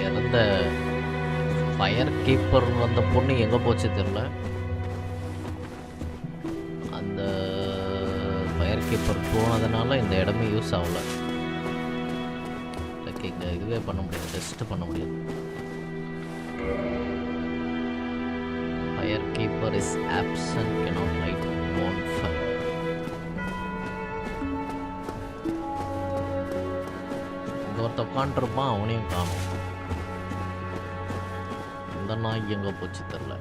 இறந்த fire keeper வந்த பொண்ணு எங்கே போச்சு தெரியல. அந்த ஃபயர் கீப்பர் போனதுனால இந்த இடமே யூஸ் ஆகல. லைக் இங்கே இதுவே பண்ண முடியாது, டெஸ்ட் பண்ண முடியாது. Fire keeper is absent, cannot light bonfire. இங்கே ஒருத்த உட்காண்ட்ருப்பான், அவனையும் காணும். இந்த நாய் எங்கே போச்சு தெரில.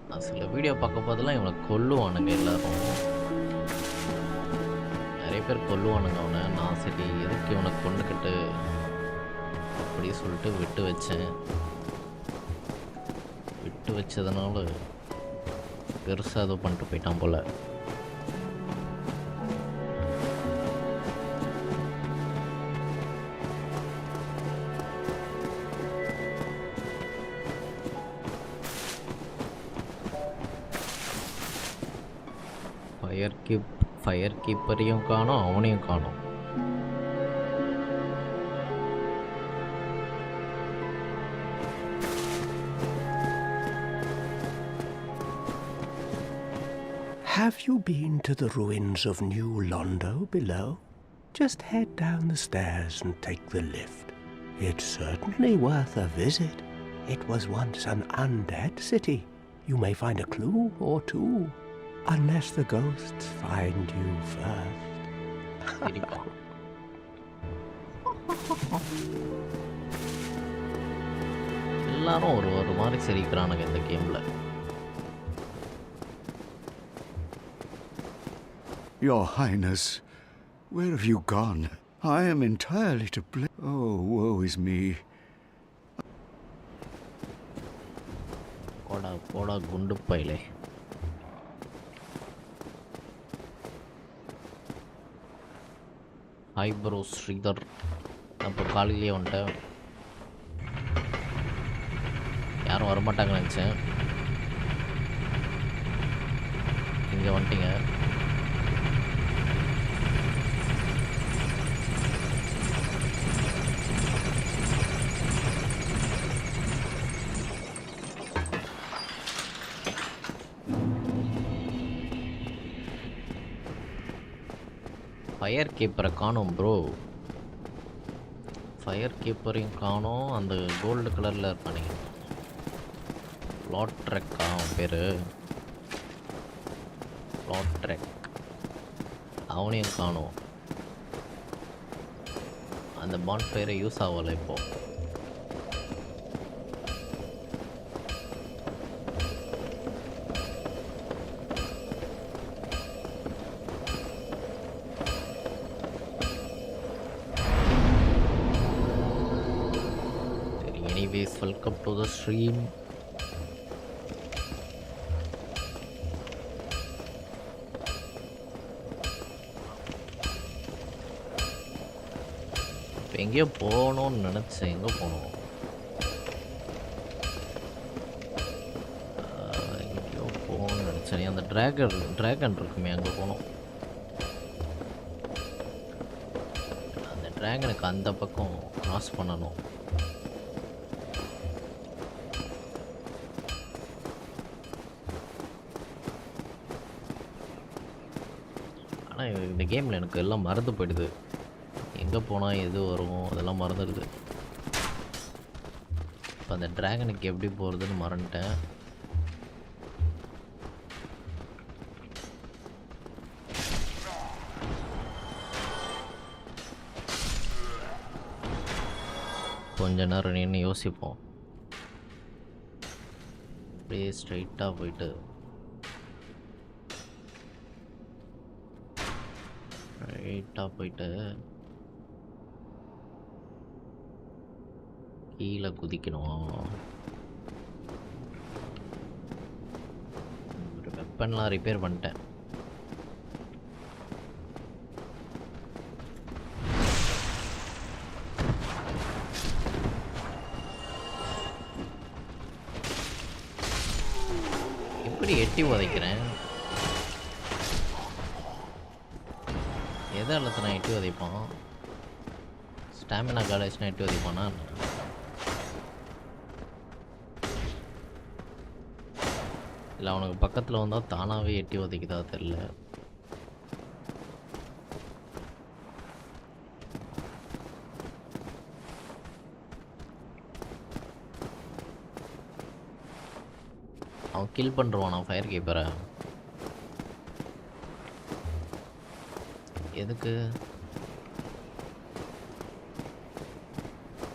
நான் சில வீடியோ பார்க்க போதெல்லாம் இவனை கொல்லுவானுங்க எல்லாரும். நிறைய பேர் கொல்லுவானுங்க அவனை. நான் சரி எதுக்கு இவனை கொண்டுக்கிட்டு அப்படி சொல்லிட்டு விட்டு வச்சேன். விட்டு வச்சதுனால பெருசாக ஏதோ பண்ணிட்டு போயிட்டான் போல். ஃபயர் கீப்பரையும் காணோம், அவனையும் காணோம். Have you been to the ruins of New Londo below? Just head down the stairs and take the lift. It's certainly worth a visit. It was once an undead city. You may find a clue or two. Unless the ghosts find you first. எல்லாரும் ஒரு மாதிரி சிரிக்கிறானுங்க இந்த கேம்ல. Your Highness, where have you gone? I am entirely to blame. Oh, woe is me. போடா குண்டு பையிலே. Hi bro Sridhar. அப்போ காலையிலேயே வந்துட்டேன். யாரும் வரமாட்டாங்கன்னு நினச்சேன். இங்கே வந்துட்டீங்க. ஃபயர் கீப்பரை காணோம் ப்ரோ. ஃபயர் கீப்பரையும் காணோம். அந்த கோல்டு கலரில் இருப்பானே லாட்ரெக்கா அவன் பேர். லாட்ரெக் அவனையும் காணோம். அந்த பாண்ட் ஃபயரை யூஸ் ஆகலை இப்போது. Welcome to the stream. எங்கேயோ போகணும்னு நினச்சேன். எங்கே போகணும்? எங்கேயோ போகணும்னு நினச்சேன். அந்த ட்ராகன் இருக்குமே, அங்கே போகணும். அந்த ட்ராகனுக்கு அந்த பக்கம் கிராஸ் பண்ணணும். ஆனால் இந்த கேமில் எனக்கு எல்லாம் மறந்து போயிடுது. எங்கே போனால் எது வரும் அதெல்லாம் மறந்துடுது. இப்போ அந்த ட்ராகனுக்கு எப்படி போகிறதுன்னு மறந்துட்டேன். கொஞ்ச நேரம் நின்று யோசிப்போம். அப்படியே ஸ்ட்ரைட்டாக போயிட்டு கீழே குதிக்கணும். ஒரு வெப்பன்லாம் ரிப்பேர் பண்ணிட்டேன். எப்படி எட்டி உதைக்கிறேன்? எதை அல்லத்து நான் எட்டி உதைப்பான்? ஸ்டாமினா காலேஜ்னா எட்டி உதைப்பானா? இல்லை அவனுக்கு பக்கத்தில் வந்தால் தானாகவே எட்டி உதைக்குதா தெரில. அவன் கில் பண்ணுறான் ஃபயர் கீப்பரை. எதுக்கு?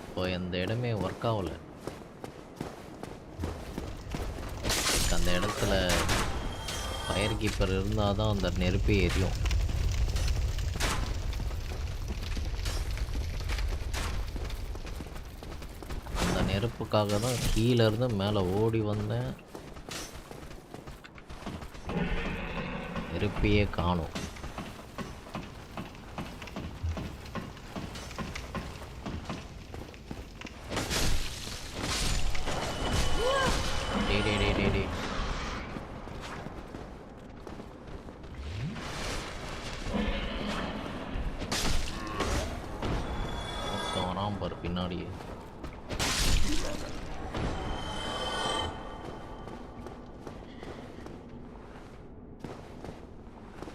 இப்போ இந்த இடமே ஒர்க் ஆகலை. அந்த இடத்துல ஃபயர் கீப்பர் இருந்தால் தான் அந்த நெருப்பு எரியும். அந்த நெருப்புக்காக தான் கீழே இருந்து மேலே ஓடி வந்தேன். நெருப்பையே காணும். பின்னாடியே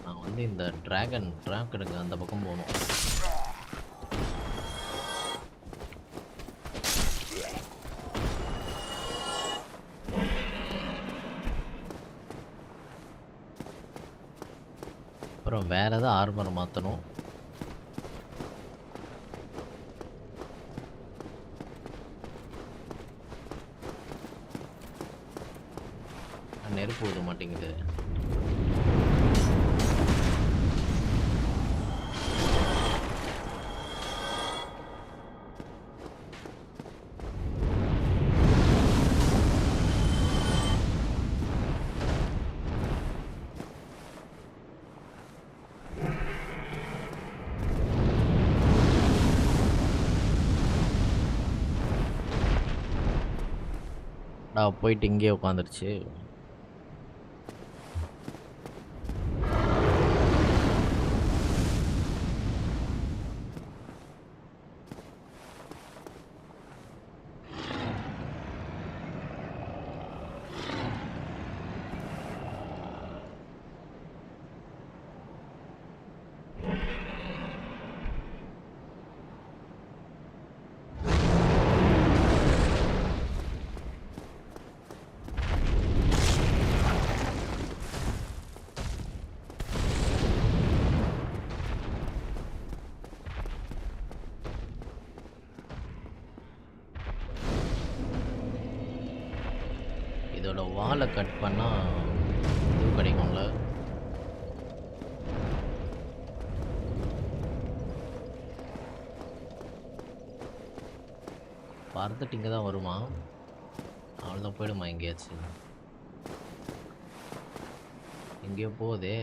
நான் வந்து இந்த டிராகன் எடுக்க அந்த பக்கம் போகணும். அப்புறம் வேற ஏதாவது ஆர்மர் மாற்றணும். நெருப்பு ஊத மாட்டேங்குது. நான் போயிட்டு இங்கே உட்காந்துருச்சு. இதோட வாலை கட் பண்ணால் இது கிடைக்கும்ல. பார்த்துட்டு இங்கே தான் வருமா? அவ்வளோதான் போயிடுமா? எங்கேயாச்சும் எங்கேயோ போகுதே.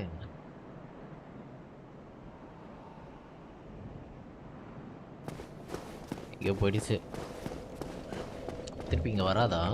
எங்கேயோ போயிடுச்சு. திருப்பி இங்கே வராதா?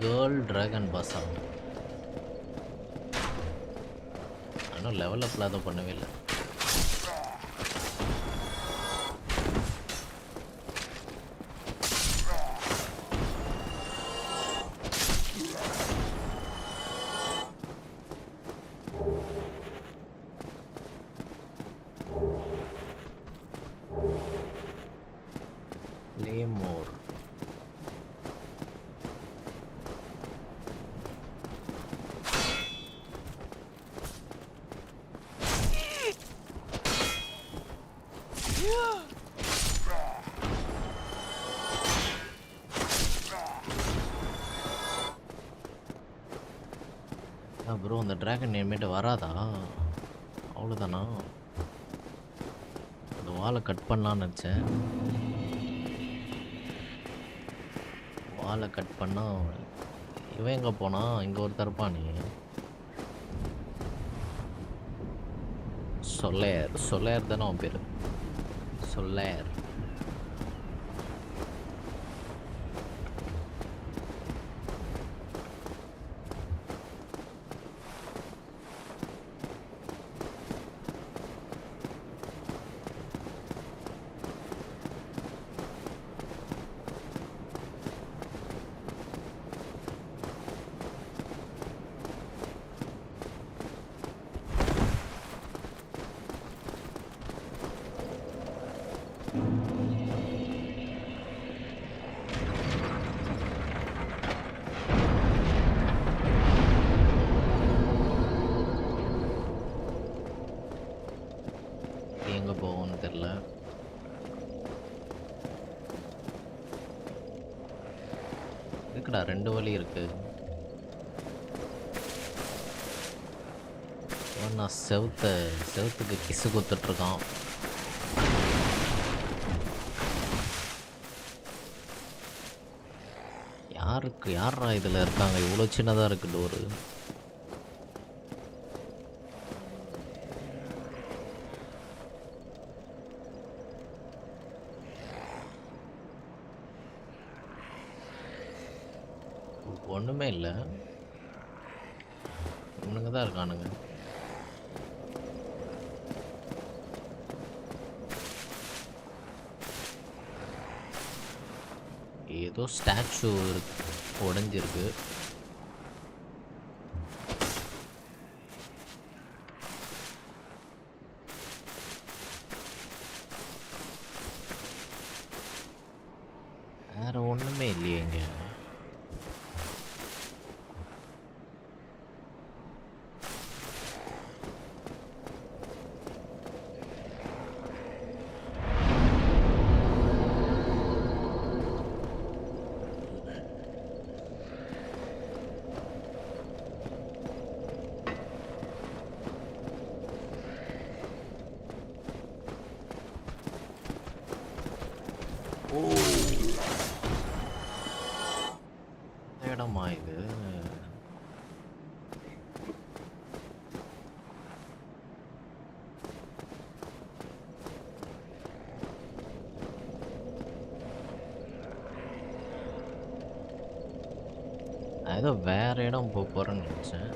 கேர்ள் டிராகன் பாஸா? ஆனால் லெவல் அப்ல அதை பண்ணவே இல்லை. கிளேமோர். ப்ரோ அந்த டிராகன் இனிமேட்டு வராதா? அவ்வளோதானா? அந்த வாலை கட் பண்ணலான்னு நினச்சேன். வாலை கட் பண்ணா இவன் எங்கே போனா? இங்கே ஒருத்தர் இருப்பானே. சொல்லேர் சொல்லேர் தானே அவன் பேர். சொல்லேர். எங்கே போவோன்னு தெரில. இருக்குடா 2 வழி இருக்கு. நான் செவுத்துக்கு கிசு குத்துட்ருக்கான். யாரா இதில் இருக்காங்க? இவ்வளோ சின்னதாக இருக்கு டோரு. ஒன்றுமே இல்லை. இவனுங்க தான் இருக்கானுங்க. ஏதோ ஸ்டாச்சு உடைஞ்சிருக்கு. வேற ஒன்றுமே இல்லையேங்க. ஓ, இடமா இது? நான் ஏதோ வேற இடம் போறேன்னு நினைச்சேன்.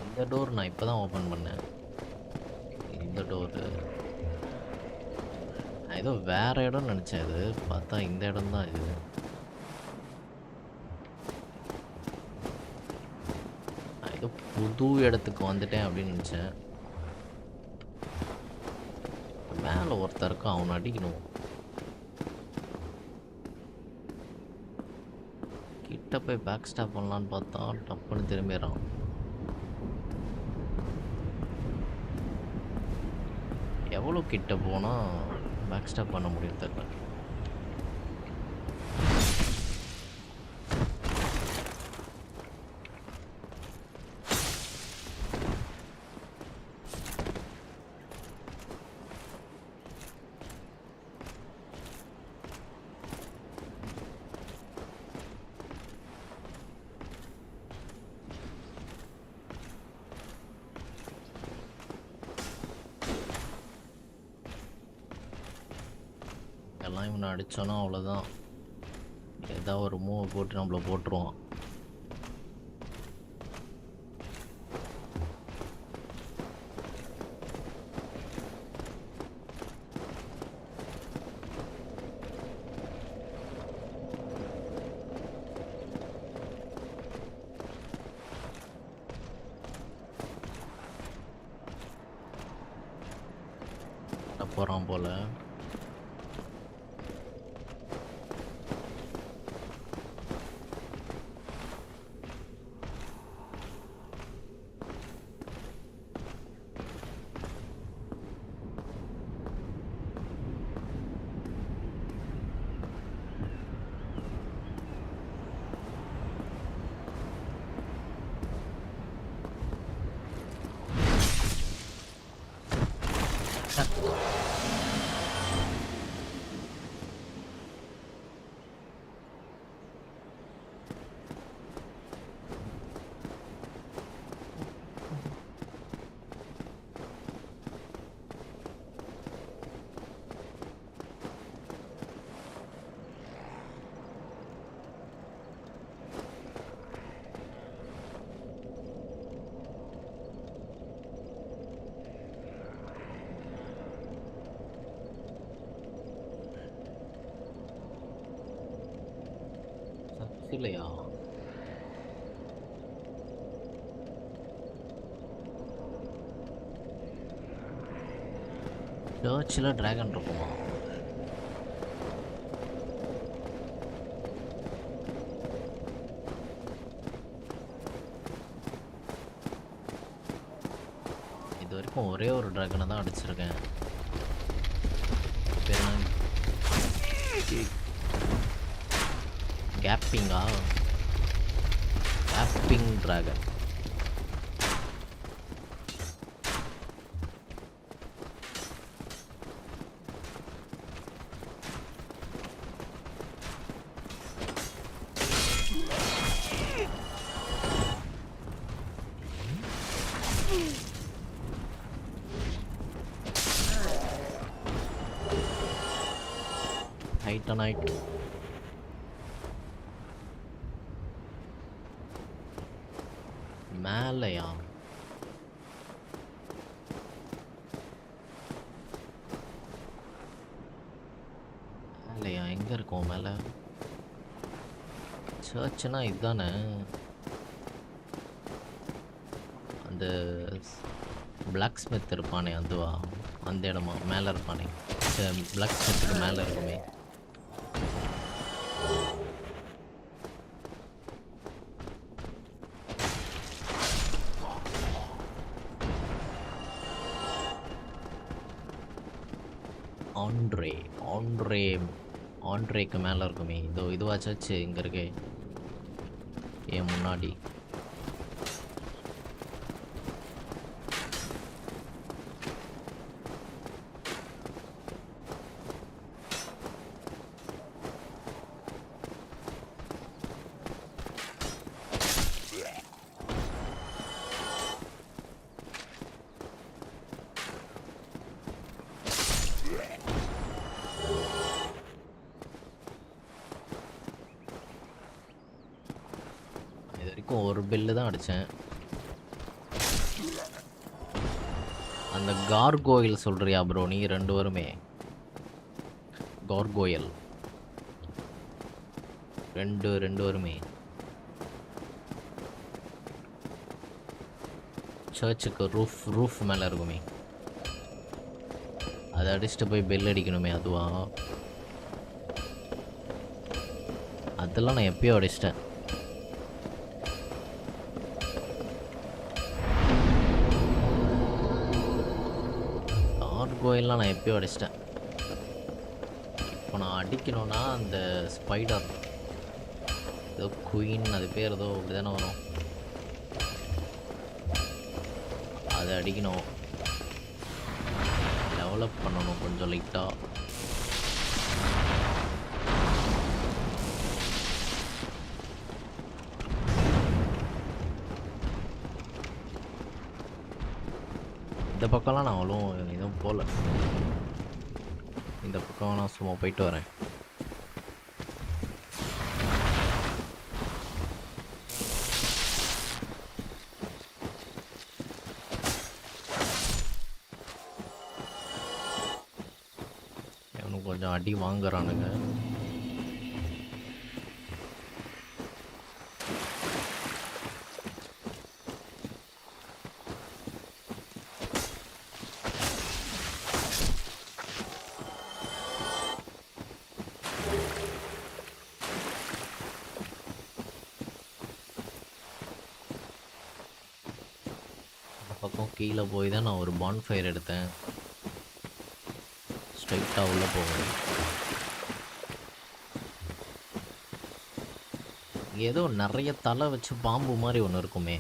இந்த டோர் நான் இப்போ தான் ஓப்பன் பண்ணேன். இந்த டோரு நான் ஏதோ வேற இடம் நினச்சேன். இது பார்த்தா இந்த இடம் தான். இது நான் ஏதோ புது இடத்துக்கு வந்துட்டேன் அப்படின்னு நினச்சேன். மேலே ஒருத்தருக்கு அவனை அடிக்கணும். கிட்ட போய் பேக் ஸ்டாப் பண்ணலான்னு பார்த்தா டப்புன்னு திரும்பிடுறான். எவ்வளோ கிட்ட போனால் பேக் ஸ்டாப் பண்ண முடியும் தெரியல. எல்லாம் இவனை அடித்தோன்னா அவ்வளோதான். ஏதாவது ஒரு மூவை போட்டு நம்மளை போட்டுருவான். போகிறான் போல். இல்லையா? சர்ச்சில் டிராகன் இருக்குமா? இது வரைக்கும் ஒரே ஒரு டிராகனை தான் அடிச்சிருக்கேன். கேப்பிங்கா? கேப்பிங் டிராகன். டைட்டனைட். மேலையா? மேலையா? எங்க இருக்கும் மேலே? சர்ச்னா இதுதானே? அந்த பிளாக் ஸ்மித் இருப்பானே அதுவா? அந்த இடமா? மேலே இருப்பானே பிளாக் ஸ்மித்துக்கு மேலே இருக்குமே. ஆண்ட்ரேக்கு மேலே இருக்குமே. இதுவா சர்ச்சு? இங்கே இருக்கு என் முன்னாடி. ஒரு பில்லு தான் அடித்தேன். அந்த கார்கோயில் சொல்கிறியா ப்ரோ நீ? ரெண்டு வருமே கார்கோயல். ரெண்டு வருமே. சர்ச்சுக்கு ரூஃப் மேலே இருக்குமே. அதை அடிச்சுட்டு போய் பெல் அடிக்கணுமே அதுவா? அதெல்லாம் நான் எப்பயோ அடிச்சிட்டேன். கோயிலெலாம் நான் எப்பயோ அடிச்சிட்டேன். இப்போ நான் அடிக்கணும்னா அந்த ஸ்பைடர் ஏதோ குயின், அது பேர் ஏதோ அப்படி தானே வரும், அதை அடிக்கணும். டெவலப் பண்ணணும் கொஞ்சம் லைட்டாக. இந்த பக்கம்லாம் நான் அவ்வளோ எதுவும் போகல. இந்த பக்கம் நான் சும்மா போயிட்டு வரேன். கொஞ்சம் அடி வாங்குறானுங்க. பக்கம் கீழே போய் தான் நான் ஒரு பான்ஃபயர் எடுத்தேன். ஸ்ட்ரைட்டாக உள்ளே போகணும். இங்கே ஏதோ நிறைய தலை வச்சு பாம்பு மாதிரி ஒன்று இருக்குமே,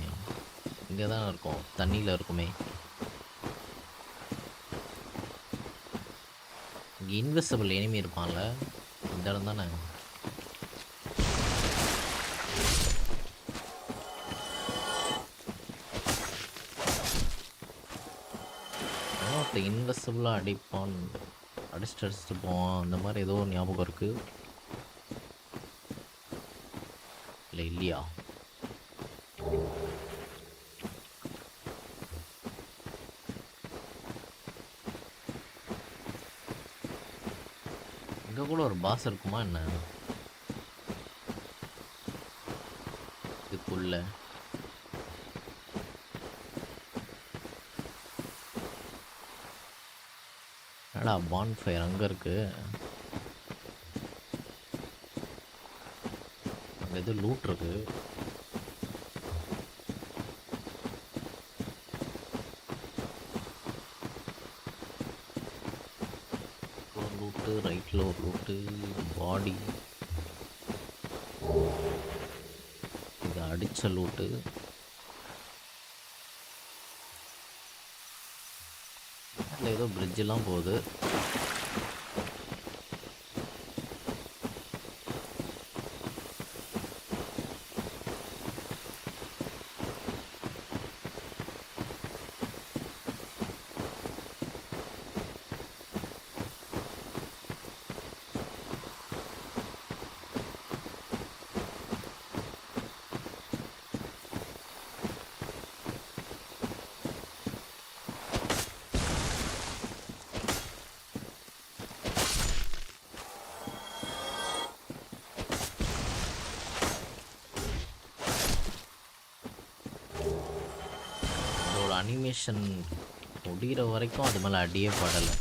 இங்கே தான் இருக்கும், தண்ணியில் இருக்குமே. இங்கே இன்விசிபிள் எனிமி இருப்பான்ல, இந்த இடம் தானே. இன்விசிபிளாக அடிப்பான், அடிச்சுட்டு போவான், அந்த மாதிரி ஏதோ ஞாபகம் இருக்கு. இல்லை இல்லையா? இங்கே கூட ஒரு பாஸ் இருக்குமா என்ன இதுக்குள்ள? என்னடா பான்ஃபயர் அங்கே இருக்கு? அங்கே எது லூட் இருக்கு. ஒரு லூட்டு, ரைட்டில் ஒரு லூட்டு, பாடி, இது அடித்த லூட்டு. அதில் ஏதோ பிரிட்ஜெல்லாம் போகுது. அனிமேஷன் முடிகிற வரைக்கும் அது மேலே அடியே படலை.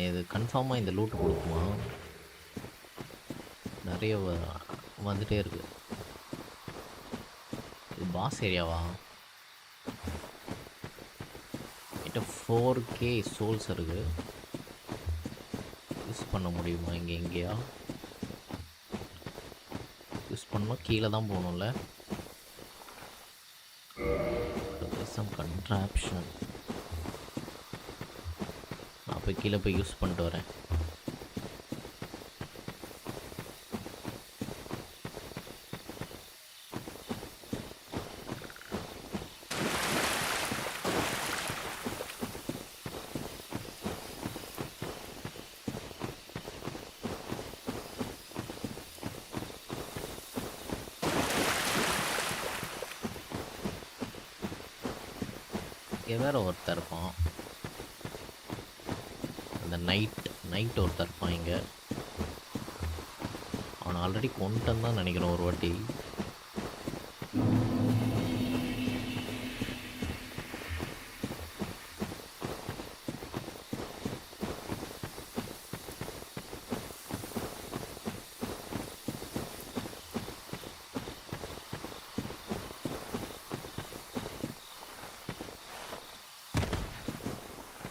இது கன்ஃபார்மாக இந்த லூட்டு கொடுக்குமா? நிறைய வந்துட்டே இருக்கு. இது பாஸ் ஏரியாவா? கிட்ட 4K சோல்ஸ் இருக்கு. யூஸ் பண்ண முடியுமா? இங்கே எங்கேயா யூஸ் பண்ணால் கீழே தான் போகணும்ல. சம் கன்ட்ராப்ஷன். நான் போய் கீழே போய் யூஸ் பண்ணிட்டு வரேன். இங்கே வேறு ஒருத்தர் இருப்பான், அந்த நைட் ஒருத்தர் இருப்பான் இங்கே. அவனை ஆல்ரெடி கொண்டுன்னு தான் நினைக்கிறேன் ஒரு வாட்டி.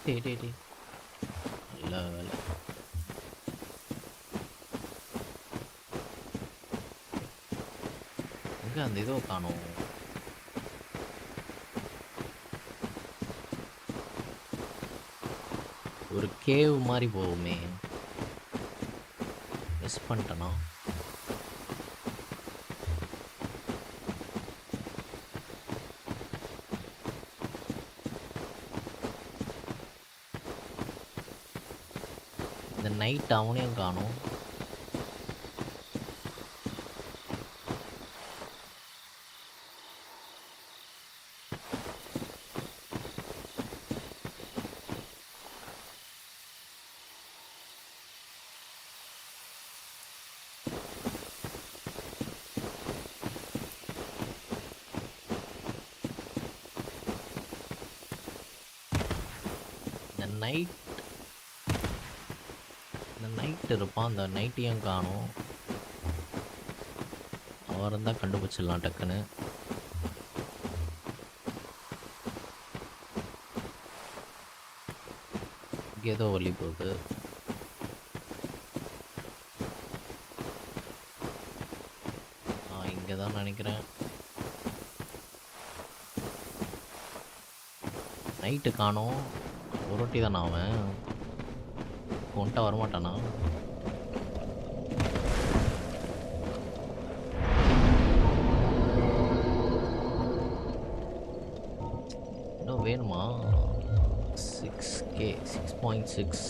டே நல்ல வேலை. எங்கே அந்த இதோ காணோம். ஒரு கேவ் மாதிரி போகுமே, மிஸ் பண்ணிட்டேனா? இந்த நைட் அவனையும் காணும். இந்த நைட் இருப்பான், அந்த நைட்டையும் காணும். அவர் இருந்தால் கண்டுபிடிச்சிடலாம் டக்குன்னு. இங்கே ஏதோ வழி போகுது. இங்கே தான் நினைக்கிறேன். நைட்டு காணோம். ஒரு ரொட்டி தானே அவன் கொண்டா வரமாட்டானா? இன்னும் வேணுமா? 6K 6.6.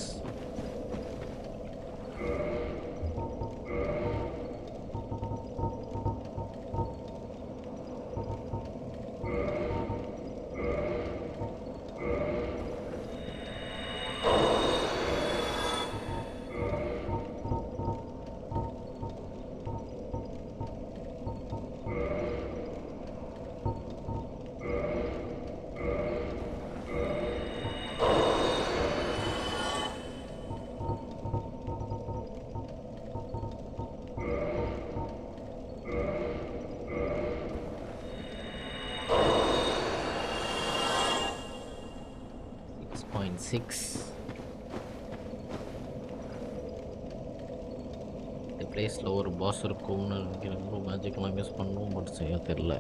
இந்த பிளேஸில் ஒரு பாஸ் இருக்கும்னு நினைக்கிறேன். மேஜிக்லாம் யூஸ் பண்ணுவோம், பட் செய்ய தெரில.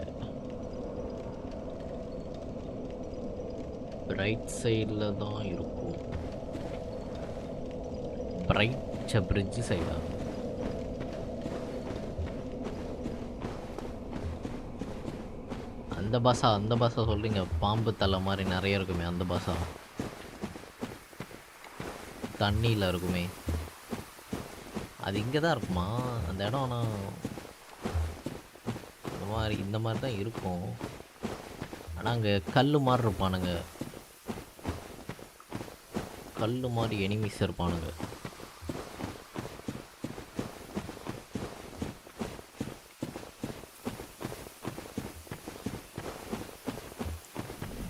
ரைட் சைடில் தான் இருக்கும். பிரிட்ஜ் சைடா? அந்த பாஸா சொல்றீங்க? பாம்பு தலை மாதிரி நிறைய இருக்குமே அந்த பாஸா? தண்ணியில் இருக்குமே அது இங்கே தான் இருக்குமா அந்த இடம்? ஆனால் இந்த மாதிரி தான் இருக்கும். ஆனால் அங்கே கல் மாதிரி இருப்பானுங்க. கல் மாதிரி எனிமிஸ் இருப்பானுங்க.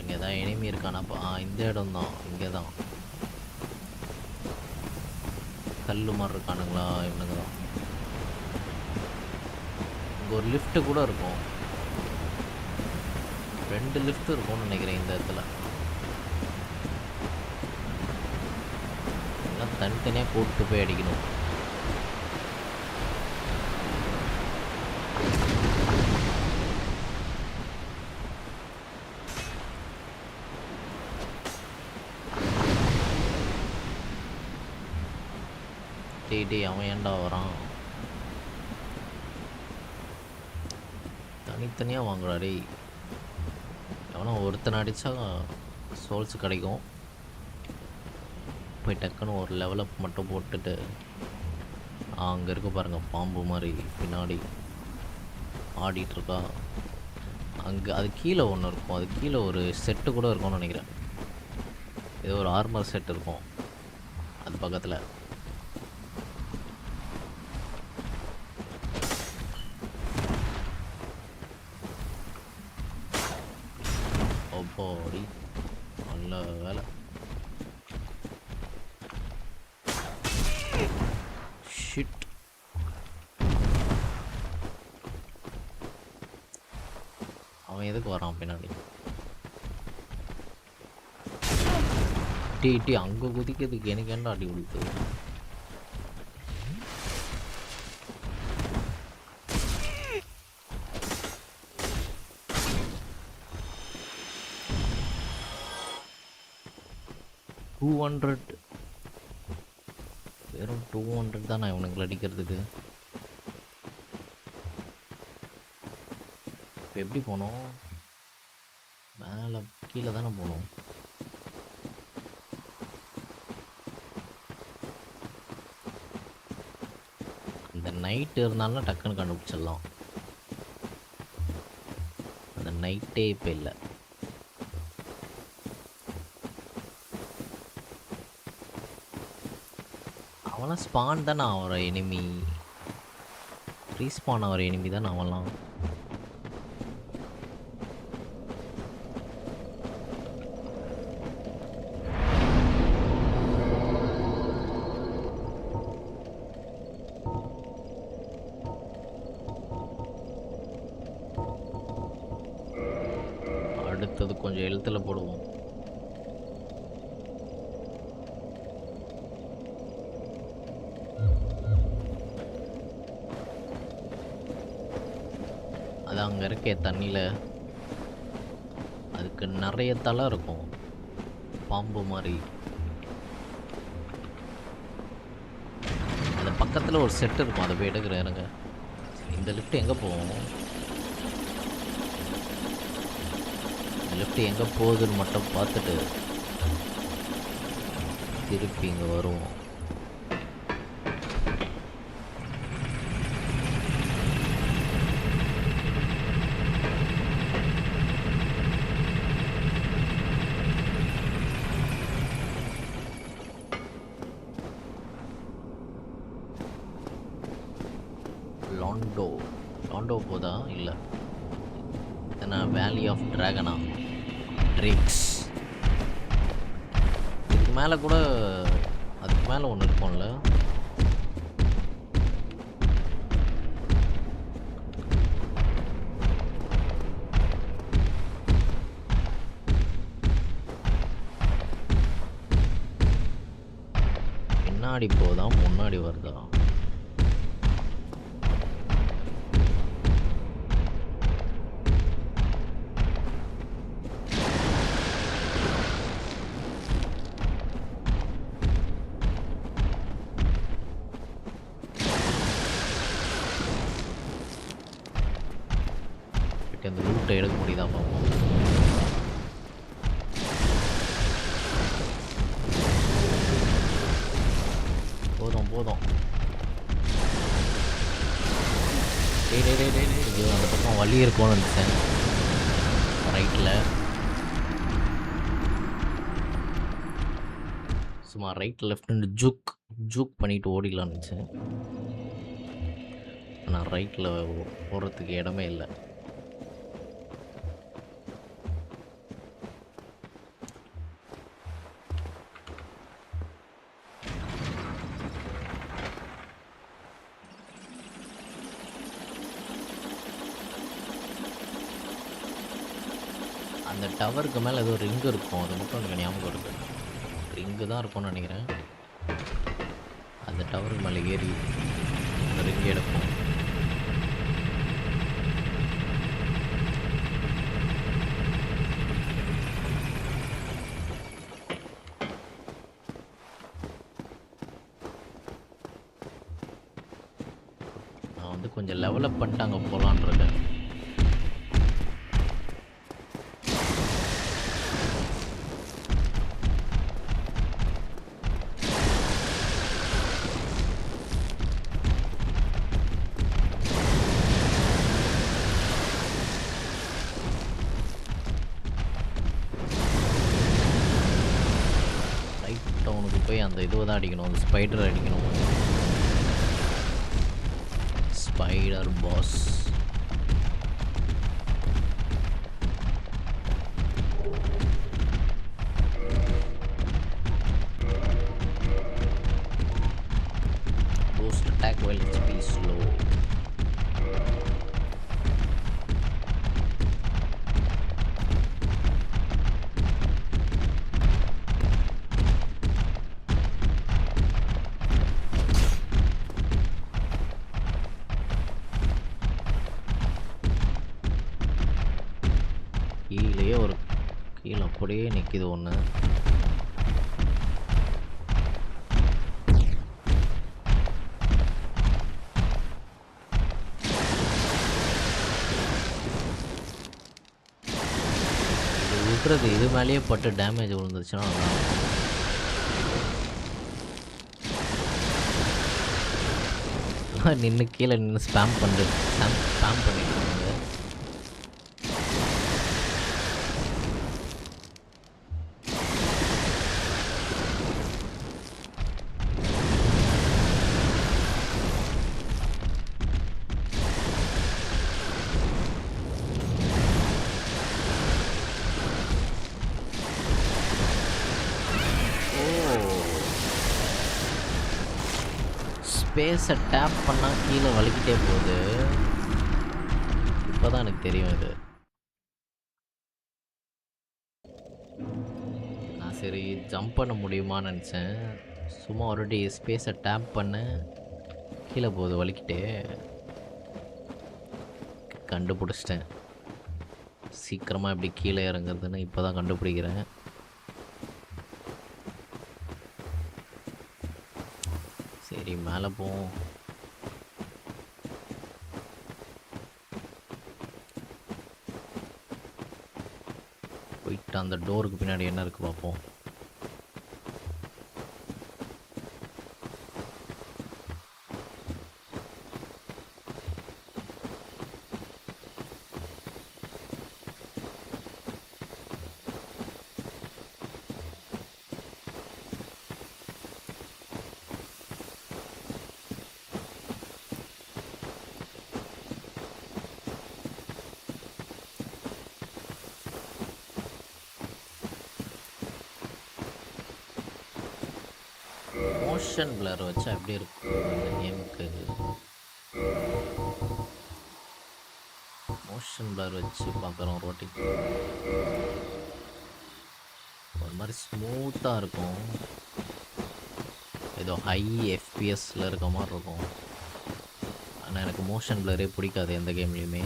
இங்கே தான் எனிமி இருக்கானாப்பா. இந்த இடம் தான், இங்கே தான் கல் மாதிரி இருக்கானுங்களா இவனுங்க தான். இங்கே ஒரு லிஃப்ட்டு கூட இருக்கும். 2 லிஃப்ட் இருக்கும்னு நினைக்கிறேன் இந்த இடத்துல. எல்லாம் தனித்தனியாக கூப்பிட்டு போய் அடிக்கணும். டேய் அவன் ஏன்டா வரான்? தனித்தனியாக வாங்குறா டேய். எவனோ ஒருத்தனை அடித்தா சோல்ஸ் கிடைக்கும். போய் டக்குன்னு ஒரு லெவலப் மட்டும் போட்டுட்டு அங்கே இருக்க பாருங்கள் பாம்பு மாதிரி பின்னாடி ஆடிட்டுருக்கா. அங்கே அது கீழே ஒன்று இருக்கும். அது கீழே ஒரு செட்டு கூட இருக்கும்னு நினைக்கிறேன். ஏதோ ஒரு ஆர்மர் செட் இருக்கும் அது பக்கத்தில். ஓடி நல்ல வேலை. ஷிட். அவன் எதுக்கு வரான் பின்னாடி? டீ அங்கே குதிக்கிறதுக்கு எனக்கு ஏன்டா அடி கொடுத்து? வெறும் 200 தான் நான் இவனுங்களை அடிக்கிறதுக்கு. இப்போ எப்படி போனோம்? மேலே கீழே தானே போகணும். அந்த நைட்டு இருந்தாலும் டக்குன்னு கண்டுபிடிச்சிடலாம். அந்த நைட்டே இப்போ இல்லை. அவன்லாம் ஸ்பான் தானே ஆகிற எனிமி. ரீஸ்பான் ஆகிற எனிமி தானே அவன்லாம். அடுத்தது கொஞ்சம் எழுத்துல போடுவோம். அது அங்கே இருக்க தண்ணியில் அதுக்கு நிறைய தலை இருக்கும், பாம்பு மாதிரி. அது பக்கத்தில் ஒரு செட் இருக்கும், அதை போய் எடுக்கிறேன். இருங்க, இந்த லிஃப்ட் எங்கே போவோம்? இந்த லிஃப்ட் எங்கே போகுதுன்னு மட்டும் பார்த்துட்டு திருப்பி இங்கே வருவோம். லாண்டோ போதா? இல்லை, ஏன்னா வேலி ஆஃப் ட்ராகனா, ட்ரேக்ஸ். இதுக்கு மேலே கூட, அதுக்கு மேலே ஒன்று இருக்கும்ல. பின்னாடி போதா முன்னாடி வருதா? அந்த ரூட்டை எடுக்க முடியுதா பார்ப்போம். போதும். ஐயோ, அந்த பக்கம் வழி இருக்கும்னு நினச்சேன். ரைட்டில் சும்மா ரைட் லெஃப்ட்னு ஜூக் பண்ணிட்டு ஓடிடலான்னு நினச்சேன். ஆனால் ரைட்டில் போகிறதுக்கு இடமே இல்லை. அந்த டவருக்கு மேலே ஏதோ ரிங்கு இருக்கும், அது மட்டும் எனக்கு ஞாபகம் இருக்குது. ரிங்கு தான் இருக்கும்னு நினைக்கிறேன். அந்த டவருக்கு மேலே ஏறி அந்த ரிங்கு எடுப்போம். நான் வந்து கொஞ்சம் லெவலப் பண்ணிட்டு அங்கே போகலான் இருக்கேன். டவுனுக்கு போய் அந்த இதுவை தான் அடிக்கணும், அந்த ஸ்பைடர் அடிக்கணும். Spider boss. Boost attack while HP is slow. கீழே அப்படியே நிற்கிது ஒன்று. இது விழுறது இது மேலேயே பட்டு டேமேஜ் விழுந்துச்சுன்னா நின்று கீழே நின்று ஸ்பேம் பண்ணிட்டு இருக்காங்க. ஸ்பேஸை டேப் பண்ணால் கீழே வலிக்கிட்டே போகுது. இப்போ தான் எனக்கு தெரியும் இது. சரி ஜம்ப் பண்ண முடியுமான்னு நினச்சேன். சும்மா ஒரு வாட்டி ஸ்பேஸை டேப் பண்ணேன். கீழே போகுது வலிக்கிட்டே. கண்டுபிடிச்சிட்டேன். சீக்கிரமாக எப்படி கீழே இறங்குறதுன்னு இப்போ தான் கண்டுபிடிக்கிறேன். சரி மேலே போவோம். போயிட்டு அந்த டோருக்கு பின்னாடி என்ன இருக்குது பார்ப்போம். மோஷன் பிளர் வச்சா எப்படி இருக்கும் இந்த கேமுக்கு? மோஷன் பிளர் வச்சு பார்க்குறோம் ரோட்டி. ஒரு மாதிரி ஸ்மூத்தாக இருக்கும். ஏதோ ஹை எஃபிஎஸ்ல இருக்க மாதிரி இருக்கும். ஆனால் எனக்கு மோஷன் பிளரே பிடிக்காது எந்த கேம்லேயுமே.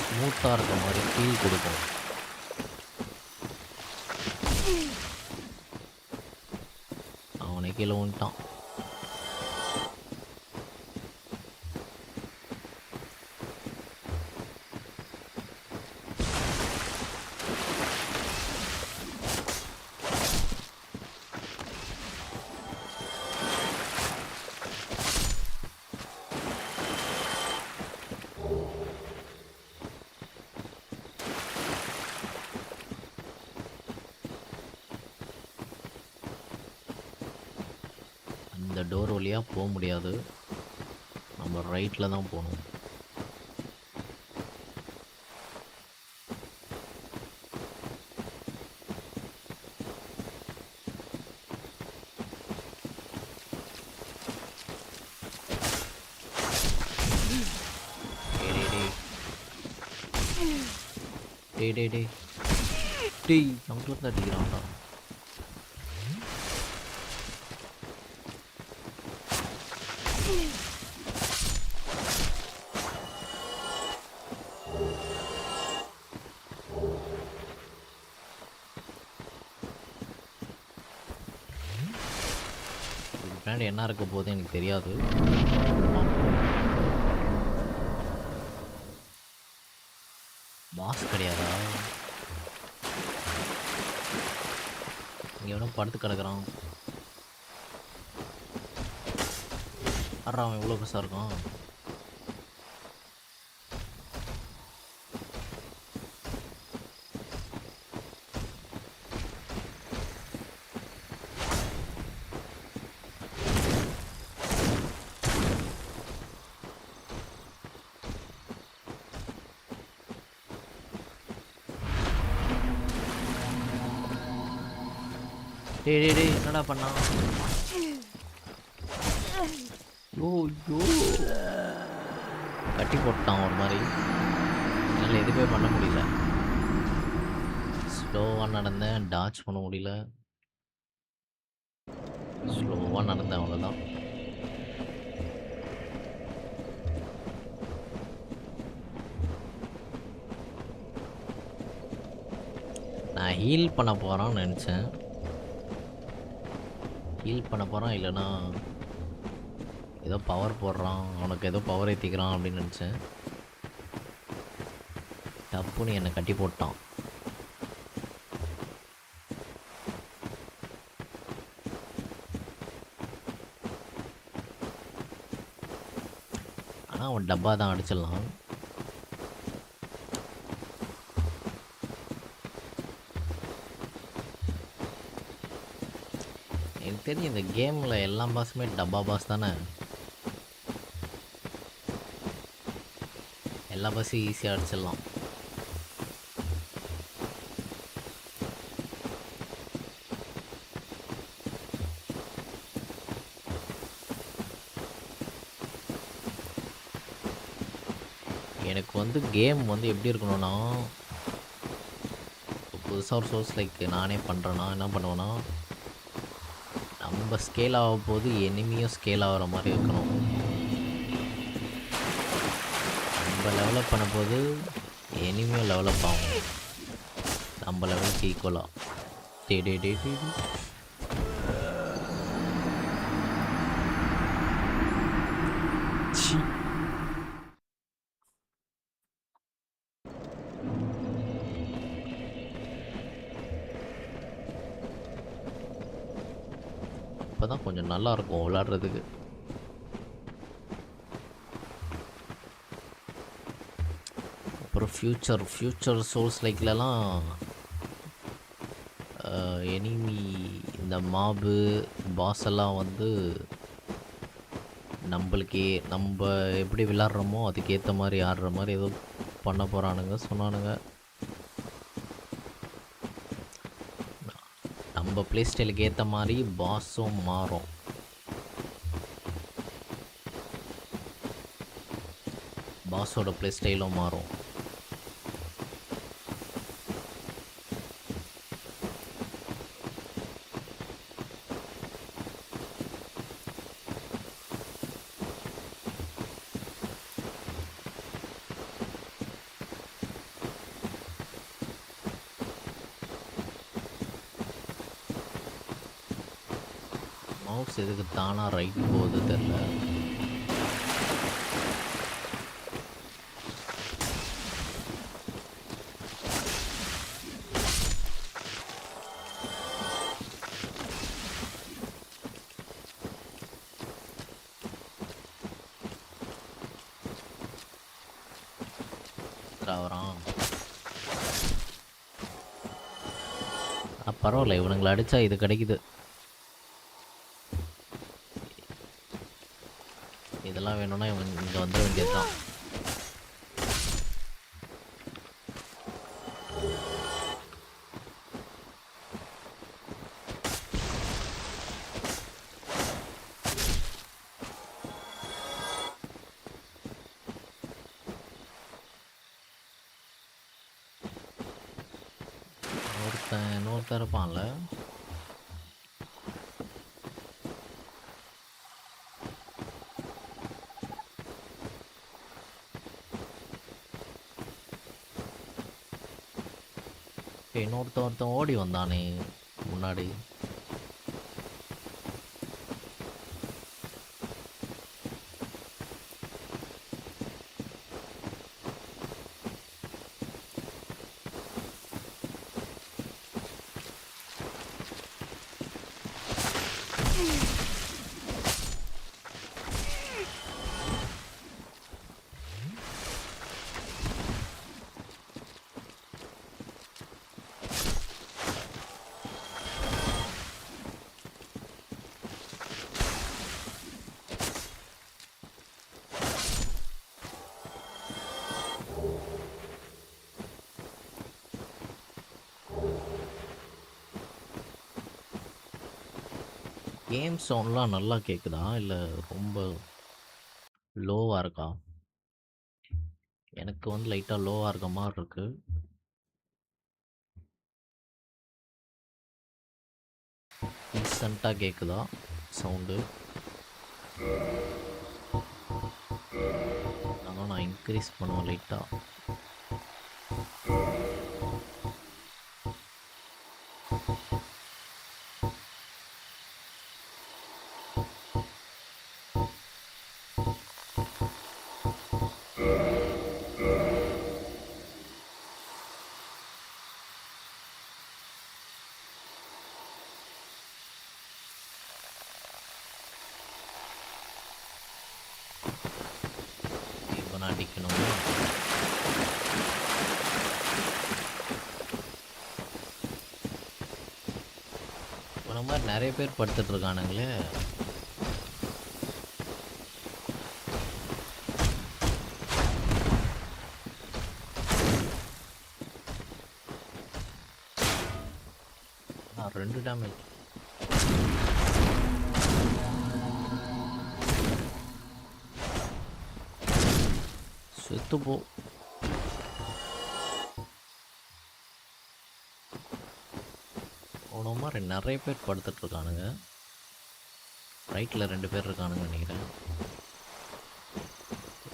ஸ்மூத்தாக இருக்க மாதிரி ஃபீல் கொடுக்கும். அவனை கீழே வந்துட்டான். இந்த டோர் வழியாக போக முடியாது. நம்ம ரைட்டில் தான் போகணும். டேய் டேய் டேய் டேய் நமக்குள்ள தான் அடிக்கிறான்டா. பின்னாடி என்ன இருக்க போகுது எனக்கு தெரியாது. பாஸ் கிடையாதா? இங்கே எவனோ படுத்து கிடக்குறான். அவன் இவ்வளோ பெருசாக இருக்கான். டேய் டேய் டேய் என்னடா பண்ணான்? யோ கட்டி போட்டான் ஒரு மாதிரி. என்னால் எதுவுமே பண்ண முடியல. ஸ்லோவாக நடந்தேன், டாச் பண்ண முடியல. ஸ்லோவாக நடந்தேன் அவ்வளோதான். நான் ஹீல் பண்ண போகிறான்னு நினச்சேன். ஹீல் பண்ண போகிறான், இல்லைனா ஏதோ பவர் போடுறான், அவனுக்கு ஏதோ பவர் ஏற்றிக்கிறான் அப்படின்னு நினச்சேன். தப்புன்னு என்னை கட்டி போட்டான். ஆனால் அவன் டப்பா தான் அடிச்சிடலாம். எனக்கு தெரியும் இந்த கேமில் எல்லா பாஸுமே டப்பா பாஸ் தானே. எல்லா பாஸும் ஈஸியாக அடிச்சிடலாம். எனக்கு வந்து கேம் வந்து எப்படி இருக்கணும்னா, புதுசா ஒரு சோர்ஸ் லைக் நானே பண்ணுறேன்னா என்ன பண்ணுவேன்னா, நம்ம ஸ்கேல் ஆகும்போது எனிமியும் ஸ்கேல் ஆகுற மாதிரி இருக்கணும். நம்ம டெவலப் பண்ணும்போது எனிமியும் டெவலப் ஆகும் நம்ம லெவலுக்கு ஈக்குவலாக. டே டே டே டே டே. சி. அப்போ தான் கொஞ்சம் நல்லாயிருக்கும் விளாட்றதுக்கு. அப்புறம் ஃப்யூச்சர் சோர்ஸ் லைக்லலாம் எனிமி இந்த மாபு பாஸ் எல்லாம் வந்து நம்மளுக்கே நம்ம எப்படி விளாட்றோமோ அதுக்கேற்ற மாதிரி ஆடுற மாதிரி ஏதோ பண்ண போகிறானுங்க சொன்னானுங்க. நம்ம ப்ளே ஸ்டைலுக்கு ஏற்ற மாதிரி பாஸும் மாறும். பாஸோட ப்ளே ஸ்டைலும் மாறும். மவுஸ் எதுக்கு தானாக ரைட் போகுது தெரில. வரான். பரவாயில்ல, இவனுங்களை அடித்தா இது கிடைக்குது. இதெல்லாம் வேணும்னா இவன் இங்கே வந்துட வேண்டியது தான். இன்னொருத்தன் இருப்பான்ல. ஒருத்தன் ஓடி வந்தானே முன்னாடி. கேம் சவுண்ட்லாம் நல்லா கேட்குதா இல்லை ரொம்ப லோவாக இருக்கா? எனக்கு வந்து லைட்டாக லோவாக இருக்க மாதிரி இருக்கு. டீசெண்டாக கேட்குதா சவுண்டு? ஆனால் நான் இன்க்ரீஸ் பண்ணுவேன் லைட்டாக. இவனை அடிக்கணும். இந்த மாதிரி நிறைய பேர் படுத்துட்டு இருக்கானுங்களே. ரெண்டு டேமேஜ். செத்து போ. உன மாதிரி நிறைய பேர் படுத்துட்டு இருக்கானுங்க. ரைட்டில் 2 பேர் இருக்கானுங்க நினைக்கிறேன்.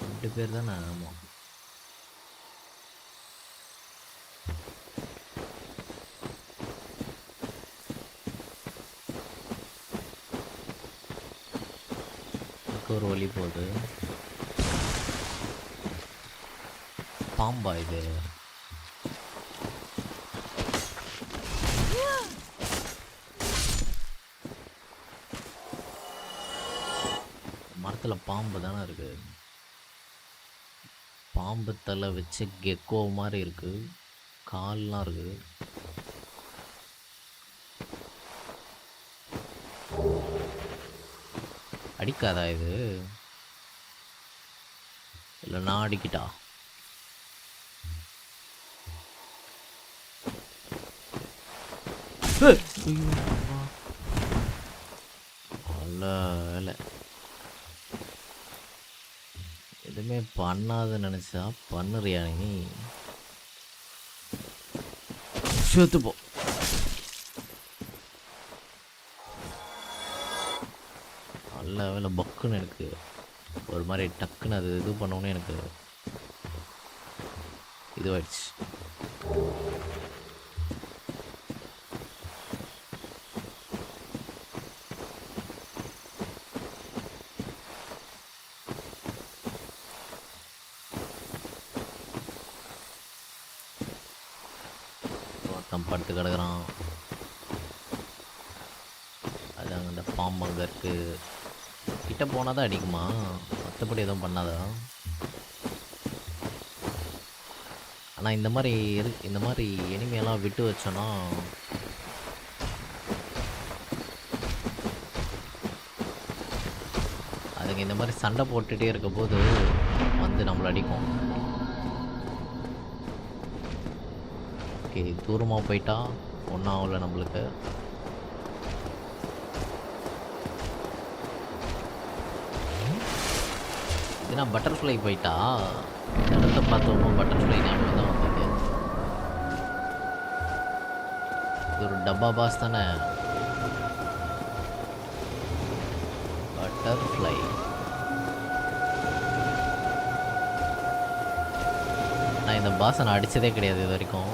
2 பேர் தானே? ஆமாம். ஒரு வழி போகுது. பாம்பா இது? மரத்தில் பாம்பு தானே இருக்கு. பாம்பு தலை வச்சு கெக்கோ மாதிரி இருக்கு. கால்லாம் இருக்கு. அடிக்காதா இது? இல்லை நான் அடிக்கிட்டா? நல்ல வேலை எதுவுமே பண்ணாத நினைச்சா பண்ணுறியா நீ? செத்து போ. நல்ல வேலை பக்குன்னு எனக்கு ஒரு மாதிரி டக்குன்னு அது இது பண்ணோன்னே எனக்கு இதுவாயிடுச்சு. படுத்து கிடக்குறான். அது அங்கே இந்த பாம்பு அங்கே இருக்கு. கிட்ட போனால் தான் அடிக்குமா? மற்றபடி எதுவும் பண்ணாதா? ஆனால் இந்த மாதிரி எனிமையெல்லாம் விட்டு வச்சோன்னா அதுங்க இந்த மாதிரி சண்டை போட்டுகிட்டே இருக்க போது வந்து நம்மளை அடிக்கும். ஓகே, தூரமாக போயிட்டா ஒன்றும் ஆகலை நம்மளுக்கு. ஏன்னா பட்டர்ஃப்ளை போயிட்டா இடத்த பார்த்தோமோ பட்டர்ஃப்ளை ஞாபகம் தான் வந்தது. இது ஒரு டப்பா பாஸ் தானே? பட்டர்ஃப்ளை. நான் இந்த பாஸை நான் அடித்ததே கிடையாது இது வரைக்கும்.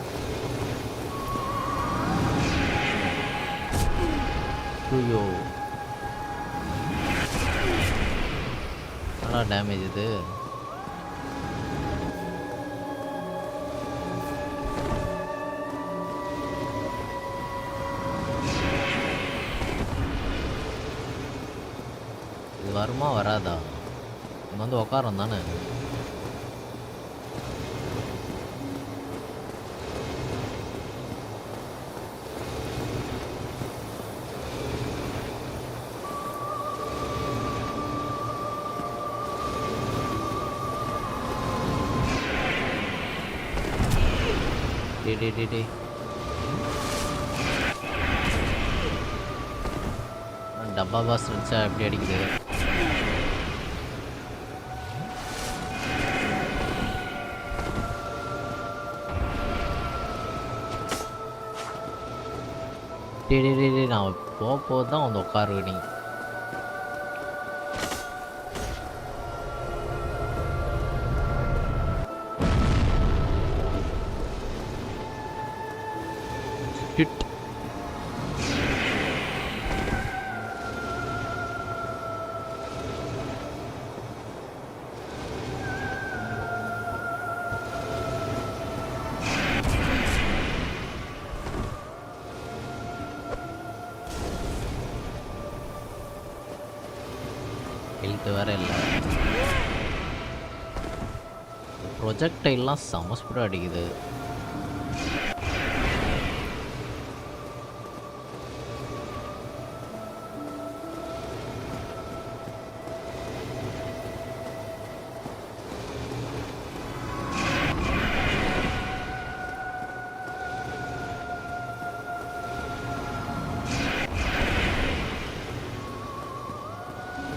ஐயோ, நல்லா டேமேஜ் இது. இது வருமா வராதா? இங்கே வந்து உக்காரம் தானே? டே டப்பா பாஸ் வச்சா எப்படி அடிக்குது? டே நான் போகும்போது தான் வந்து உட்காருவே நீ. ஹிட். ஹெல்த் வேற இல்லை. ப்ரொஜெக்டைல்லாம் செம ஸ்பீடாக அடிக்குது.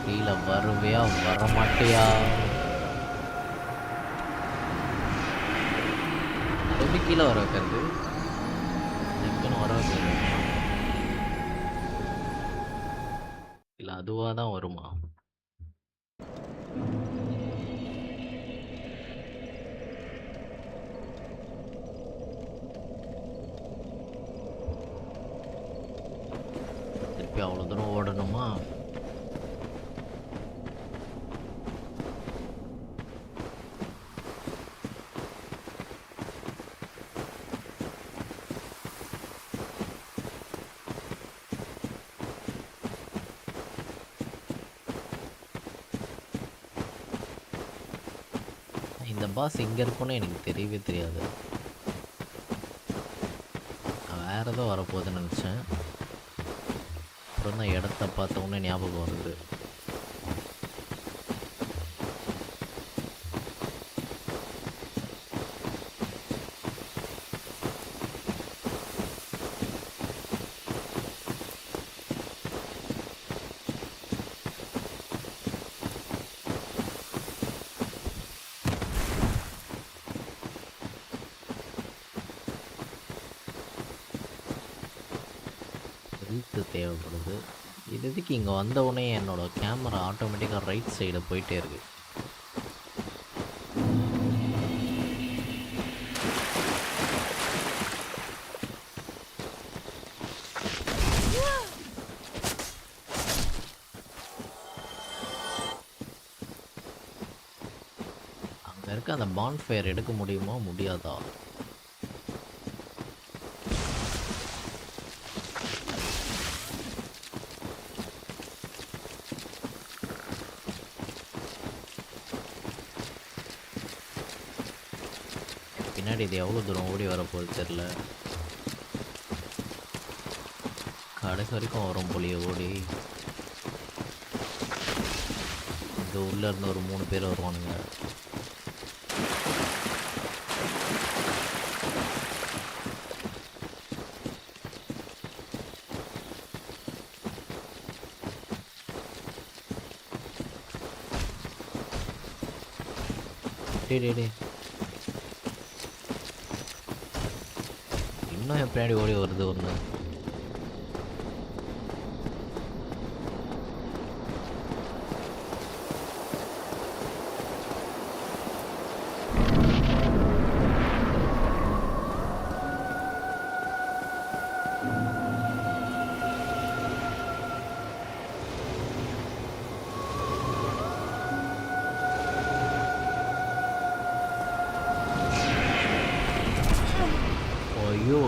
கீழே வருவியா வரமாட்டியா? எப்படி கீழே வர வைக்கிறது? டக்குன்னு வர வைக்கிறது இல்லை அதுவாக தான் வருமா? திருப்பி அவ்வளோ தூரம் ஓடணுமா? இந்த பாஸ் எங்கே இருக்குன்னு எனக்கு தெரியவே தெரியாது. நான் வேறு ஏதோ வரப்போகுதுன்னு நினச்சேன். அப்புறம் தான் இடத்த பார்த்த உடனே ஞாபகம் வருது. ஹெல்த்து தேவைப்படுது. இது எதுக்கு இங்கே வந்த உடனே என்னோடய கேமரா ஆட்டோமேட்டிக்காக ரைட் சைடு போயிட்டே இருக்கு. அங்கே இருக்க அந்த பான்ஃபயர் எடுக்க முடியுமா முடியாதா? பின்னாடி இது எவ்வளோ தூரம் ஓடி வரப்போகுது தெரில. கடைசி வரைக்கும் வரும் போலியே ஓடி. இங்கே உள்ளே இருந்து ஒரு 3 பேர் வருவானுங்க. டே இன்னும் என் பின்னாடி ஓடி வருது ஒன்று. ஐயோ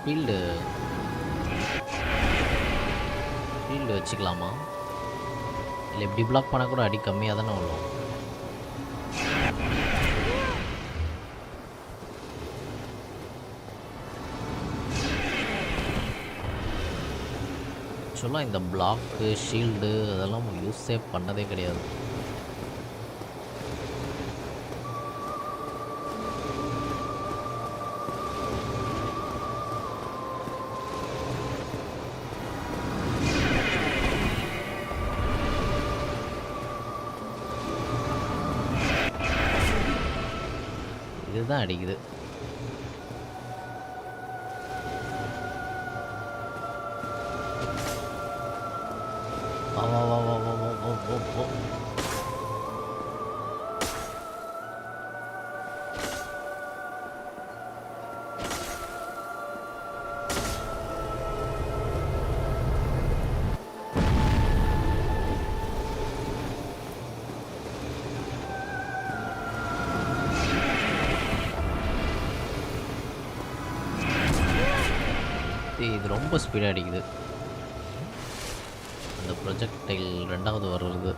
ஃபீல்டு வச்சுக்கலாமா? இல்லை இப்படி பிளாக் பண்ணால் கூட அடி கம்மியாக தானே வரும். ஆக்சுவலாக இந்த பிளாக்கு ஷீல்டு அதெல்லாம் யூஸே பண்ணதே கிடையாது. இதுதான் அடிக்குது. வா வா வா வா வா வா வா வா வா. இது ரொம்ப ஸ்பீடாக அடிக்குது. அந்த ப்ரொஜெக்டைல் 2வது வர்றது.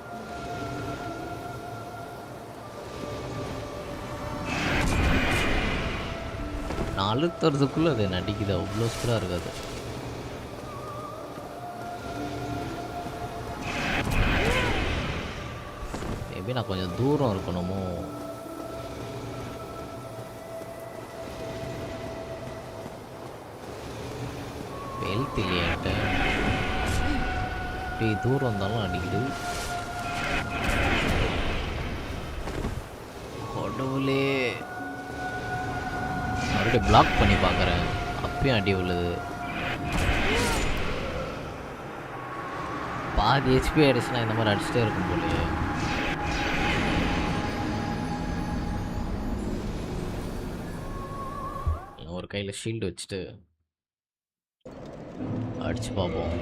நான் அழுத்துறதுக்குள்ளே அது நடிக்குது. அவ்வளோ ஸ்பீடாக இருக்காது. மேபி நான் கொஞ்சம் தூரம் இருக்கணுமோ. ஹெல்த் இல்லையாட்ட எப்படி தூரம் இருந்தாலும் அடிக்குது. கடவுளே, மறுபடியும் பிளாக் பண்ணி பார்க்குறேன், அப்பயும் அடி விழுது. பாதி ஹெச்பி ஆயிடுச்சுன்னா இந்த மாதிரி அடிச்சுட்டே இருக்கும் போலயே. ஒரு கையில் ஷீல்டு வச்சுட்டு அடிச்சு பார்ப்போம்.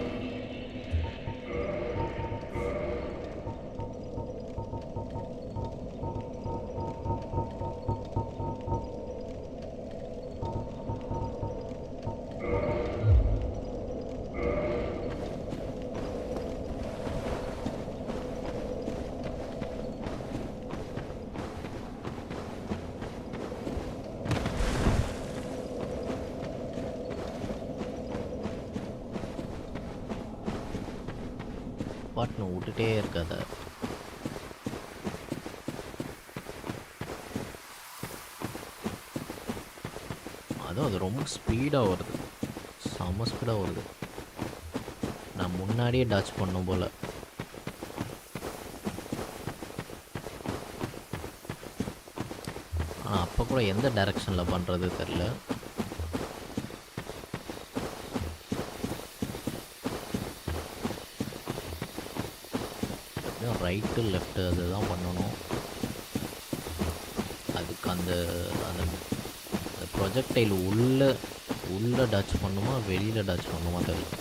பாட்டுன்னு விட்டுட்டே இருக்காத. அதுவும் அது ரொம்ப ஸ்பீடாக வருது, செம்ம ஸ்பீடாக வருது. நான் முன்னாடியே டாச் பண்ணும் போல். ஆனால் அப்போ கூட எந்த டைரெக்ஷனில் பண்ணுறது தெரில. ரைட்டு லெஃப்ட்டு அதுதான் பண்ணணும். அதுக்கு அந்த அந்த ப்ரொஜெக்டைல் உள்ளே டாச் பண்ணுமா வெளியில் டாச் பண்ணுமா தெரியல.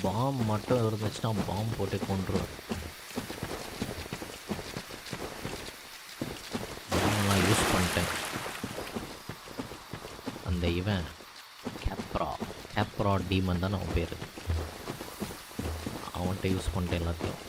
பாம் மட்டும் இருந்துச்சுன்னா பாம் போட்டு கொண்டுருவேன். பாம்லாம் யூஸ் பண்ணிட்டேன். அந்த இவன் கேப்ரா டீமன் தான் அவன் பேர். அவன்கிட்ட யூஸ் பண்ணிட்டேன் எல்லாத்தையும்.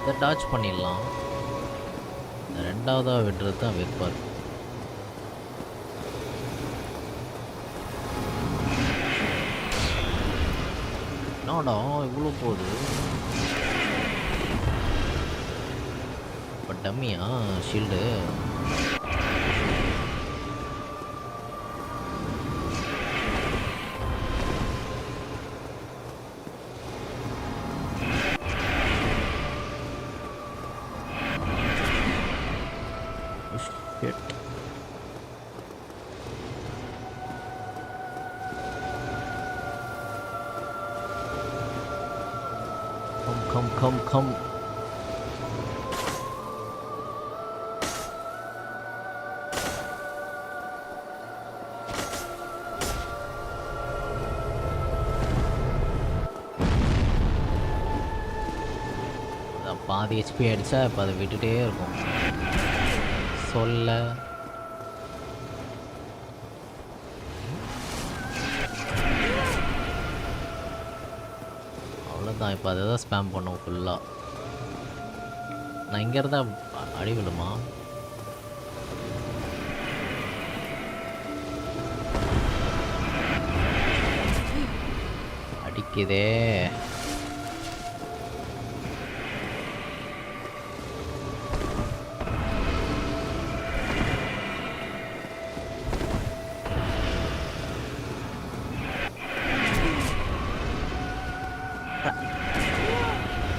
இதை டாச் பண்ணிடலாம். ரெண்டாவதாக விடுறது தான் வெப்பார். என்னடா இவ்வளோ போகுது? இப்போ டம்மியா ஷீல்டு? Come. பாதி ஹெச்பி அடித்தா இப்போ அதை விட்டுட்டே இருக்கும். சொல்ல அவ்வளோதான். இப்போ அதை தான் ஸ்பேம் பண்ணும் ஃபுல்லாக. நான் இங்கே இருந்தால் அடி விடுமா? அடிக்குதே.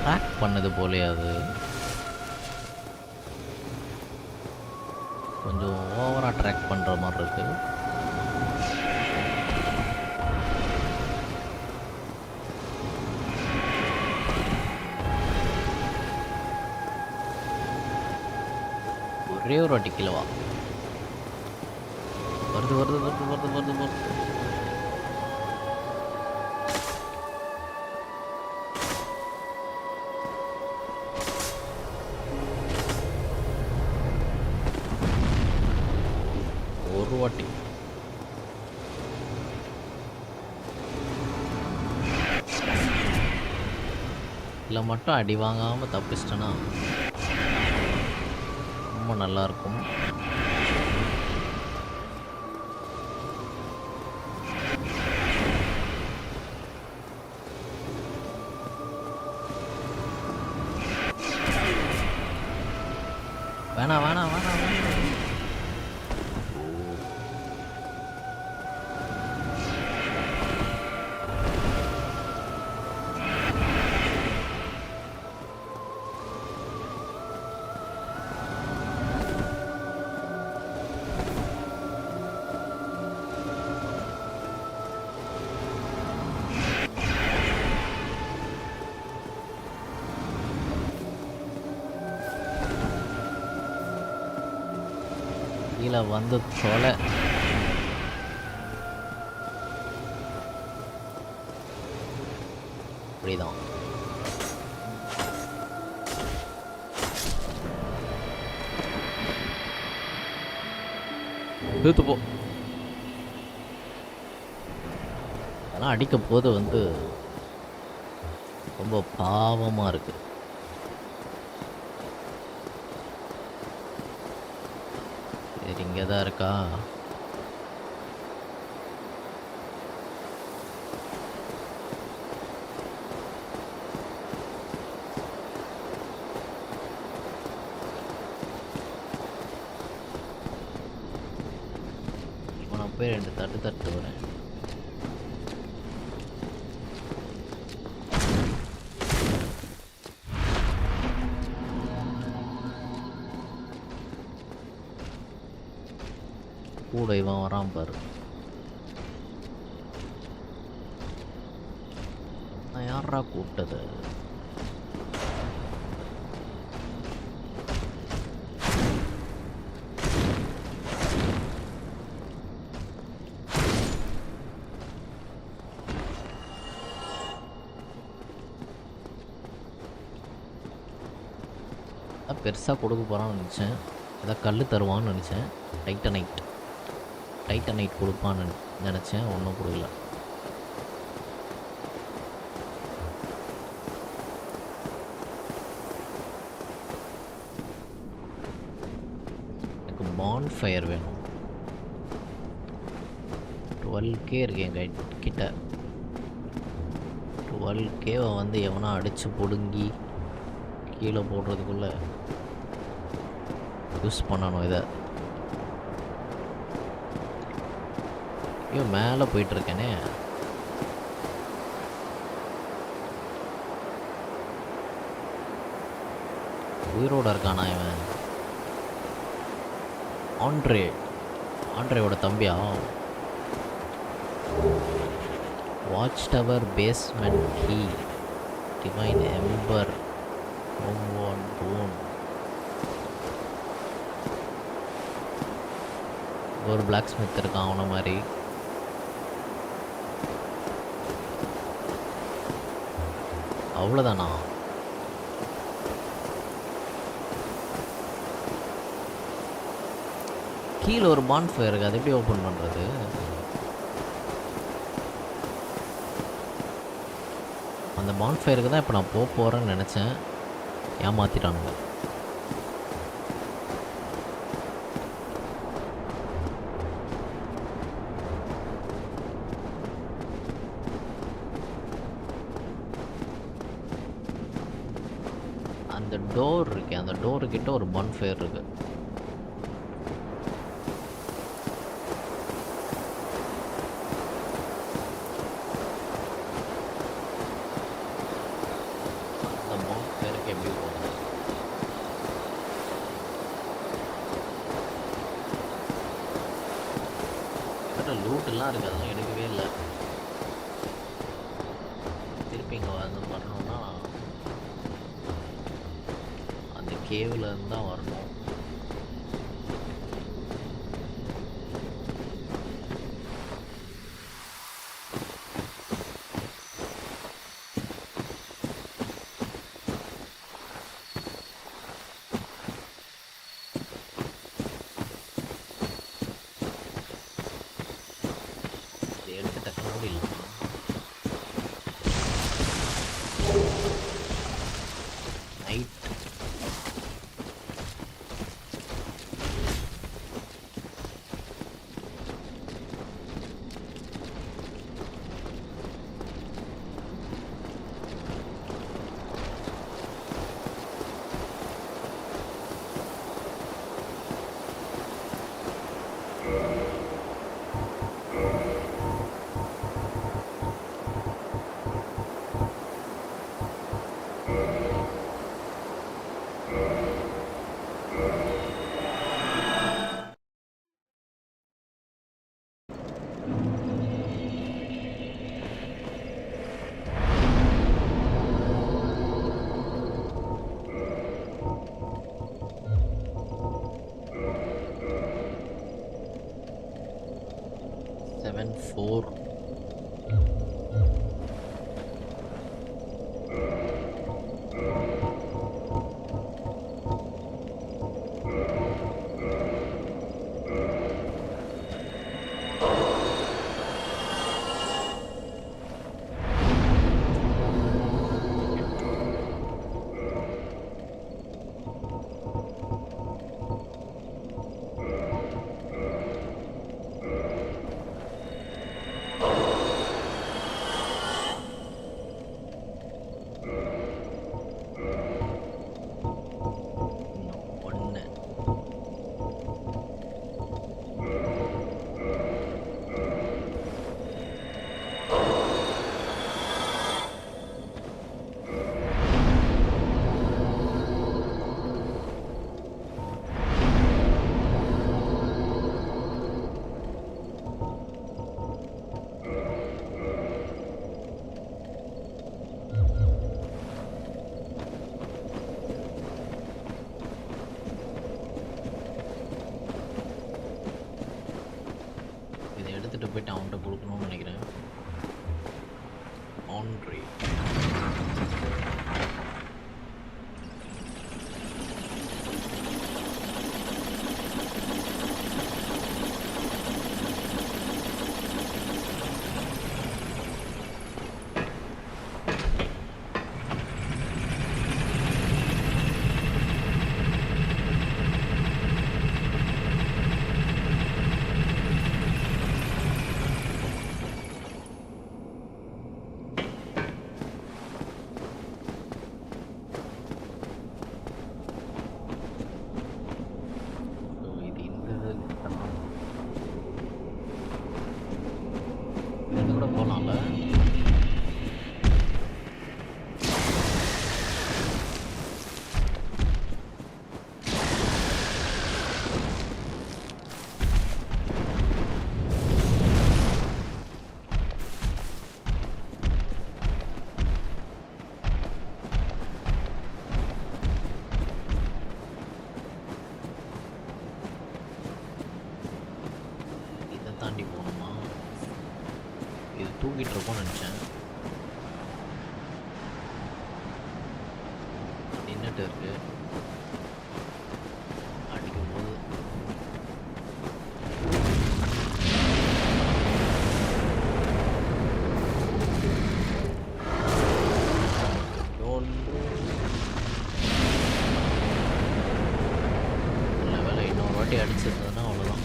ட்ராக் பண்ணது போலயே அது கொஞ்சம் ஓவரா ட்ராக் பண்ற மாதிரி இருக்கு. ஒரே ஒரு வாட்டி கீழே வா. வருது வருது வருது வருது வருது வருது. ஒரு வாட்டி இல்லை மட்டும் அடி வாங்காமல் தப்பிச்சிட்டேன்னா ரொம்ப நல்லாயிருக்கும். வேணாம் வேணாம் வேணாம் வேணாம். கீழே வந்து தொலை. அப்படிதான் இழுத்து போ. அதெல்லாம் அடிக்க போது வந்து ரொம்ப பாவமாக இருக்கு. சரி இங்கே தான் இருக்கா. இப்போ நான் போய் 2 தட்டு தட்டு வரேன். கூட இவன் வரான் பாரு. நான் யாரா கூப்பிட்டது? பெருசாக கொடுக்க போகிறான்னு நினச்சேன். ஏதாவது கல் தருவான்னு நினச்சேன். டைட்டனைட் கொடுப்பான்னு நினச்சேன். ஒன்றும் கொடுக்கல. எனக்கு பான்ஃபயர் வேணும். 12K இருக்கு என் கிட்ட. 12Kவை வந்து எவனா அடித்து பிடுங்கி கீழே போடுறதுக்குள்ளே யூஸ் பண்ணணும் இதை. ஐயோ மேலே போயிட்டுருக்கேனே. உயிரோட இருக்கானா இவன்? ஆண்ட்ரேயோட தம்பியா? Watch tower basement key divine ember home போன். ஒரு பிளாக் ஸ்மித் இருக்கான் அவனை மாதிரி. அவ்வளோதானா? கீழே ஒரு பான்ஃபயர் இருக்குது. அது எப்படி ஓப்பன் பண்ணுறது? அந்த பான்ஃபயருக்கு தான் இப்போ நான் போகிறேன்னு நினச்சேன். ஏமாற்றிட்டானுங்க. இந்த டோர் இருக்கு, அந்த டோரு கிட்ட ஒரு பன் ஃபயர் இருக்கு. அந்த பன் ஃபயருக்கு எப்படி போகுது? லூட்டெல்லாம் இருக்குது, அதெல்லாம் எடுக்கவே இல்லை. திருப்பி இங்கே வந்து வரணும்னா அந்த கேவில் இருந்து தான் வரணும். இதை எடுத்து டக்குனு ஓடிடலாம். Night seven 4. ஒன்று இதை எடுத்துகிட்டு போயிட்டு அவன்கிட்ட கொடுக்கணும்னு நினைக்கிறேன். ஆண்ட்ரி இது இது கூட போகலாம்ல. இதை தாண்டி போகணுமா? இது தூங்கிட்டு இருக்கோம்னு நினச்சேன். நின்றுட்டு இருக்கு அடிக்கும்போது. நல்ல வேலை, இன்னொரு வாட்டி அடிச்சிருந்ததுன்னா அவ்வளோதான்.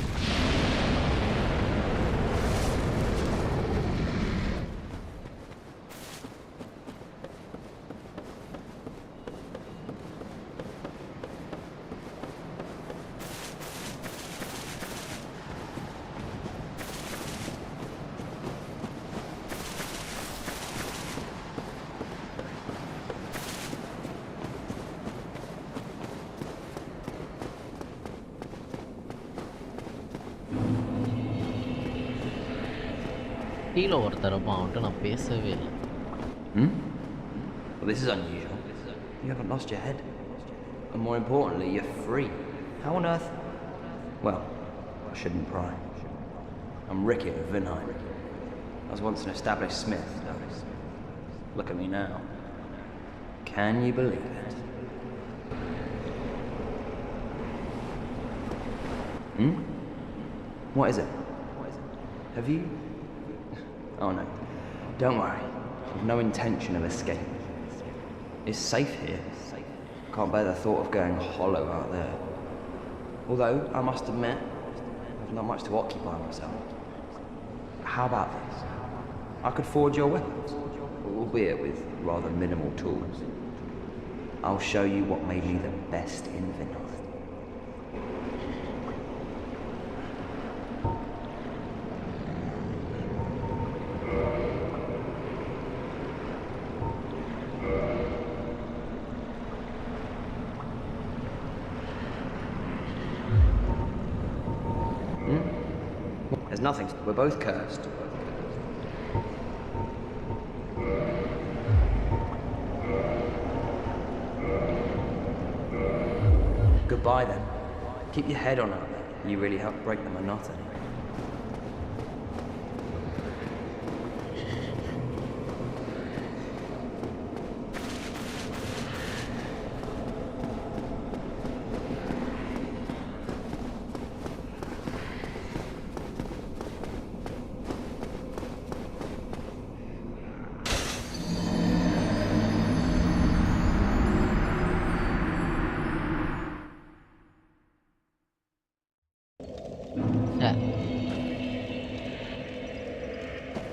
கீழே ஒருத்தர் இருப்பான், அவன்கிட்ட நான் பேசவே இல்லை. Well, this is unusual. You haven't lost your head. And more importantly, you're free. How on earth? Well, I shouldn't pry. I'm Ricky of Vinheim. I was once an established smith. Look at me now. Can you believe it? What is it? Have you? Oh no. Don't worry. I've no intention of escape. It's safe here. Can't bear the thought of going hollow out there. Although, I must admit, I've not much to occupy myself. How about this? I could forge your weapons, albeit with rather minimal tools. I'll show you what made me the best in Vinheim. There's nothing. We're both cursed. Goodbye then. Keep your head on out there. You really help break the monotony.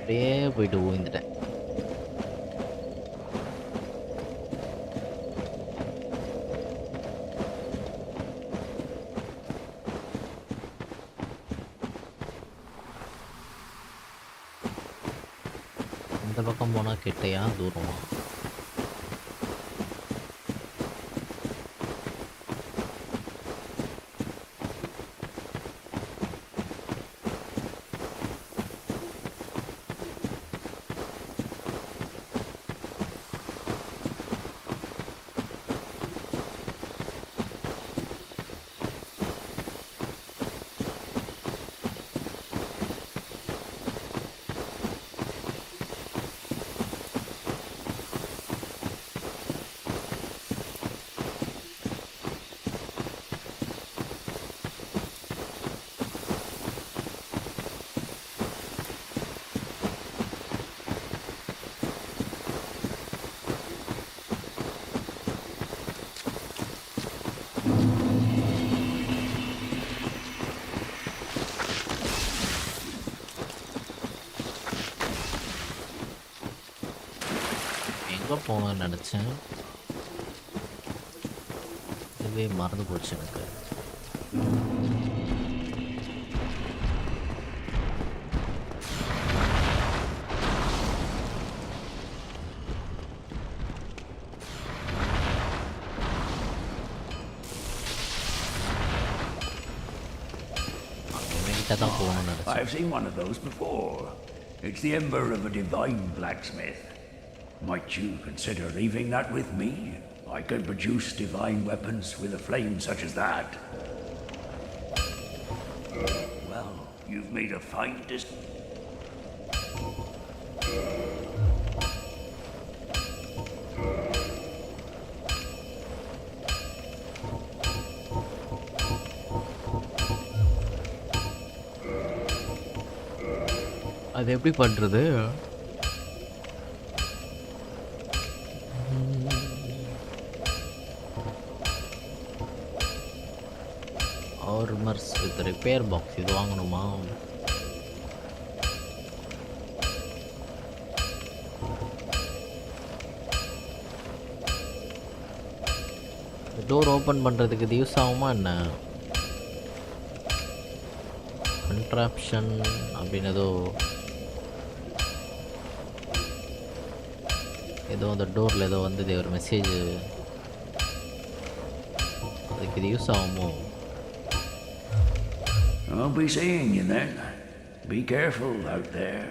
அப்படியே போயிட்டு விழுந்துட்டேன். இந்த பக்கம் போனால் கிட்டையா தூரமா? எங்கே போகணும்னு நினச்சேன், இதுவே மறந்து போச்சு எனக்கு. தான் போகணும்னு நினச்சேன். I've seen one of those before. It's the ember of a divine blacksmith. Might you consider leaving that with me? I can produce divine weapons with a flame such as that. Well, you've made a fine அது எப்படி பண்ணுறது? Armours with repair box இது வாங்கணுமா? Door open பண்ணுறதுக்கு இது use ஆகுமா என்ன? கண்ட்ராப்ஷன் அப்படின்னு ஏதோ அந்த டோரில் ஏதோ வந்தது ஒரு மெசேஜ், அதுக்கு இது யூஸ் ஆகுமோ? I'll be seeing you then. Be careful out there.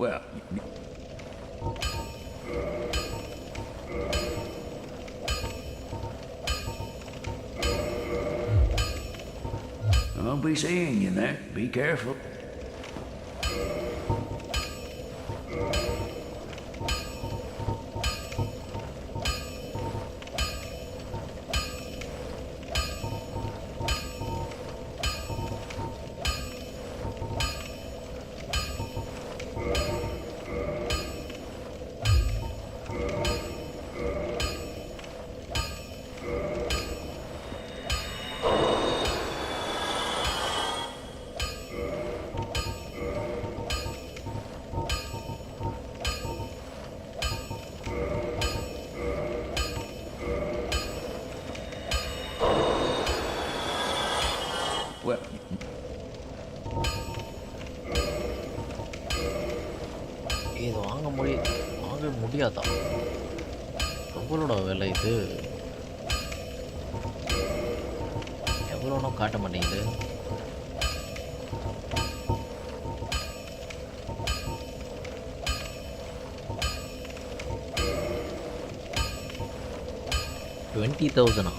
Well, I'll be seeing you then. Be careful. Well, இது வாங்க முடியாதா? எவ்வளோட விலை இது? எவ்வளோன்னு காட்ட மாட்டேங்குது. $20,000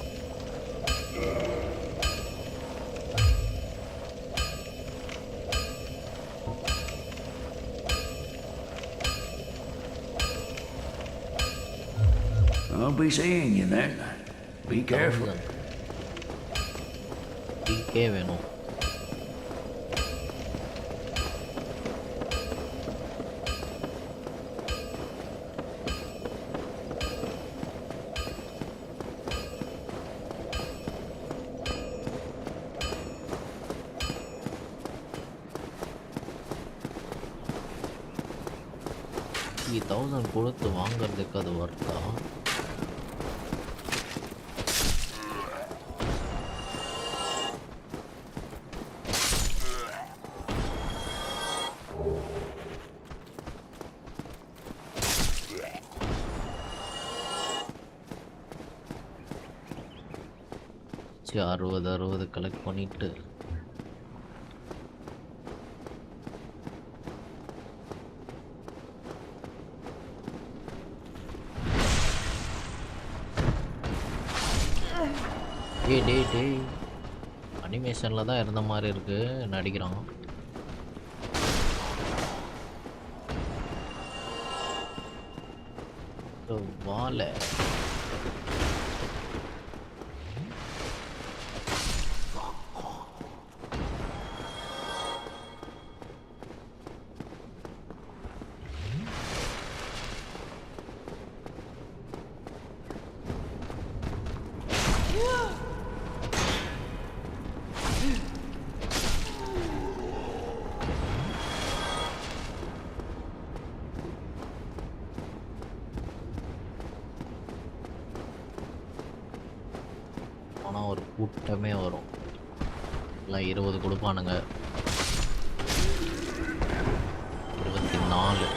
I'll be seeing you then. Be careful. DK வேணும். $3,000 கொடுத்து வாங்குறதுக்கு அது வர்த்தா? சரி 60 கலெக்ட் பண்ணிட்டு டேய் அனிமேஷனில் தான் இருந்த மாதிரி இருக்கு நடிக்கிறான். வாழை ஆனால் ஒரு கூட்டமே வரும். எல்லாம் 20 கொடுப்பானுங்க. 24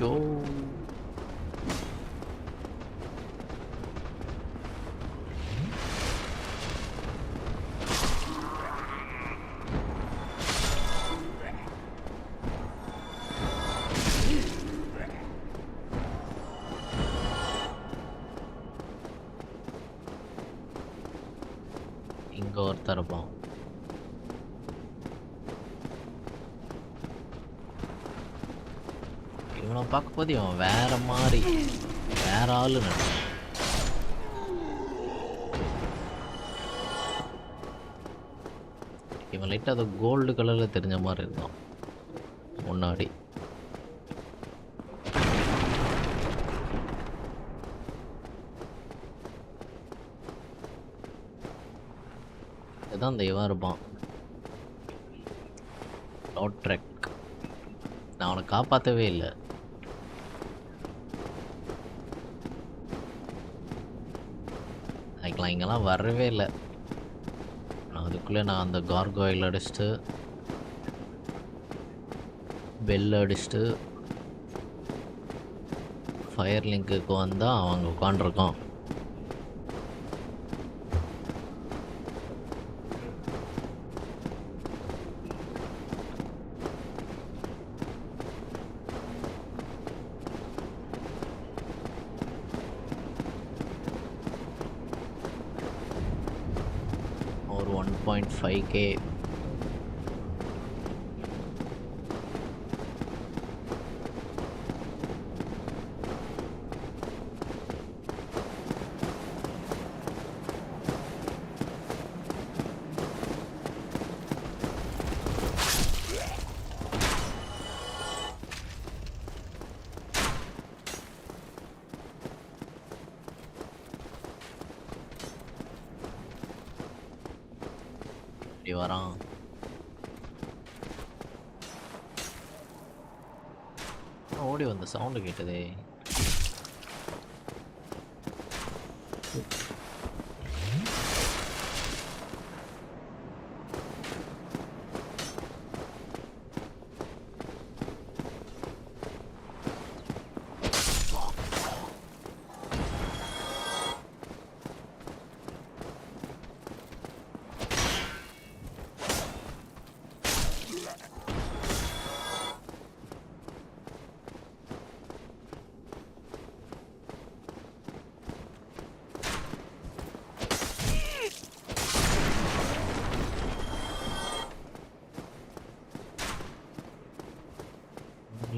யோ இங்கே ஒருத்தர் இருப்பான். இவனை பார்க்கும்போது இவன் வேற மாதிரி வேற ஆளு நினைச்சேன். இவன் லைட்டாக அது கோல்டு கலரில் தெரிஞ்ச மாதிரி இருந்தான் முன்னாடி. இதுதான் இந்த இவன் இருப்பான். ட்ரெக். நான் அவனை காப்பாற்றவே இல்லை. அதுக்கெலாம் இங்கெல்லாம் வரவே இல்லை. அதுக்குள்ளே நான் அந்த கார்கோயில் அடிச்சுட்டு பெல் அடிச்சுட்டு ஃபயர் லிங்க்குக்கு வந்தால் அவங்க உட்காண்ட்ருக்கான். ஒரு 1.5K. இப்படி வரான். ஓடி வந்த சவுண்டு கேட்டதே.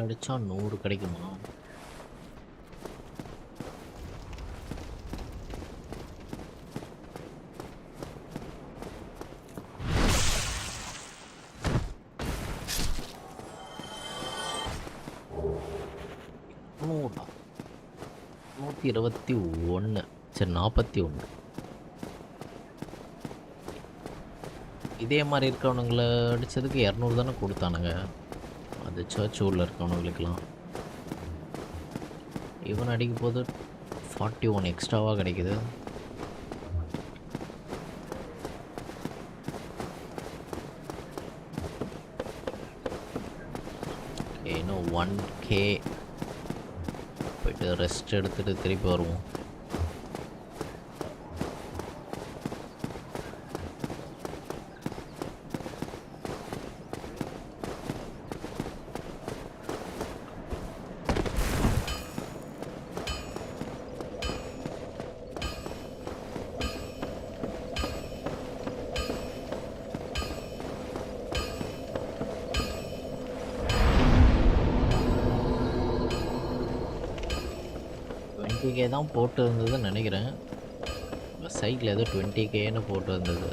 அடிச்சா 100 கிடைக்குமா? நூறா? 121. சரி 41. இதே மாதிரி இருக்கிறவனுங்களை அடித்ததுக்கு 200 தானே கொடுத்தானுங்க. அது சர்ச் உள்ள இருக்கவனுங்களுக்கெல்லாம். இவன் அடிக்கும் போது 41 எக்ஸ்ட்ராவாக கிடைக்குது. இன்னும் 1K போயிட்டு ரெஸ்ட் எடுத்துகிட்டு திருப்பி வருவோம். K தான் போட்டு இருந்ததுன்னு நினைக்கிறேன். சைட்டில் ஏதோ 20Kன்னு போட்டு இருந்தது.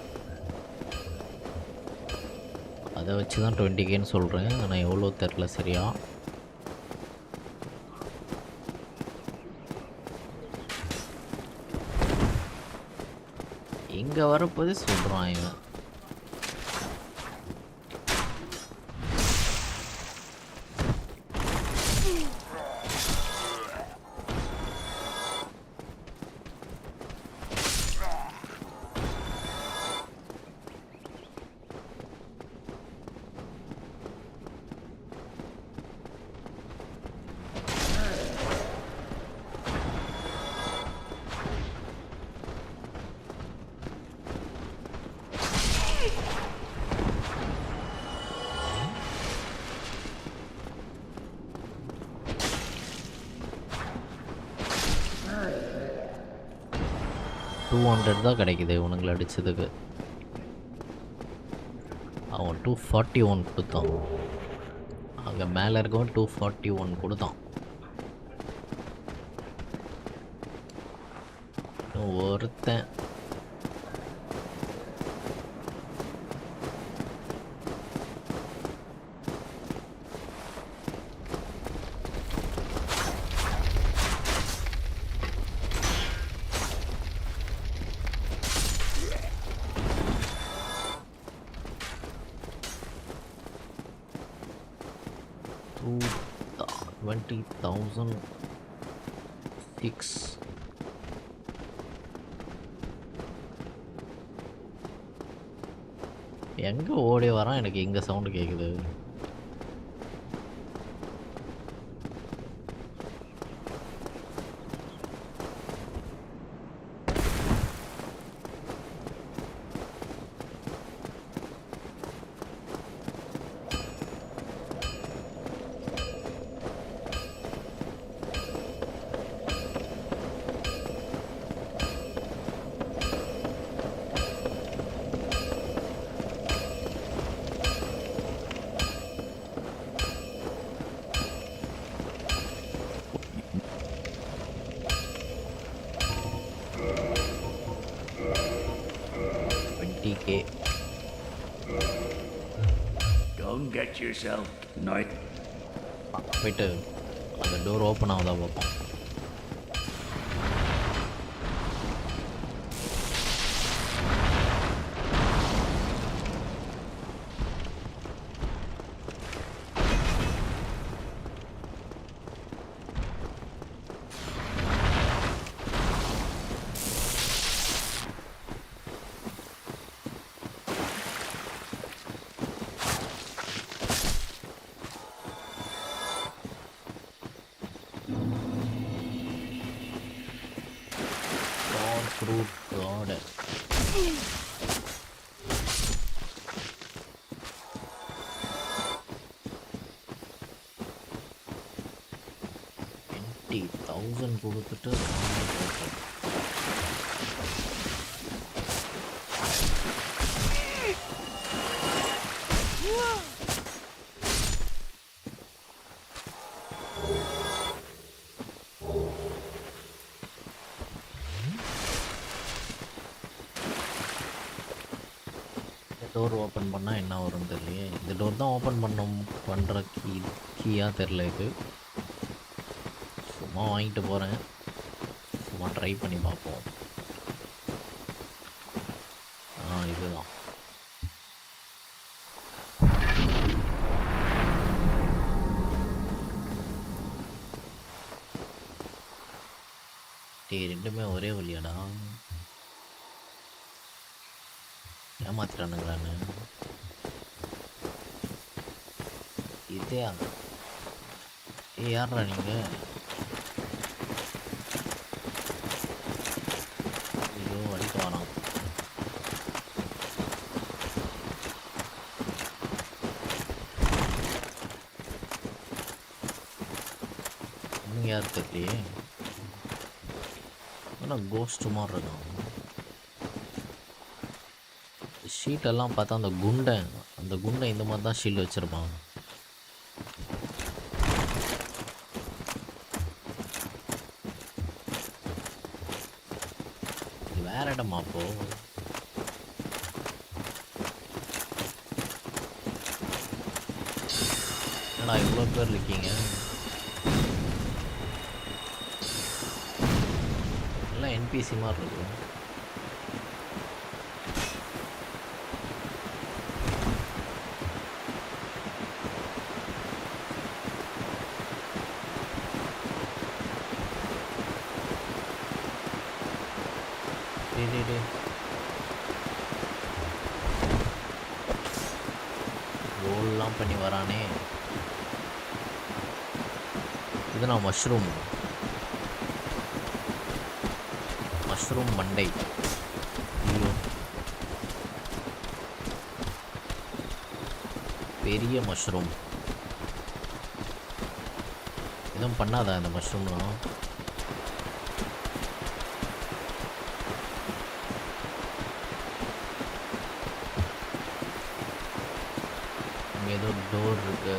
அதை வச்சு தான் 20Kன்னு சொல்கிறேன். ஆனால் எவ்வளோ தெரில சரியா. இங்கே வரப்போதே சொல்கிறான் இவன். $200 தான் கிடைக்குது இவனுங்களை அடித்ததுக்கு. அவன் 241 கொடுத்தான். அங்கே மேலே இருக்கவன் 241 கொடுத்தான். ஒருத்தன் 20,006. எங்கே ஓடி வரான்? எனக்கு எங்கே சவுண்டு கேட்குது. $20K. Don't get yourself night. போயிட்டு அந்த டோர் ஓப்பன் ஆகுதா பார்ப்போம். Fruit garden. $20,000 கொடுத்துட்டு டோர் ஓப்பன் பண்ணால் என்ன வரும் தெரியலையே. இந்த டோர் தான் ஓப்பன் பண்ணுற கீயாக தெரில. இது சும்மா வாங்கிட்டு போகிறேன், சும்மா ட்ரை பண்ணி பார்ப்போம். இதுதான். ரெண்டுமே ஒரே வழியாடா. ஏமாத்திட்டானுங்களான்னு இதே. யாரா நீங்க? ஐயோ அடிக்க வரான். இன்னும் யார் தெரியலையே. ஆனால் கோஸ்ட் மாதிரி இருக்கான். ஷீட்டெல்லாம் பார்த்தா அந்த குண்டை இந்த மாதிரி தான் ஷீல்டு வச்சுருப்பான். வேற இடமா அப்போ? என்னடா இவ்வளோ பேர் இருக்கீங்க? எல்லாம் என்பிசி மாதிரி இருக்கும். ரோல்லாம் பண்ணி வரானே. இது நான் மஷ்ரூம் மண்டை. ஐயோ பெரிய மஷ்ரூம். எதுவும் பண்ணாதா இந்த மஷ்ரூம்லாம்? ஏதோ டோர் இருக்கு.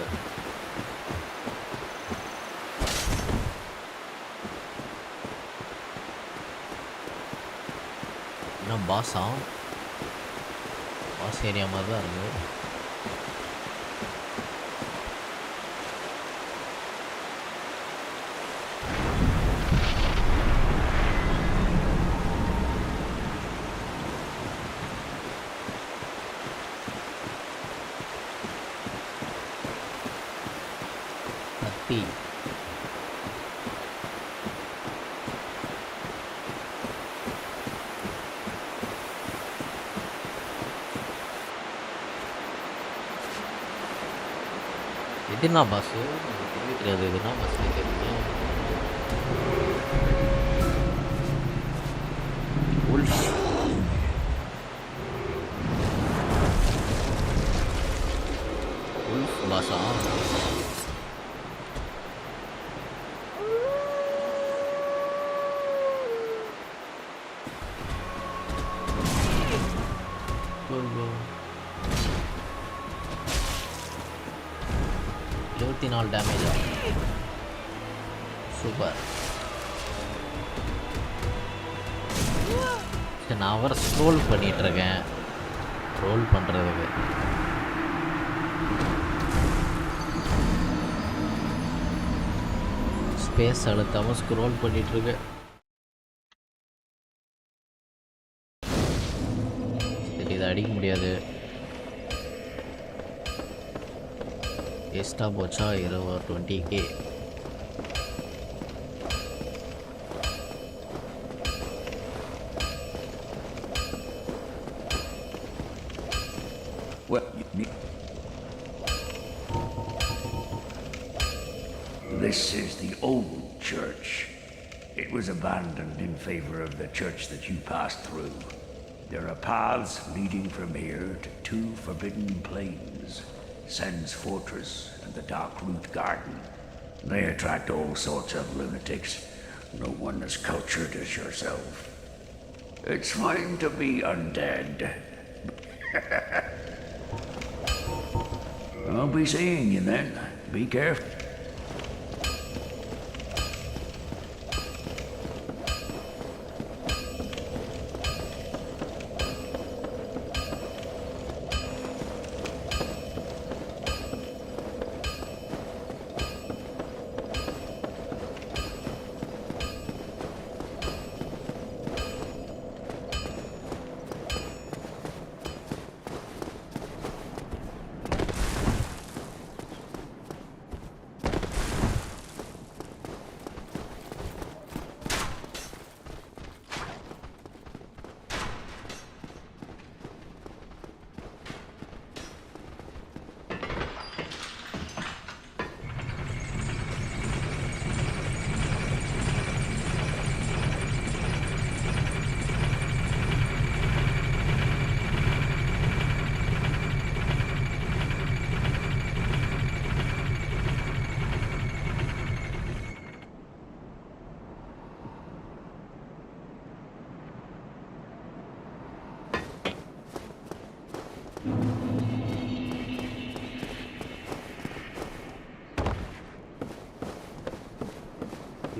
என்ன பாஸ் ஏரியா மாதிரி தான் இருக்கு. கத்தி. இது என்ன பாஸு? தெரியாது இது என்ன பாஸ் கேட்குறீங்க? உல்ஃப். உல்ஃப் பாஸா? ஐயோ. 24 டேமேஜா? சூப்பர். சரி, நான் அவரை ஸ்க்ரோல் பண்ணிகிட்ருக்கேன். ரோல் பண்ணுறதுக்கு ஸ்பேஸ் அழுத்தாமல் ஸ்க்ரோல் பண்ணிகிட்ருக்கேன். சரி, இதை அடிக்க முடியாது. வேஸ்ட்டாக போச்சா? 20K. Well, this is the old church. It was abandoned in favor of the church that you passed through. There are paths leading from here to 2 forbidden plains. Sen's Fortress and the Dark Root Garden. They attract all sorts of lunatics, no one as cultured as yourself. It's fine to be undead. I'll be seeing you then. Be careful.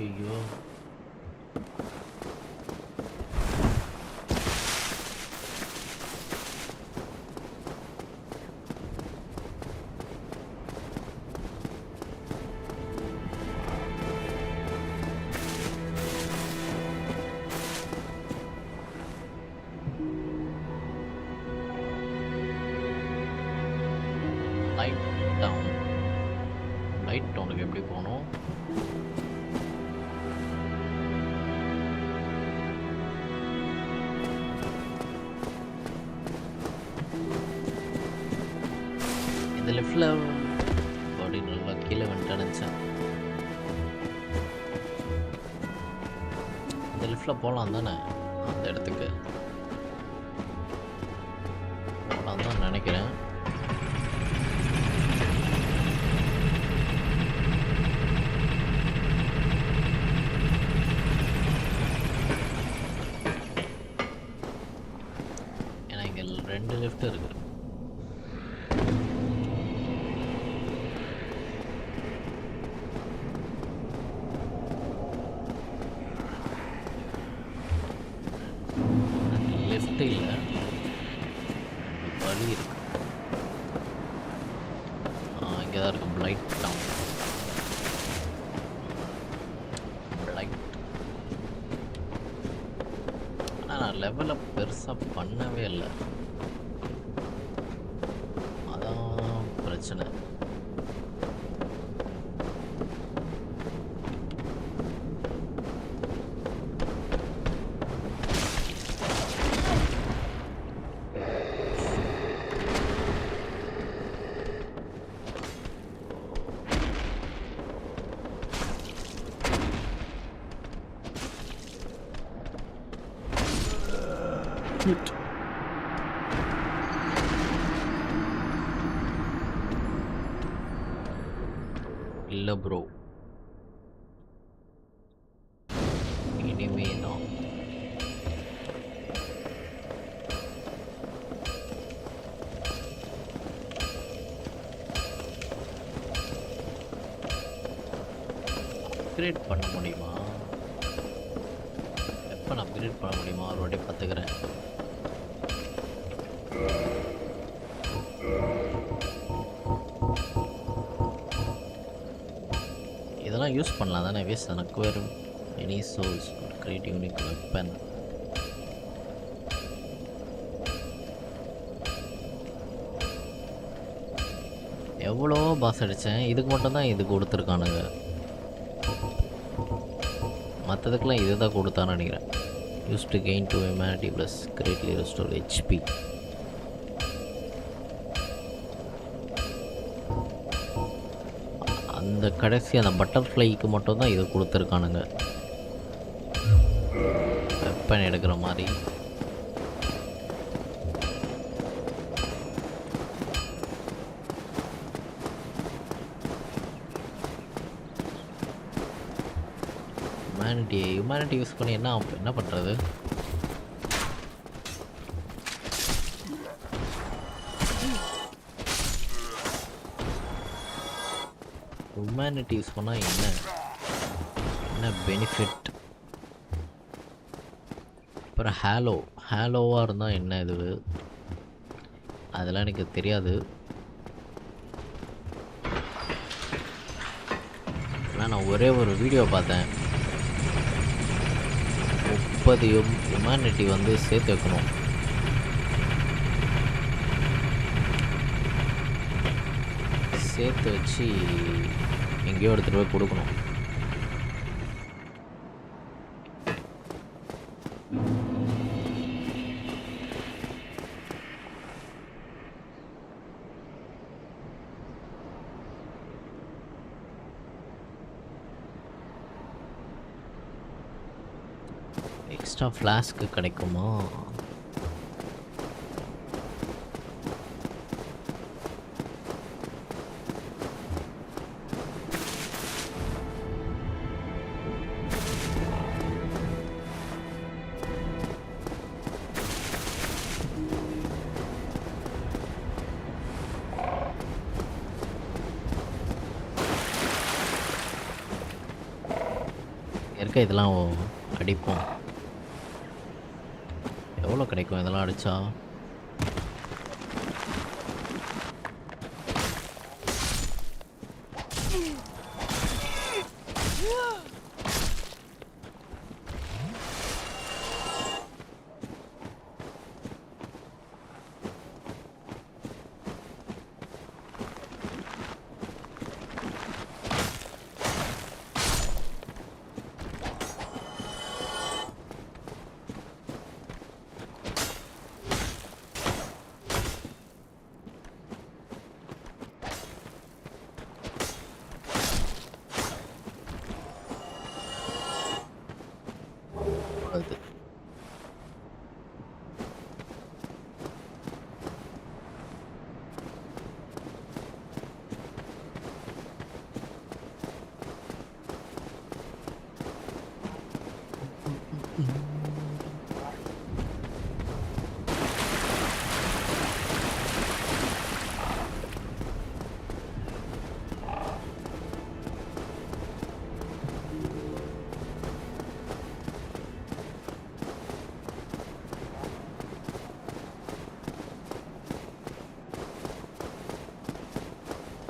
ஐயோ. Light down. Light டவுனுக்கு எப்படி போகணும்? இந்த லெஃப்டில் அப்படின்னு நல்லா கீழே வந்துட்டு நினச்சேன். இந்த லிஃப்டில் போகலாம் தானே? அந்த இடத்துக்கு போகலாம் தான் நினைக்கிறேன். ஏன்னா இங்கே 2 லிஃப்ட் இருக்குது. லெஃப்ட் இல்லை, வழி இருக்கு. இங்கே தான் இருக்கும் பிளைட் டவுன். பிளைட். ஆனால் நான் லெவலை பெருசாக பண்ணவே இல்லை, அதான் பிரச்சனை. it. இல்ல ப்ரோ, இனிமே தான். அப்கிரேட் பண்ண முடியுமா? வெப்பன் அப்கிரேட் பண்ண முடியுமா? ஒரு வாட்டி பார்த்துக்கிறேன். இதெல்லாம் யூஸ் பண்ணலாம் தானே? வேஸ்ட் தானே. Acquire any souls create unique weapon. எவ்வளோ பாஸ் அடித்தேன், இதுக்கு மட்டும்தான் இது கொடுத்துருக்கானுங்க. மற்றதுக்கெலாம் இது தான் கொடுத்தான்னு நினைக்கிறேன். Use to gain to humanity plus greatly restore HP. அந்த கடைசி அந்த பட்டர்ஃப்ளைக்கு மட்டும்தான் இது கொடுத்துருக்கானுங்க, வெப்பன் எடுக்கிற மாதிரி. ஹியூமனிட்டி யூஸ் பண்ணி என்ன பண்ணுறது? ஹியூமனிட்டி யூஸ் பண்ணால் என்ன பெனிஃபிட்? அப்புறம் ஹேலோவாக இருந்தால் என்ன இது? அதெல்லாம் எனக்கு தெரியாது. ஆனால் நான் ஒரே ஒரு வீடியோ பார்த்தேன். 30 ஹியூமனிட்டி வந்து சேர்த்து வைக்கணும். சேர்த்து வச்சு எங்கேயோ எடுத்துகிட்டு போய் கொடுக்கணும். எக்ஸ்ட்ரா ஃப்ளாஸ்க்கு கிடைக்குமா? இருக்க இதெல்லாம் அடிப்போம். எவ்வளோ கிடைக்கும் இதெல்லாம் அடித்தா? அது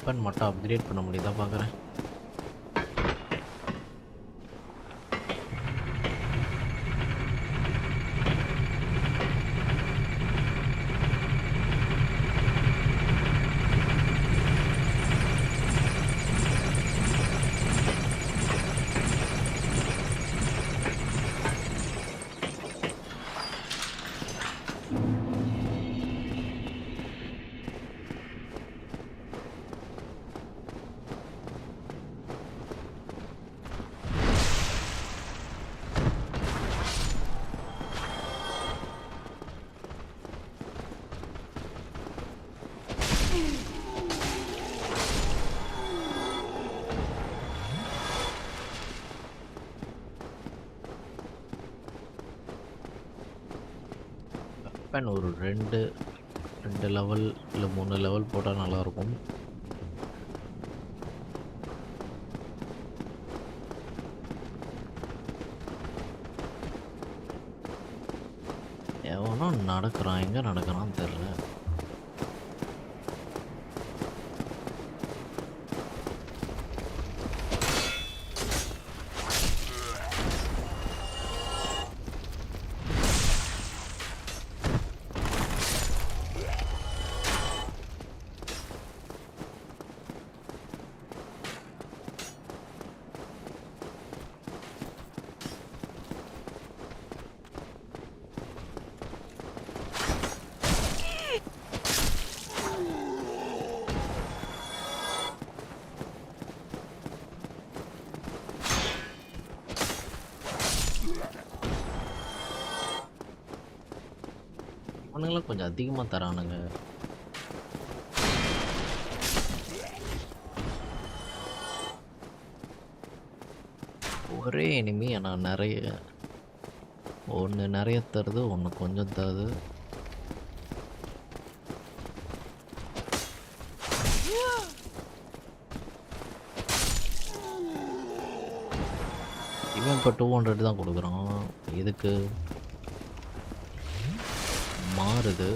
வெப்பன் மட்டும் அப்கிரேட் பண்ண முடியுதா பார்க்குறேன். வெப்பன் ஒரு 2 லெவல் இல்லை 3 லெவல் போட்டால் நல்லாயிருக்கும். எவனோ நடக்கிறான், எங்கே நடக்கிறான்னு தெரில. அவனுங்களாம் கொஞ்சம் அதிகமாக தரானுங்க. ஒரே எனிமி ஆனால் நிறைய, ஒன்று நிறைய தருது, ஒன்று கொஞ்சம் தருது. இவன் இப்போ 200 தான் கொடுக்குறான். இதுக்கு மாறுது.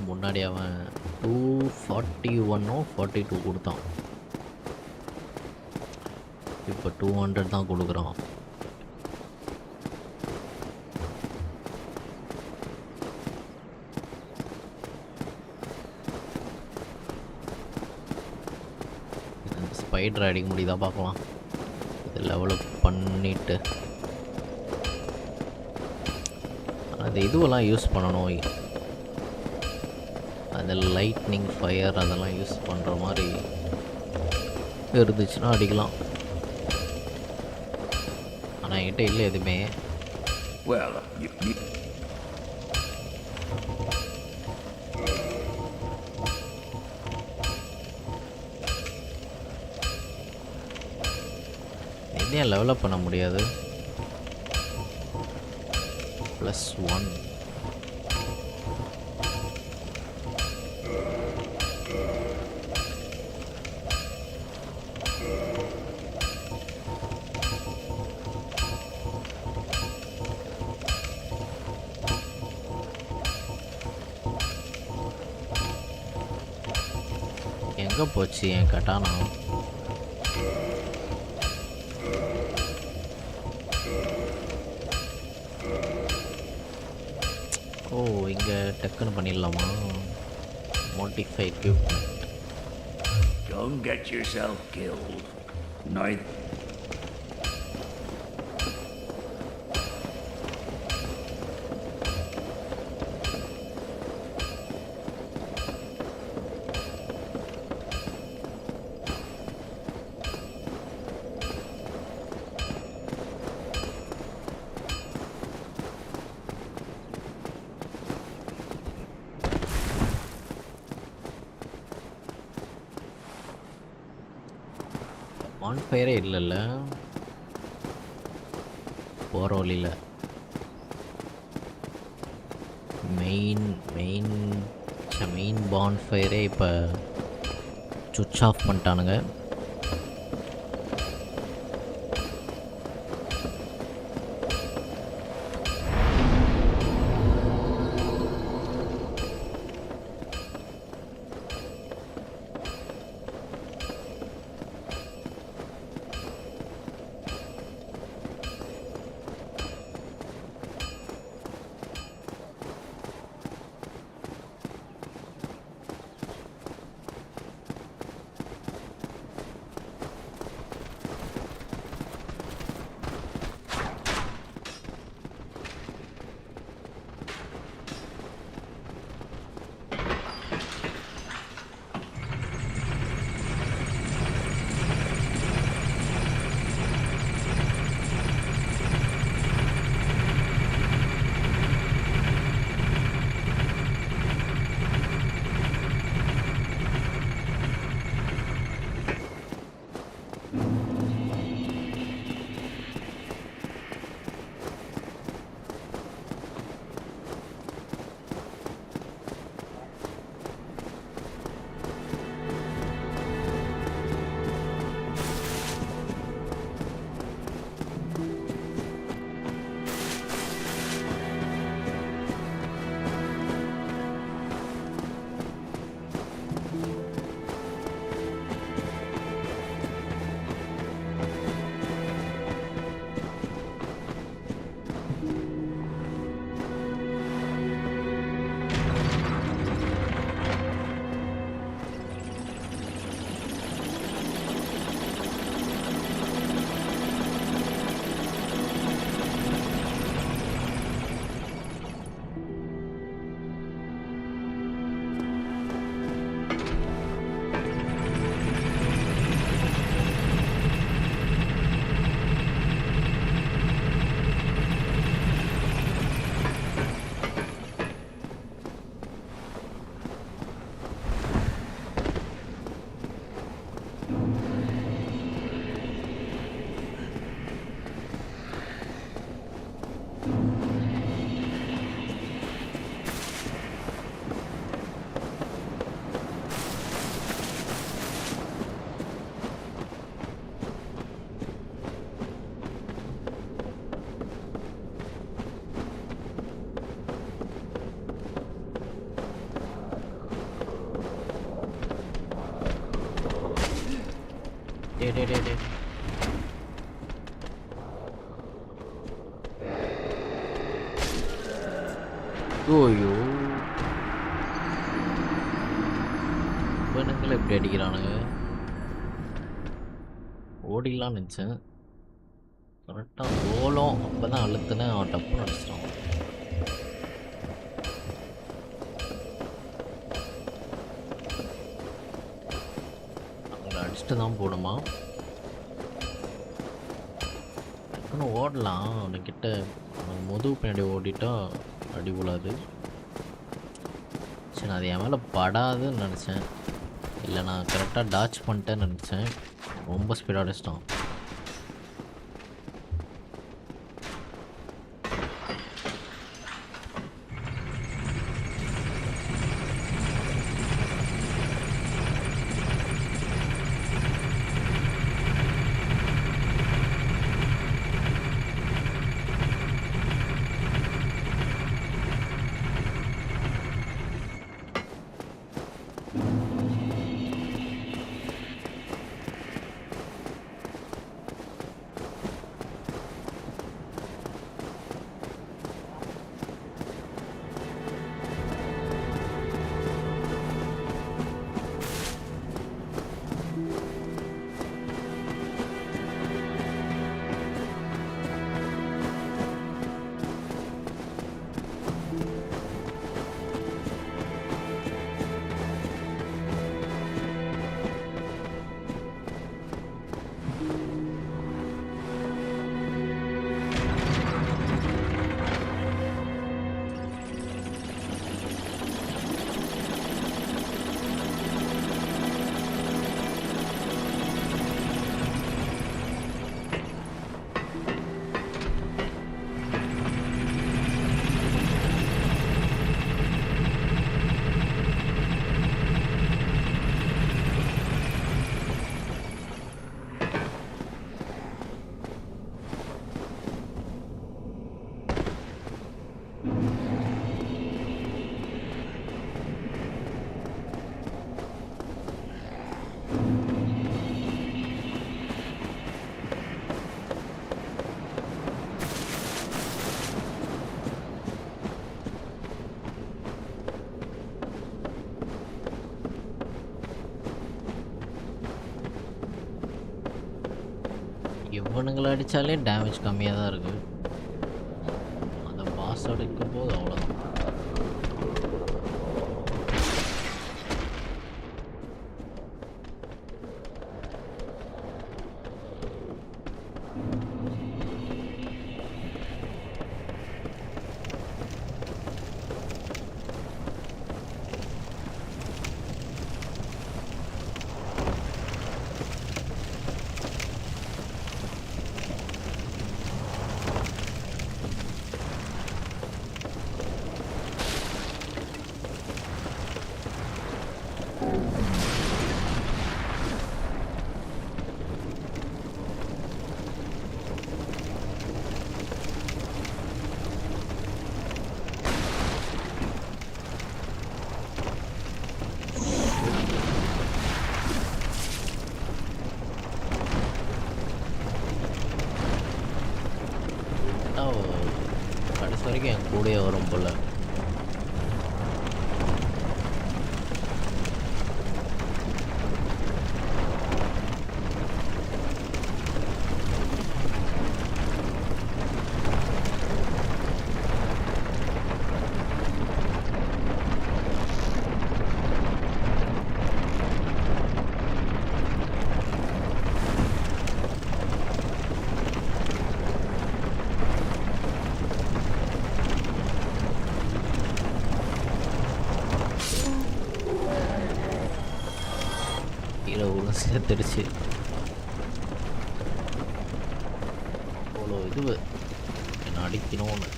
முன்னாடி அவன் 241 42 கொடுத்தான், இப்போ 200 தான் கொடுக்குறான். ஸ்பைடர் அடிக்க முடியுதா பார்க்கலாம். இது லெவலப் பண்ணிட்டு அந்த இதுவெல்லாம் யூஸ் பண்ணணும். அந்த லைட்னிங் ஃபயர் அதெல்லாம் யூஸ் பண்ணுற மாதிரி இருந்துச்சுன்னா அடிக்கலாம். ஆனால் என்கிட்ட இல்லை எதுவுமே. Well, you என்ன லெவலப் பண்ண முடியாது. +1 எங்கே போச்சு என் கட்டானா? ஓ, இங்கே டக்குன்னு பண்ணிடலாமா? Modify equipment. don't get yourself killed. Neither. ஆன்ஃபயரே இல்லைல்ல போகிற வழியில். மெயின் பான்ஃபயரே இப்போ சுவிட்ச் ஆஃப் பண்ணிட்டானுங்க. டே. ஐயோ, இவனுங்களை எப்படி அடிக்கிறானுங்க? ஓடிடலான்னு நினச்சேன். கரெக்டாக ஓலம் அப்போ தான் அழுத்துனேன், அவன் டப்புன்னு அடிச்சிட்டான். அவங்கள அடிச்சுட்டு தான் போகணுமா? டக்குன்னு ஓடலாம் அவனுக்கிட்ட. முதுகு பின்னாடி ஓடிட்டா அடி விழாது. சரி, அது என் மேலே படாதுன்னு நினச்சேன். இல்லை, நான் கரெக்டாக டாச் பண்ணிட்டேன்னு நினச்சேன். ரொம்ப ஸ்பீடாக அடிச்சிட்டான். இவனுங்களை அடித்தாலே டேமேஜ் கம்மியாக தான் இருக்குது. அந்த பாஸ் அடிக்கும் போது அவ்வளோதான். கடைசி வரைக்கும் என் கூடயே வரும் போல. செத்துடுச்சு. அவ்வளோ இது என்ன அடிக்கணும்னு.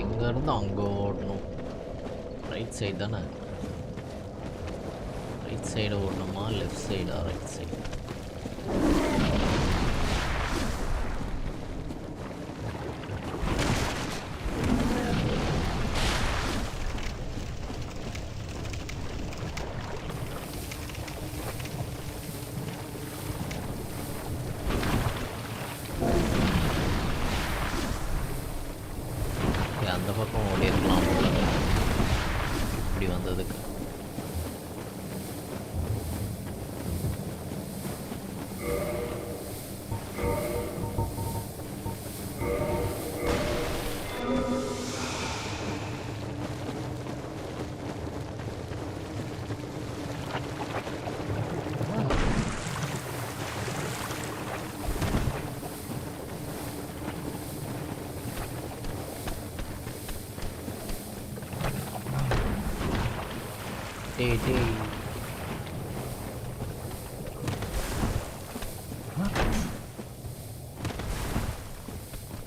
இங்கேருந்து அங்கே ஓடணும். ரைட் சைடு தானே? ரைட் சைடு ஓடணுமா லெஃப்ட் சைடா ரைட் சைடு? அந்த பக்கம் ஓடி இருக்கலாம் போல இப்படி வந்ததுக்கு. டேய் டேய்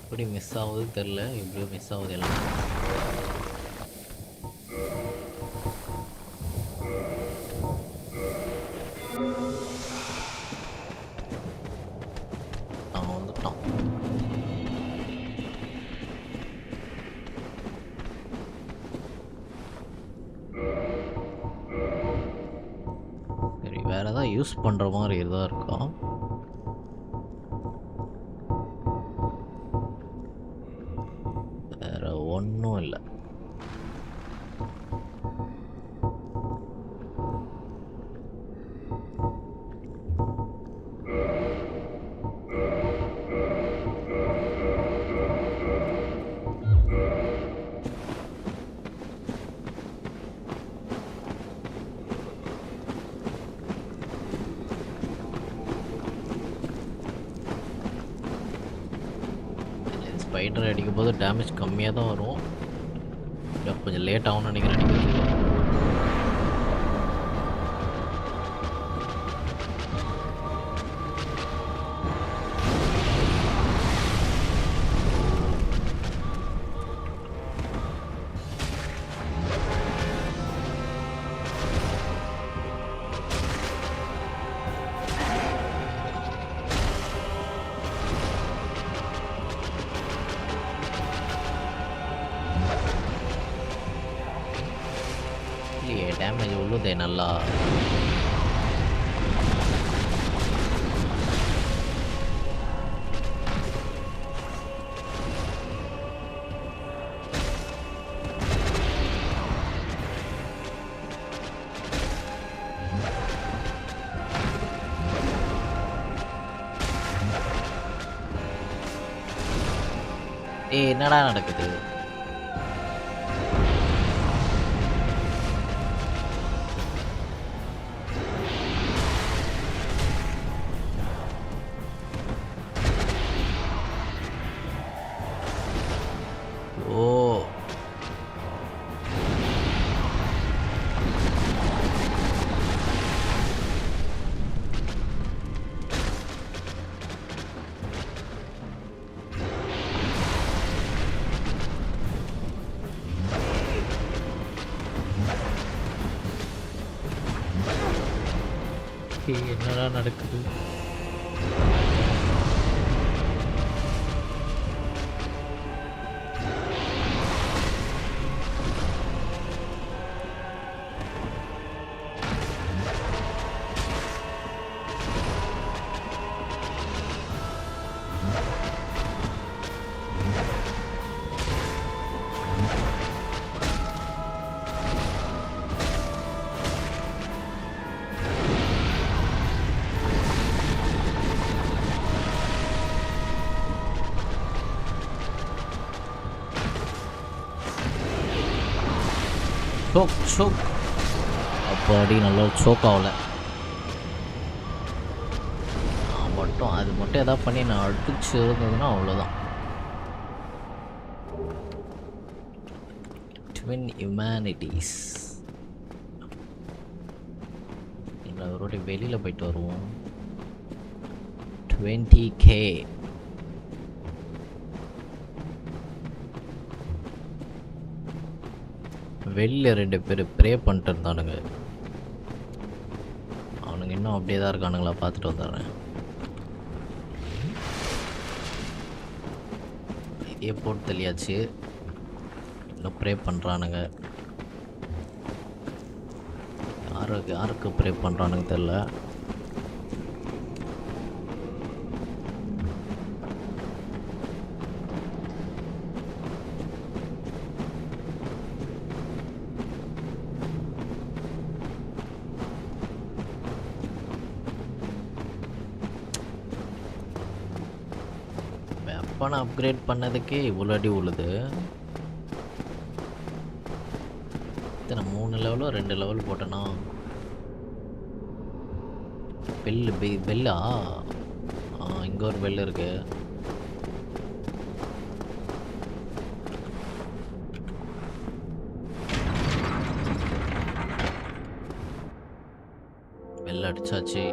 எப்படி மிஸ் ஆகுது தெரில, எப்படியோ மிஸ் ஆகுது எல்லாம். அவன் வந்துட்டான். சரி, வேற ஏதாவது யூஸ் பண்ற மாதிரி எதாவது இருக்கா? வேற ஒன்றும் இல்லை. ஸ்பைடர் அடிக்கும் போது டேமேஜ் கம்மியாக தான் வரும். கொஞ்சம் லேட் ஆகும்னு நினைக்கிறேன் அடிக்கிறது. இல்லையே, டேமேஜ் உள்ளதே நல்லா. ஏய், என்னடா நடக்குது? ஓ, ஏய், என்னடா நடக்குது? Choke choke. அப்பாடி நல்லா சோக் ஆகல. மட்டும் அது மட்டும் எதாவது பண்ணி நான் அடிச்சு இருந்ததுன்னா அவ்வளோதான். Twin humanities. இல்லை, ஒரு வாட்டி வெளியில் போயிட்டு வருவோம். 20K. வெளியில் 2 பேர் ப்ரே பண்ணிட்டு இருந்தானுங்க. இன்னும் அப்படியே தான் இருக்கானுங்களா பார்த்துட்டு வந்துடுறேன். இதே போட்டு தெளியாச்சு. இன்னும் ப்ரே பண்ணுறானுங்க. யாருக்கு ப்ரே பண்ணுறானுங்க தெரில. வெப்பனை அப்கிரேட் பண்ணதுக்கே இவ்வளோ அடி உழுது. இத்தனை 3 லெவலோ 2 லெவல் போட்டேன்னா பெல்லா இங்கே ஒரு பெல் இருக்கு. பெல் அடிச்சாச்சு.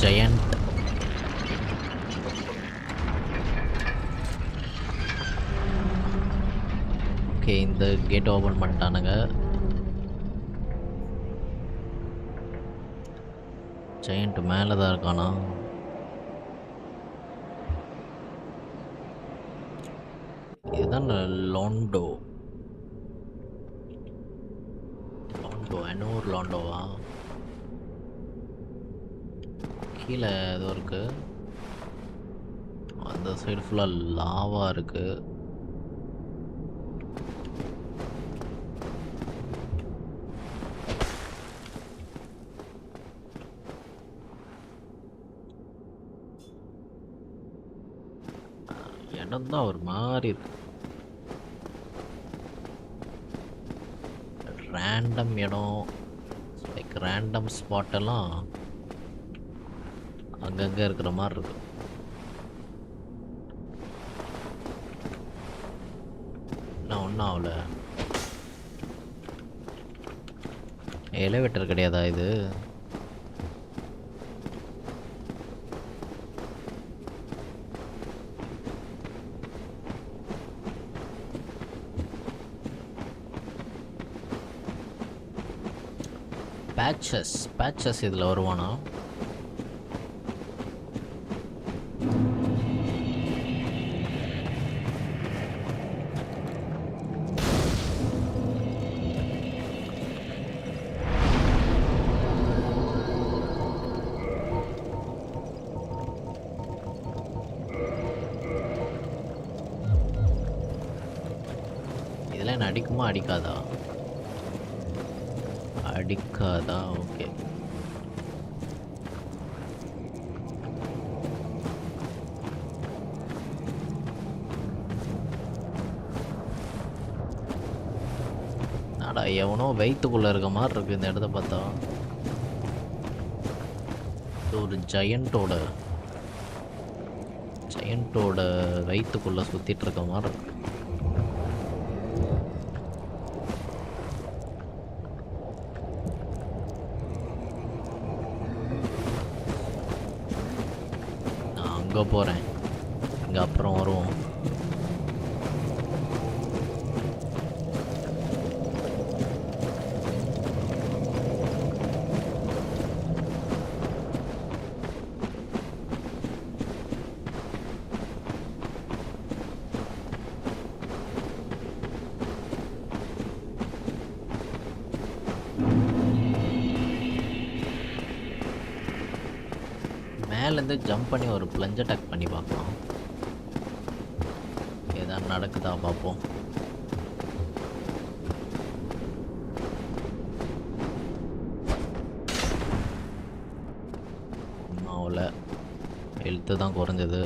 Giant. ஓகே, இந்த கேட் ஓபன் பண்ணிட்டானுங்க. ஜெயண்ட் மேலே தான் இருக்கானா? இதுதான் லாண்டோ. அனூர் லாண்டோவா? கீழே ஏதோ இருக்கு. அந்த சைடு ஃபுல்லாக லாவா இருக்கு. இடம் தான் ஒரு மாதிரி இருக்கு. ரேண்டம் இடம், லைக் ரேண்டம் ஸ்பாட்டெல்லாம் அங்கங்கே இருக்கிற மாதிரி இருக்கு. நான் ஒன்றும் ஆகல. எலிவேட்டர் கிடையாதா இது? பேட்சஸ் இதில் வருவானா? இதெல்லாம் என்ன அடிக்குமா அடிக்காதா? அடிக்காதா? ஓகே. நாடா எவனோ வயிற்றுக்குள்ளே இருக்க மாதிரி இருக்கு இந்த இடத்த பார்த்தா. இது ஒரு ஜெயண்டோட வயிற்றுக்குள்ளே சுற்றிட்டு இருக்க மாதிரி இருக்கு. அங்கே போகிறேன், இங்கே அப்புறம் வருவோம். மேலேருந்து ஜம்ப் பண்ணி ஒரு பிளஞ்ச் அட்டாக் பண்ணி பார்க்கலாம். ஏதாவது நடக்குதா பார்ப்போம். அவ்வளோ ஹெல்த்து தான் குறைஞ்சது.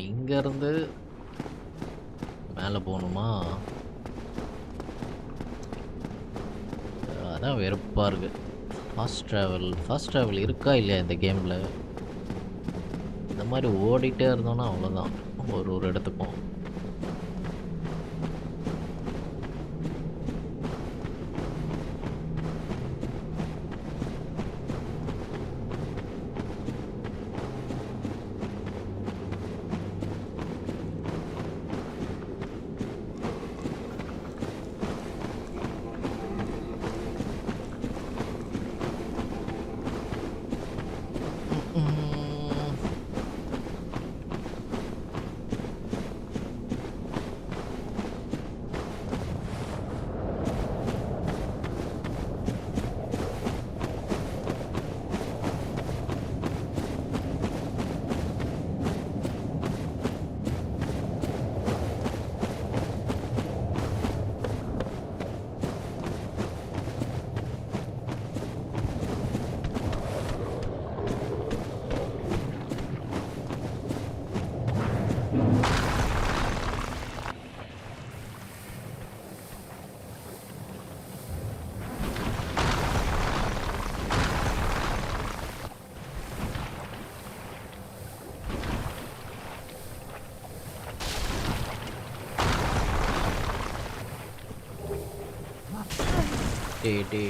இங்கேருந்து மேலே போகணுமா? அதான் வெறுப்பாக இருக்குது. ஃபாஸ்ட் ட்ராவல் இருக்கா இல்லையா இந்த கேமில்? இந்த மாதிரி ஓடிட்டே இருந்தோன்னா அவ்வளோதான், ஒரு இடத்துக்கும்.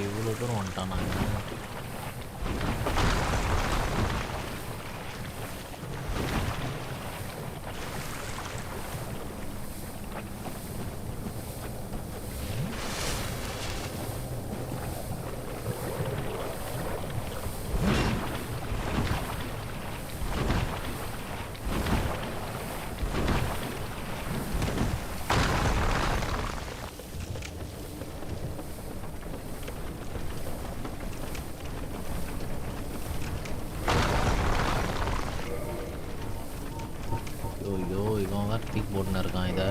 இவ்வளோ தூரம் வந்துட்டானாங்க. ஐயோ, இவன் வேறு தூக்கி போட்டுன்னு இருக்கான். இதை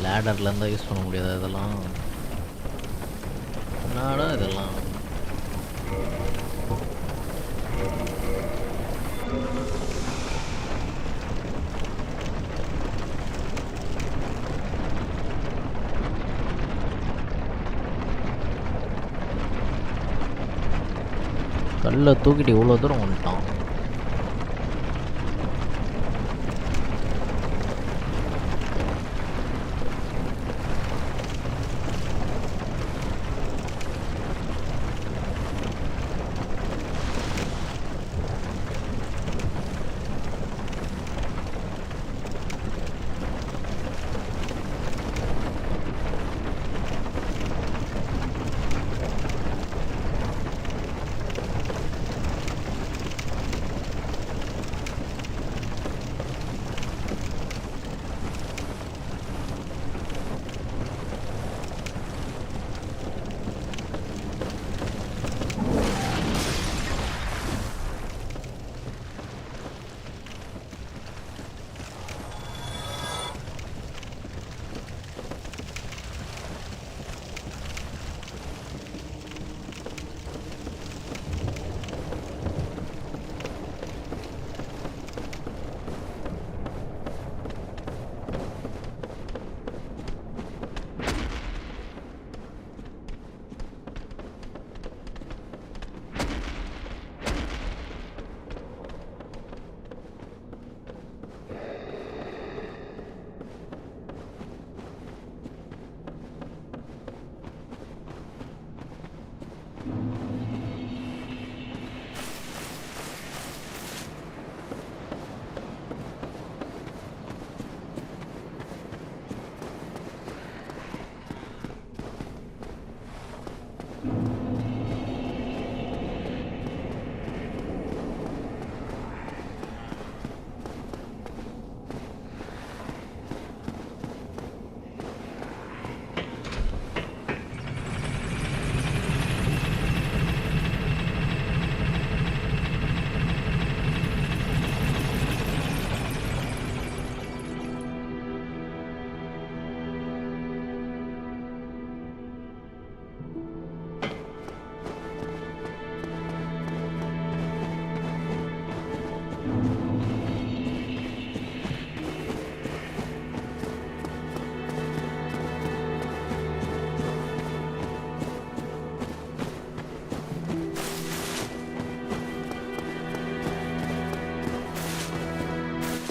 லேடர்லேருந்து யூஸ் பண்ண முடியாது. இதெல்லாம் என்னடா இதெல்லாம்? கல்லை தூக்கிட்டு இவ்வளோ தூரம் வந்துட்டான்.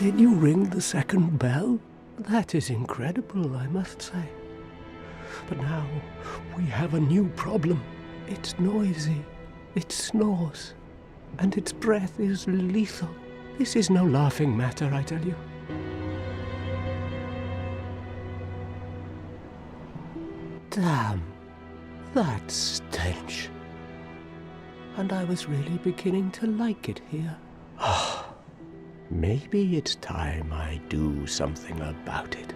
Did you ring the second bell? That is incredible, I must say. But now we have a new problem. It's noisy, it snores, and its breath is lethal. This is no laughing matter, I tell you. Damn, that stench. And I was really beginning to like it here. Maybe it's time I do something about it.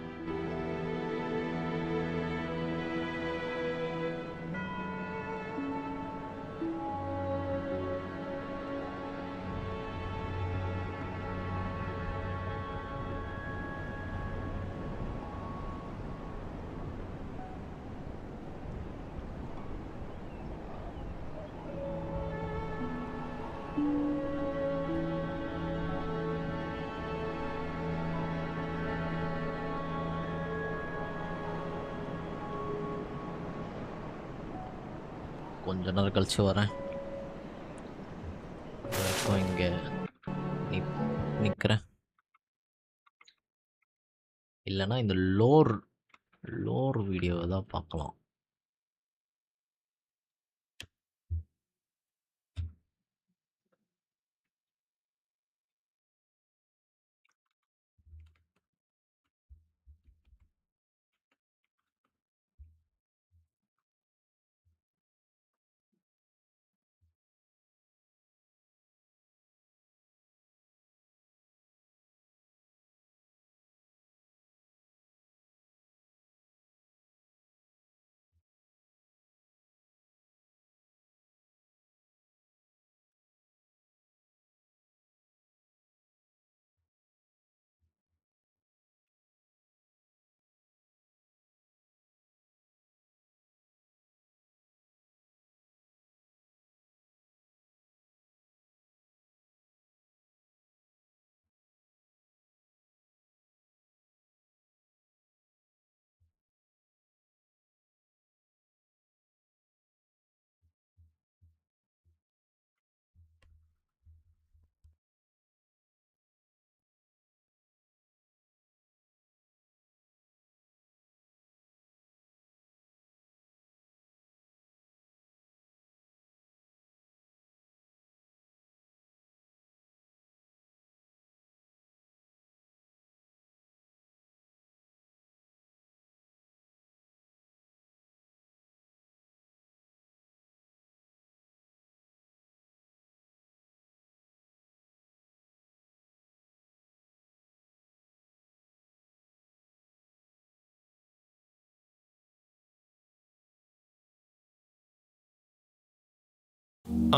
கொஞ்ச நேரம் கழிச்சு வரேன். இப்போ இங்கே நிற்கிறேன். இல்லைன்னா இந்த லோர் வீடியோவை தான் பார்க்கலாம்.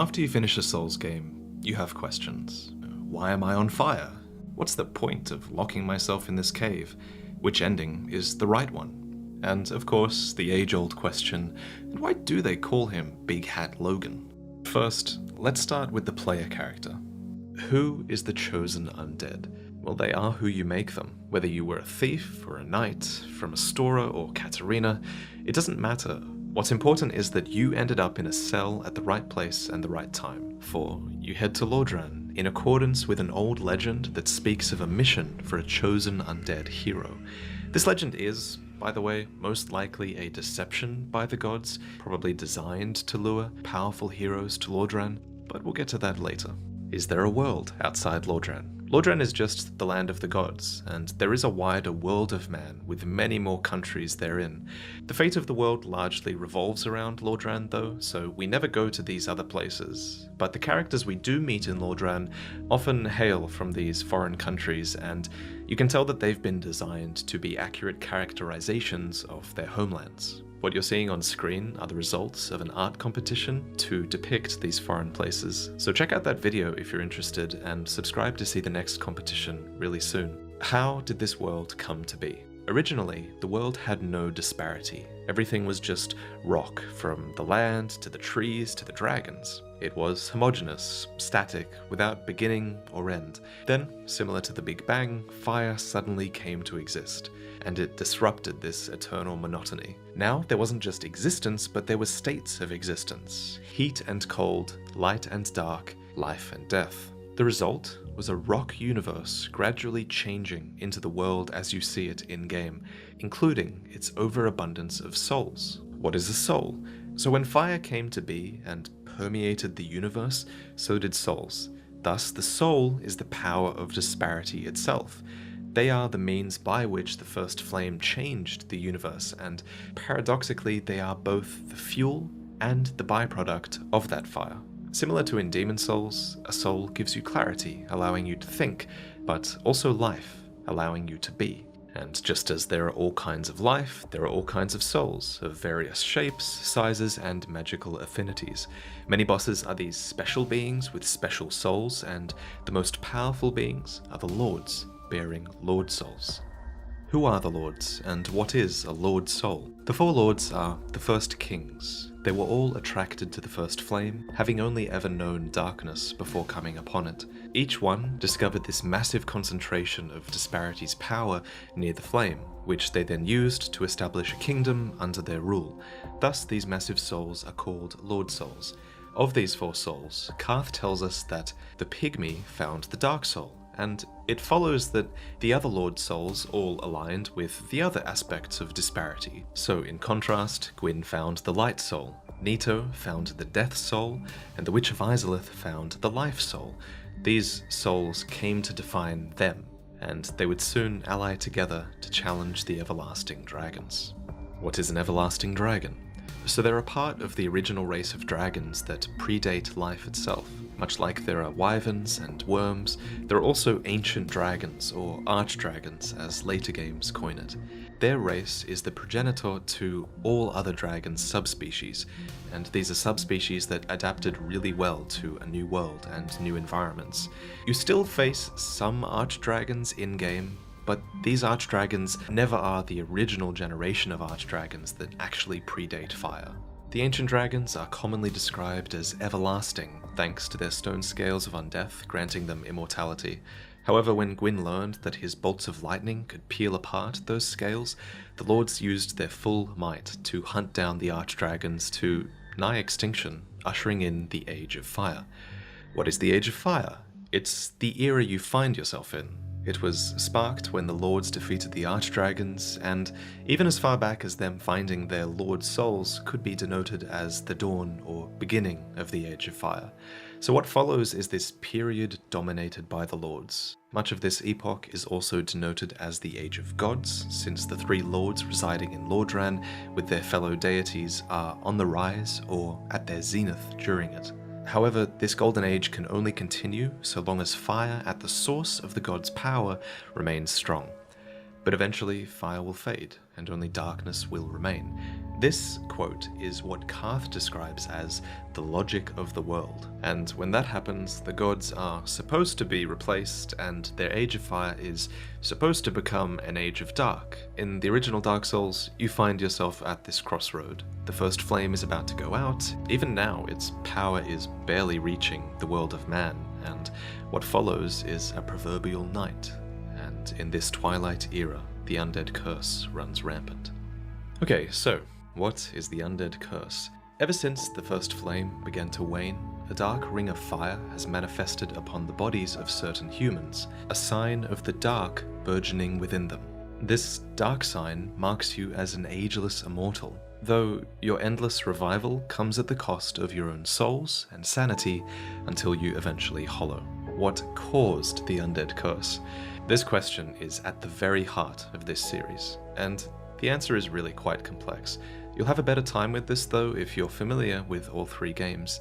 After you finish a Souls game, you have questions. Why am I on fire? What's the point of locking myself in this cave? Which ending is the right one? And of course, the age-old question, why do they call him Big Hat Logan? First, let's start with the player character. Who is the chosen undead? Well, they are who you make them. Whether you were a thief or a knight, from Astora or Katarina, it doesn't matter. What's important is that you ended up in a cell at the right place and the right time. For you head to Lordran in accordance with an old legend that speaks of a mission for a chosen undead hero. This legend is, by the way, most likely a deception by the gods, probably designed to lure powerful heroes to Lordran, but we'll get to that later. Is there a world outside Lordran? Lordran is just the land of the gods, and there is a wider world of man with many more countries therein. The fate of the world largely revolves around Lordran though, so we never go to these other places. But the characters we do meet in Lordran often hail from these foreign countries, and you can tell that they've been designed to be accurate characterizations of their homelands. What you're seeing on screen are the results of an art competition to depict these foreign places. So check out that video if you're interested, and subscribe to see the next competition really soon. How did this world come to be? Originally, the world had no disparity. Everything was just rock, from the land to the trees to the dragons. It was homogeneous, static, without beginning or end. Then, similar to the Big Bang, fire suddenly came to exist, and it disrupted this eternal monotony. Now, there wasn't just existence, but there were states of existence. Heat and cold, light and dark, life and death. The result was a rock universe gradually changing into the world as you see it in-game, including its overabundance of souls. What is a soul? So when fire came to be and permeated the universe, so did souls. Thus, the soul is the power of disparity itself. They are the means by which the first flame changed the universe, and paradoxically, they are both the fuel and the byproduct of that fire. Similar to in Demon Souls, a soul gives you clarity, allowing you to think, but also life, allowing you to be. And just as there are all kinds of life, there are all kinds of souls, of various shapes, sizes, and magical affinities. Many bosses are these special beings with special souls, and the most powerful beings are the lords, bearing lord souls. Who are the lords, and what is a lord soul? The four lords are the first kings. They were all attracted to the first flame, having only ever known darkness before coming upon it. Each one discovered this massive concentration of Disparity's power near the flame, which they then used to establish a kingdom under their rule. Thus, these massive souls are called Lord Souls. Of these four souls, Karth tells us that the Pygmy found the Dark Soul, and it follows that the other Lord Souls all aligned with the other aspects of Disparity. So in contrast, Gwyn found the Light Soul, Nito found the Death Soul, and the Witch of Izalith found the Life Soul. These souls came to define them, and they would soon ally together to challenge the Everlasting Dragons. What is an Everlasting Dragon? So they're a part of the original race of dragons that predate life itself. Much like there are wyverns and worms, there are also ancient dragons, or archdragons as later games coin it. Their race is the progenitor to all other dragon subspecies, and these are subspecies that adapted really well to a new world and new environments. You still face some archdragons in-game, but these archdragons never are the original generation of archdragons that actually predate fire. The ancient dragons are commonly described as everlasting, thanks to their stone scales of undeath granting them immortality. However, when Gwyn learned that his bolts of lightning could peel apart those scales, the lords used their full might to hunt down the archdragons to nigh extinction, ushering in the Age of Fire. What is the Age of Fire? It's the era you find yourself in. It was sparked when the lords defeated the archdragons, and even as far back as them finding their lord souls could be denoted as the dawn or beginning of the Age of Fire. So what follows is this period dominated by the lords. Much of this epoch is also denoted as the Age of Gods, since the three lords residing in Lordran with their fellow deities are on the rise or at their zenith during it. However, this golden age can only continue so long as fire at the source of the god's power remains strong. But eventually, fire will fade, and only darkness will remain. This, quote, is what Karth describes as the logic of the world. And when that happens, the gods are supposed to be replaced, and their Age of Fire is supposed to become an Age of Dark. In the original Dark Souls, you find yourself at this crossroad. The first flame is about to go out. Even now, its power is barely reaching the world of man, and what follows is a proverbial night. And in this twilight era, the undead curse runs rampant. Okay, so what is the undead curse? Ever since the first flame began to wane, a dark ring of fire has manifested upon the bodies of certain humans, a sign of the dark burgeoning within them. This dark sign marks you as an ageless immortal, though your endless revival comes at the cost of your own souls and sanity until you eventually hollow. What caused the undead curse? This question is at the very heart of this series, and the answer is really quite complex. You'll have a better time with this though if you're familiar with all three games.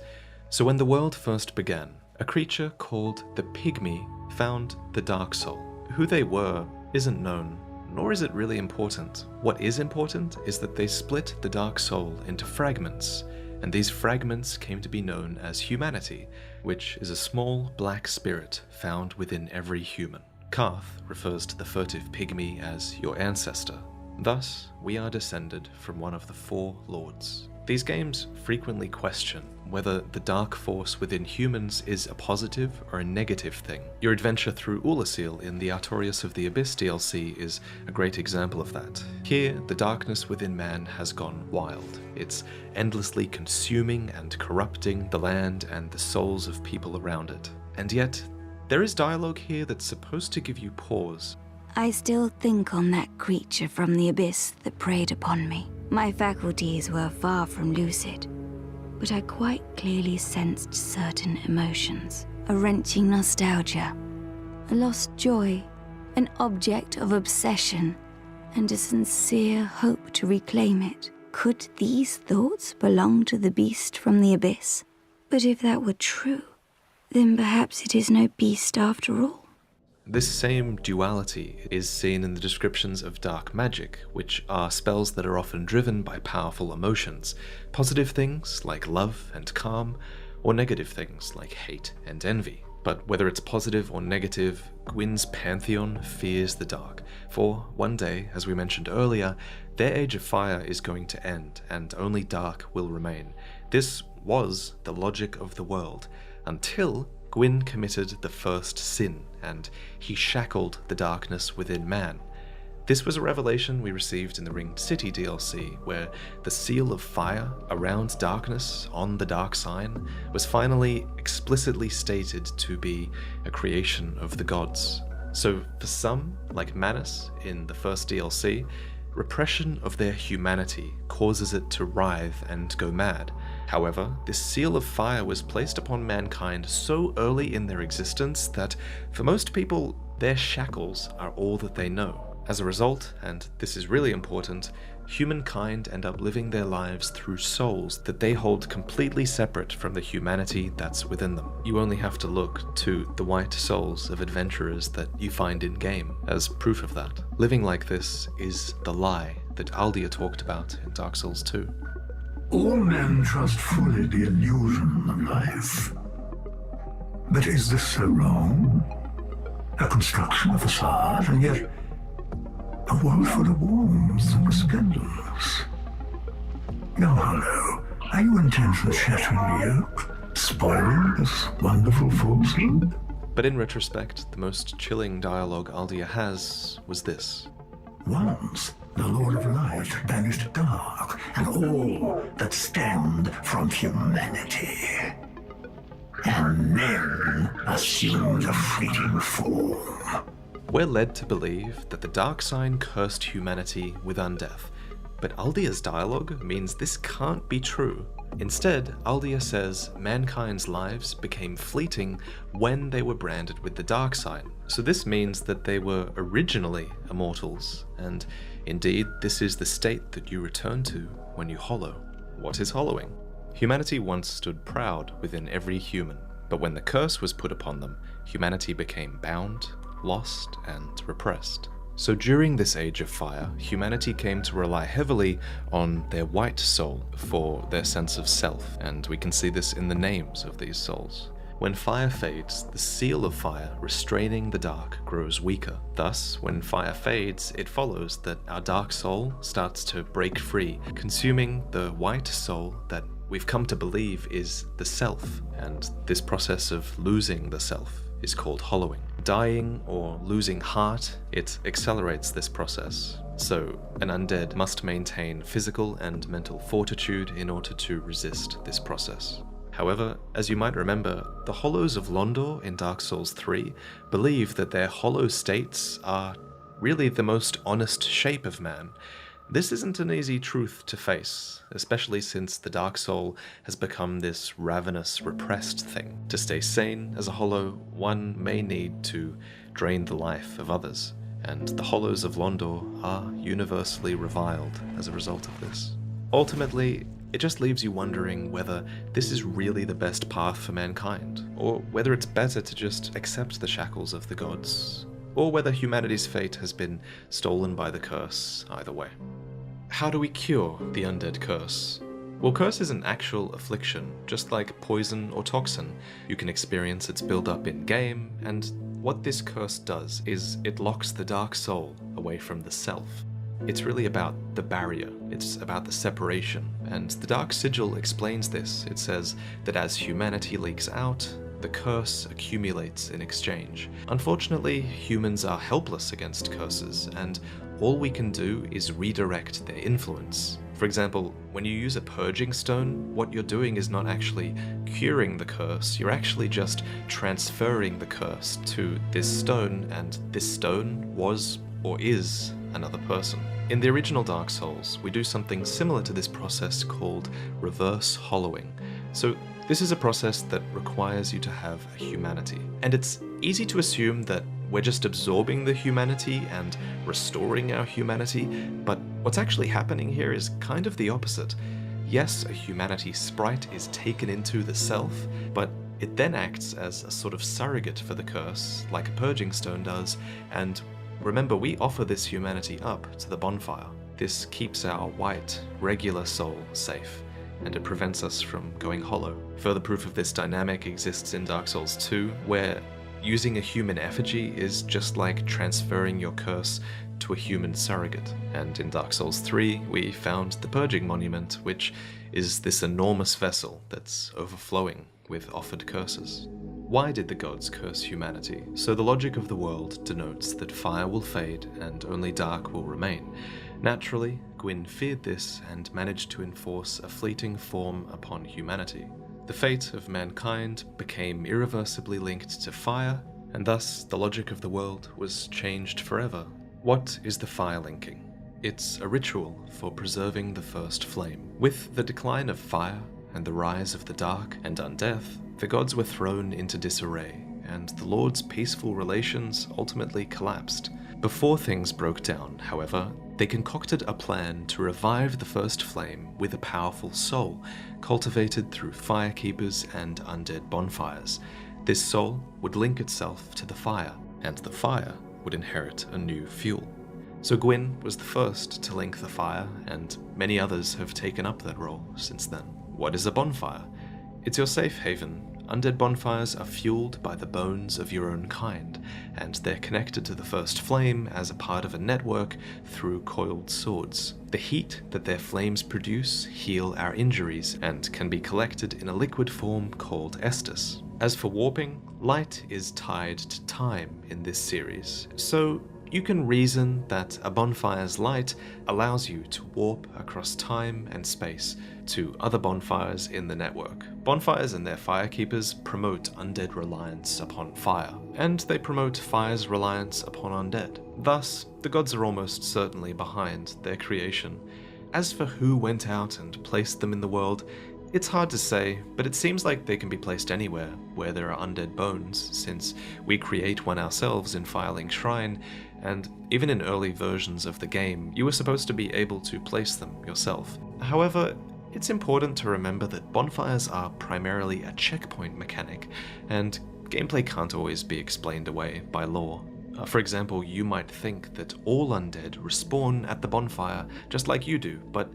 So when the world first began, a creature called the Pygmy found the Dark Soul. Who they were isn't known, nor is it really important. What is important is that they split the Dark Soul into fragments, and these fragments came to be known as humanity, which is a small black spirit found within every human. Karth refers to the furtive Pygmy as your ancestor. Thus, we are descended from one of the four lords. These games frequently question whether the dark force within humans is a positive or a negative thing. Your adventure through Ulasil in the Artorias of the Abyss DLC is a great example of that. Here, the darkness within man has gone wild. It's endlessly consuming and corrupting the land and the souls of people around it. And yet, There is dialogue here that's supposed to give you pause. I still think on that creature from the abyss that preyed upon me. My faculties were far from lucid, but I quite clearly sensed certain emotions. A wrenching nostalgia, a lost joy, an object of obsession, and a sincere hope to reclaim it. Could these thoughts belong to the beast from the abyss? But if that were true, then perhaps it is no beast after all. This same duality is seen in the descriptions of dark magic, which are spells that are often driven by powerful emotions, positive things like love and calm, or negative things like hate and envy. But whether it's positive or negative, Gwyn's pantheon fears the dark, for one day, as we mentioned earlier, their age of fire is going to end, and only dark will remain. This was the logic of the world, until Gwyn committed the first sin, and he shackled the darkness within man. This was a revelation we received in the Ringed City DLC, where the seal of fire around darkness on the dark sign was finally explicitly stated to be a creation of the gods. So for some, like Manus in the first DLC, repression of their humanity causes it to writhe and go mad. However, this seal of fire was placed upon mankind so early in their existence that, for most people, their shackles are all that they know. As a result, and this is really important, humankind end up living their lives through souls that they hold completely separate from the humanity that's within them. You only have to look to the white souls of adventurers that you find in-game as proof of that. Living like this is the lie that Aldia talked about in Dark Souls 2. All men trust fully the illusion of life. But is this so wrong? A construction, a facade, and yet a world full of warmth and resplendence. Young Hollow, are you intent on shattering the yoke, spoiling this wonderful falsehood? But in retrospect, the most chilling dialogue Aldia has was this. Once, the Lord of Light banished dark and all that stemmed from humanity. And then assumed a fleeting form. We're led to believe that the dark sign cursed humanity with undeath, but Aldia's dialogue means this can't be true. Instead, Aldia says mankind's lives became fleeting when they were branded with the dark sign. So this means that they were originally immortals, and indeed this is the state that you return to when you hollow. What is hollowing? Humanity once stood proud within every human, but when the curse was put upon them, humanity became bound, lost, and repressed. So during this age of fire, humanity came to rely heavily on their white soul for their sense of self, and we can see this in the names of these souls. When fire fades, the seal of fire restraining the dark grows weaker. Thus, when fire fades, it follows that our dark soul starts to break free, consuming the white soul that we've come to believe is the self, and this process of losing the self is called hollowing. Dying or losing heart, it accelerates this process. So, an undead must maintain physical and mental fortitude in order to resist this process. However, as you might remember, the Hollows of Londor in Dark Souls 3 believe that their hollow states are really the most honest shape of man. This isn't an easy truth to face, especially since the Dark Soul has become this ravenous, repressed thing. To stay sane as a Hollow, one may need to drain the life of others, and the Hollows of Londor are universally reviled as a result of this. Ultimately, it just leaves you wondering whether this is really the best path for mankind, or whether it's better to just accept the shackles of the gods, or whether humanity's fate has been stolen by the curse either way. How do we cure the undead curse? Well, curse is an actual affliction, just like poison or toxin. You can experience its build-up in-game, and what this curse does is it locks the dark soul away from the self. It's really about the barrier, it's about the separation, and the Dark Sigil explains this. It says that as humanity leaks out, the curse accumulates in exchange. Unfortunately, humans are helpless against curses, and all we can do is redirect their influence. For example, when you use a purging stone, what you're doing is not actually curing the curse, you're actually just transferring the curse to this stone, and this stone was or is another person. In the original Dark Souls, we do something similar to this process called reverse hollowing. So this is a process that requires you to have a humanity. And it's easy to assume that we're just absorbing the humanity and restoring our humanity, but what's actually happening here is kind of the opposite. Yes, a humanity sprite is taken into the self, but it then acts as a sort of surrogate for the curse, like a purging stone does, and remember, we offer this humanity up to the bonfire. This keeps our white, regular soul safe, and it prevents us from going hollow. Further proof of this dynamic exists in Dark Souls 2, where using a human effigy is just like transferring your curse to a human surrogate. And in Dark Souls 3, we found the Purging Monument, which is this enormous vessel that's overflowing with offered curses. Why did the gods curse humanity? So the logic of the world denotes that fire will fade and only dark will remain. Naturally, Gwyn feared this and managed to enforce a fleeting form upon humanity. The fate of mankind became irreversibly linked to fire, and thus the logic of the world was changed forever. What is the fire linking? It's a ritual for preserving the first flame. With the decline of fire and the rise of the dark and undeath, the gods were thrown into disarray, and the Lord's peaceful relations ultimately collapsed. Before things broke down, however, they concocted a plan to revive the first flame with a powerful soul, cultivated through firekeepers and undead bonfires. This soul would link itself to the fire, and the fire would inherit a new fuel. So Gwyn was the first to link the fire, and many others have taken up that role since then. What is a bonfire? It's your safe haven. Undead bonfires are fueled by the bones of your own kind, and they're connected to the first flame as a part of a network through coiled swords. The heat that their flames produce heal our injuries and can be collected in a liquid form called estus. As for warping, light is tied to time in this series, so you can reason that a bonfire's light allows you to warp across time and space to other bonfires in the network. Bonfires and their firekeepers promote undead reliance upon fire, and they promote fire's reliance upon undead. Thus, the gods are almost certainly behind their creation. As for who went out and placed them in the world, it's hard to say, but it seems like they can be placed anywhere where there are undead bones, since we create one ourselves in Firelink Shrine, and even in early versions of the game, you were supposed to be able to place them yourself. However, it's important to remember that bonfires are primarily a checkpoint mechanic, and gameplay can't always be explained away by lore. For example, you might think that all undead respawn at the bonfire just like you do, but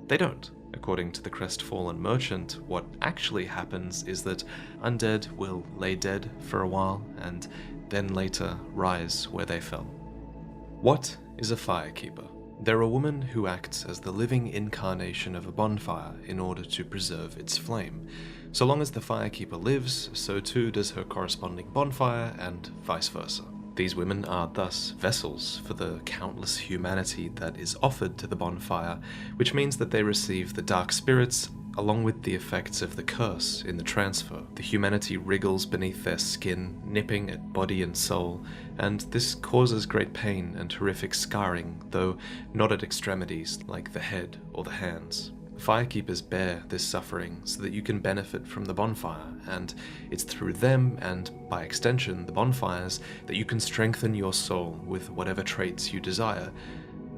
they don't. According to the Crestfallen Merchant, what actually happens is that undead will lay dead for a while and then later rise where they fell. What is a firekeeper? They're a woman who acts as the living incarnation of a bonfire in order to preserve its flame. So long as the firekeeper lives, so too does her corresponding bonfire, and vice versa. These women are thus vessels for the countless humanity that is offered to the bonfire, which means that they receive the dark spirits along with the effects of the curse in the transfer. The humanity wriggles beneath their skin, nipping at body and soul, and this causes great pain and horrific scarring, though not at extremities like the head or the hands. Firekeepers bear this suffering so that you can benefit from the bonfire, and it's through them, and by extension the bonfires, that you can strengthen your soul with whatever traits you desire.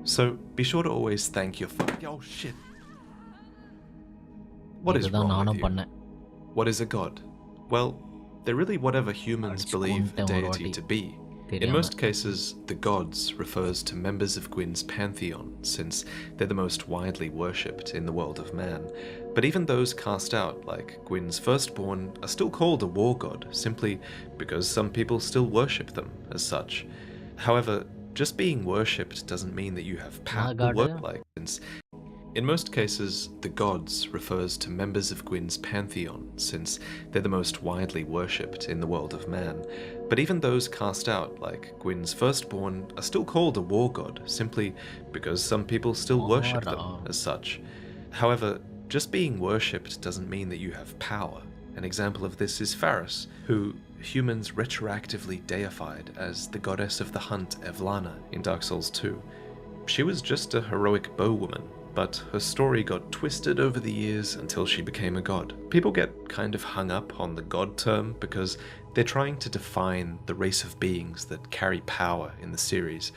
So be sure to always thank your oh shit. What is இதுதான் wrong நானும் with you? பண்ணேன். What is a god? Well, they're really whatever humans believe a கொன்னுட்டேன் ஒரு deity வாட்டி. to be. In தெரியாம. most cases, the gods refers to members of Gwyn's pantheon, since they're the most widely worshipped in the world of man. But even those cast out, like Gwyn's firstborn, are still called a war god, simply because some people still worship them as such. However, just being worshipped doesn't mean that you have power god? to work like, since In most cases, the gods refers to members of Gwyn's pantheon, since they're the most widely worshipped in the world of man. But even those cast out, like Gwyn's firstborn, are still called a war god, simply because some people still worship them as such. However, just being worshipped doesn't mean that you have power. An example of this is Faris, who humans retroactively deified as the goddess of the hunt Evlana in Dark Souls 2. She was just a heroic bowwoman, but her story got twisted over the years until she became a god. People get kind of hung up on the god term because they're trying to define the race of beings that carry power in the series.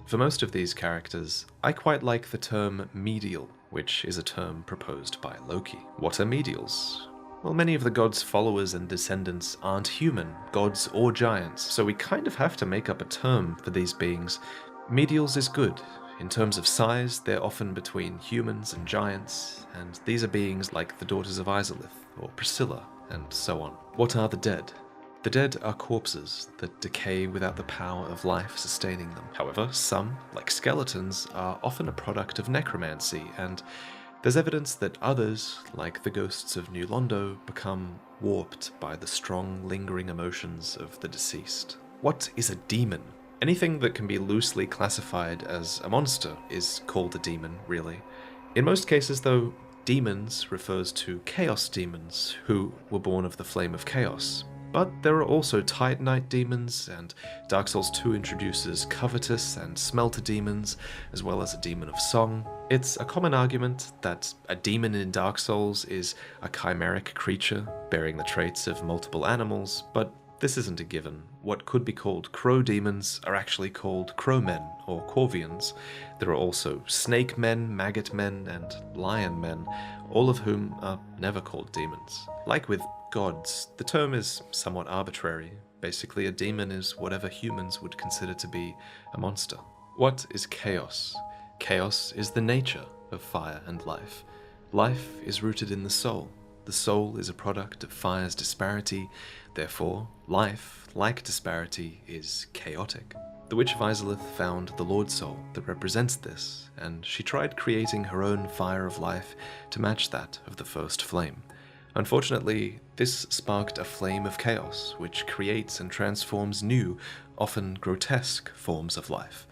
For most of these characters, I quite like the term medial, which is a term proposed by Loki. What are medials? Well, many of the gods' followers and descendants aren't human, gods or giants, so we kind of have to make up a term for these beings. Medials is good. In terms of size, they're often between humans and giants, and these are beings like the daughters of Izalith, or Priscilla, and so on. What are the dead? The dead are corpses that decay without the power of life sustaining them. However, some, like skeletons, are often a product of necromancy, and there's evidence that others, like the ghosts of New Londo, become warped by the strong, lingering emotions of the deceased. What is a demon? Anything that can be loosely classified as a monster is called a demon, really. In most cases, though, demons refers to chaos demons who were born of the flame of chaos. But there are also Titanite demons, and Dark Souls 2 introduces covetous and smelter demons, as well as a demon of song. It's a common argument that a demon in Dark Souls is a chimeric creature bearing the traits of multiple animals, but this isn't a given. What could be called crow demons are actually called crowmen or corvians. There are also snake men, maggot men, and lion men, all of whom are never called demons. Like with gods, the term is somewhat arbitrary. Basically, a demon is whatever humans would consider to be a monster. What is chaos? Chaos is the nature of fire and life. Life is rooted in the soul. The soul is a product of fire's disparity, therefore, life, like disparity, is chaotic. The Witch of Izalith found the Lord Soul that represents this, and she tried creating her own fire of life to match that of the first flame. Unfortunately, this sparked a flame of chaos, which creates and transforms new, often grotesque forms of life.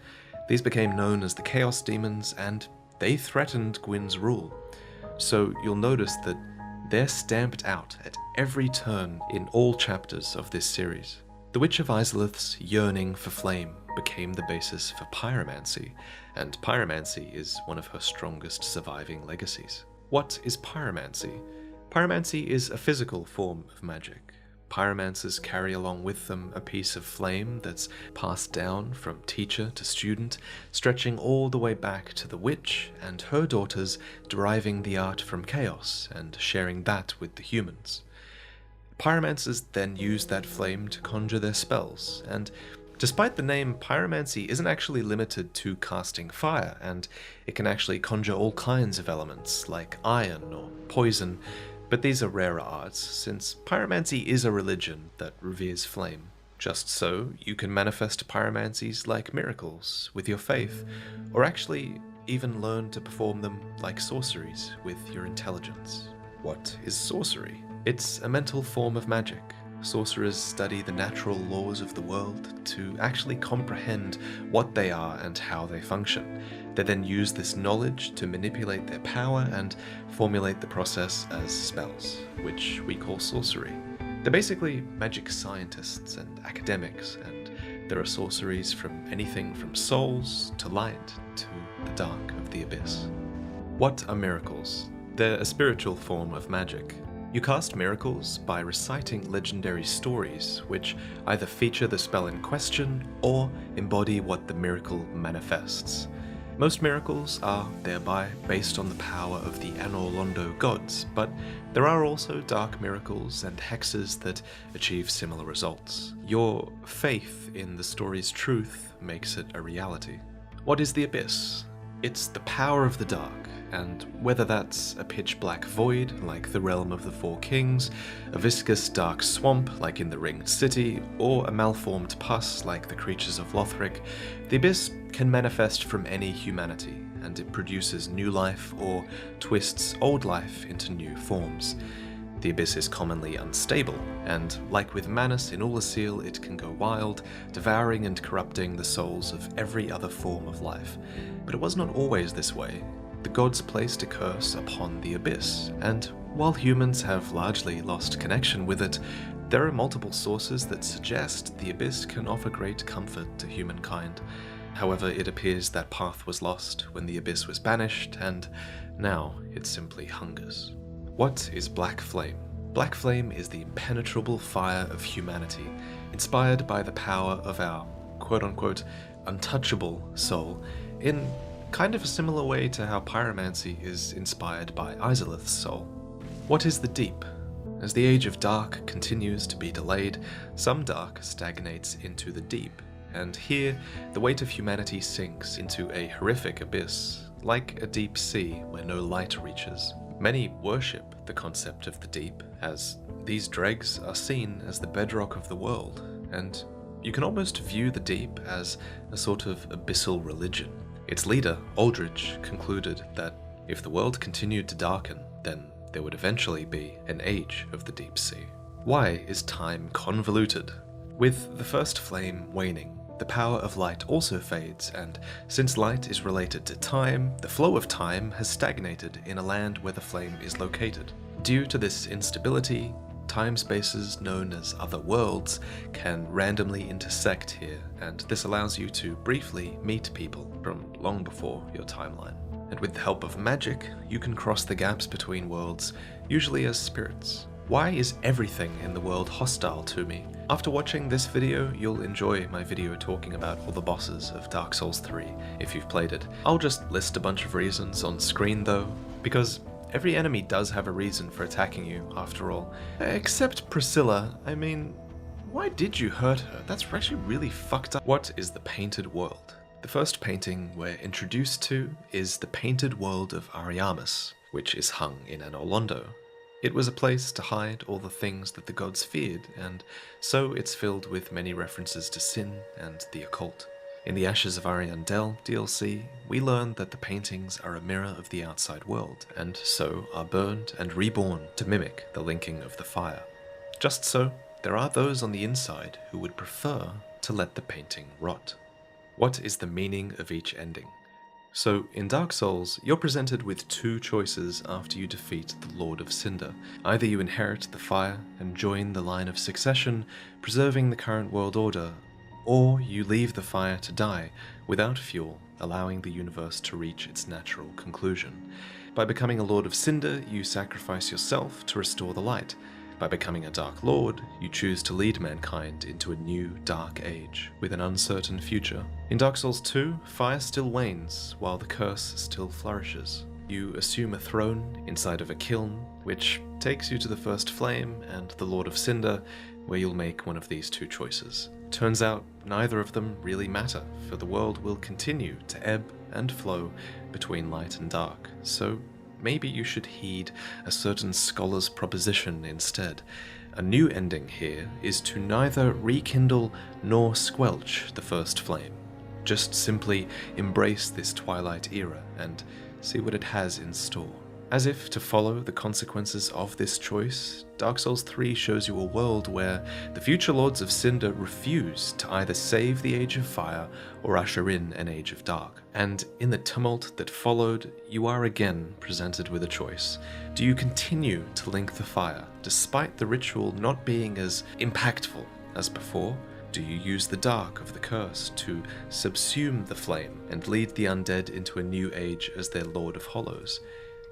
These became known as the Chaos Demons, and they threatened Gwyn's rule. So you'll notice that they're stamped out at every turn in all chapters of this series. The Witch of Izalith's yearning for flame became the basis for pyromancy, and pyromancy is one of her strongest surviving legacies. What is pyromancy? Pyromancy is a physical form of magic. Pyromancers carry along with them a piece of flame that's passed down from teacher to student, stretching all the way back to the witch and her daughters, deriving the art from chaos and sharing that with the humans. Pyromancers then use that flame to conjure their spells, and despite the name, pyromancy isn't actually limited to casting fire, and it can actually conjure all kinds of elements like iron or poison. But these are rarer arts, since pyromancy is a religion that reveres flame. Just so, you can manifest pyromancies like miracles with your faith, or actually even learn to perform them like sorceries with your intelligence. What is sorcery? It's a mental form of magic. Sorcerers study the natural laws of the world to actually comprehend what they are and how they function. They then use this knowledge to manipulate their power and formulate the process as spells, which we call sorcery. They're basically magic scientists and academics, and there are sorceries from anything from souls to light to the dark of the abyss. What are miracles? They're a spiritual form of magic. You cast miracles by reciting legendary stories, which either feature the spell in question or embody what the miracle manifests. Most miracles are thereby based on the power of the Anor Londo gods, but there are also dark miracles and hexes that achieve similar results. Your faith in the story's truth makes it a reality. What is the Abyss? It's the power of the dark, and whether that's a pitch-black void, like the Realm of the Four Kings, a viscous dark swamp, like in the Ringed City, or a malformed pus, like the creatures of Lothric, the Abyss can manifest from any humanity, and it produces new life or twists old life into new forms. The abyss is commonly unstable, and like with Manus in Ulasil, it can go wild, devouring and corrupting the souls of every other form of life. But it was not always this way. The gods placed a curse upon the abyss, and while humans have largely lost connection with it, there are multiple sources that suggest the abyss can offer great comfort to humankind. However, it appears that path was lost when the abyss was banished, and now it simply hungers. What is Black Flame? Black Flame is the impenetrable fire of humanity, inspired by the power of our quote-unquote untouchable soul, in kind of a similar way to how pyromancy is inspired by Izalith's soul. What is the deep? As the age of dark continues to be delayed, some dark stagnates into the deep, and here the weight of humanity sinks into a horrific abyss, like a deep sea where no light reaches. Many worship the concept of the deep, as these dregs are seen as the bedrock of the world, and you can almost view the deep as a sort of abyssal religion. Its leader, Aldrich, concluded that if the world continued to darken, then there would eventually be an age of the deep sea. Why is time convoluted? With the first flame waning, the power of light also fades, and since light is related to time, the flow of time has stagnated in a land where the flame is located. Due to this instability, time spaces known as other worlds can randomly intersect here, and this allows you to briefly meet people from long before your timeline. And with the help of magic, you can cross the gaps between worlds, usually as spirits. Why is everything in the world hostile to me? After watching this video, you'll enjoy my video talking about all the bosses of Dark Souls 3 if you've played it. I'll just list a bunch of reasons on screen though, because every enemy does have a reason for attacking you after all. Except Priscilla. I mean, why did you hurt her? That's actually really fucked up. What is the Painted World? The first painting we're introduced to is the Painted World of Ariamis, which is hung in Anor Londo. It was a place to hide all the things that the gods feared, and so it's filled with many references to sin and the occult. In the Ashes of Ariandel DLC, we learn that the paintings are a mirror of the outside world, and so are burned and reborn to mimic the linking of the fire. Just so, there are those on the inside who would prefer to let the painting rot. What is the meaning of each ending? So, in Dark Souls, you're presented with two choices after you defeat the Lord of Cinder. Either you inherit the fire and join the line of succession, preserving the current world order, or you leave the fire to die without fuel, allowing the universe to reach its natural conclusion. By becoming a Lord of Cinder, you sacrifice yourself to restore the light. By becoming a Dark Lord, you choose to lead mankind into a new dark age with an uncertain future. In Dark Souls 2, fire still wanes while the curse still flourishes. You assume a throne inside of a kiln, which takes you to the first flame and the Lord of Cinder, where you'll make one of these two choices. Turns out neither of them really matter, for the world will continue to ebb and flow between light and dark, so maybe you should heed a certain scholar's proposition instead. A new ending here is to neither rekindle nor squelch the first flame. Just simply embrace this twilight era and see what it has in store. As if to follow the consequences of this choice, Dark Souls 3 shows you a world where the future Lords of Cinder refuse to either save the Age of Fire or usher in an Age of Dark. And in the tumult that followed, you are again presented with a choice. Do you continue to link the fire, despite the ritual not being as impactful as before? Do you use the dark of the curse to subsume the flame and lead the undead into a new age as their Lord of Hollows?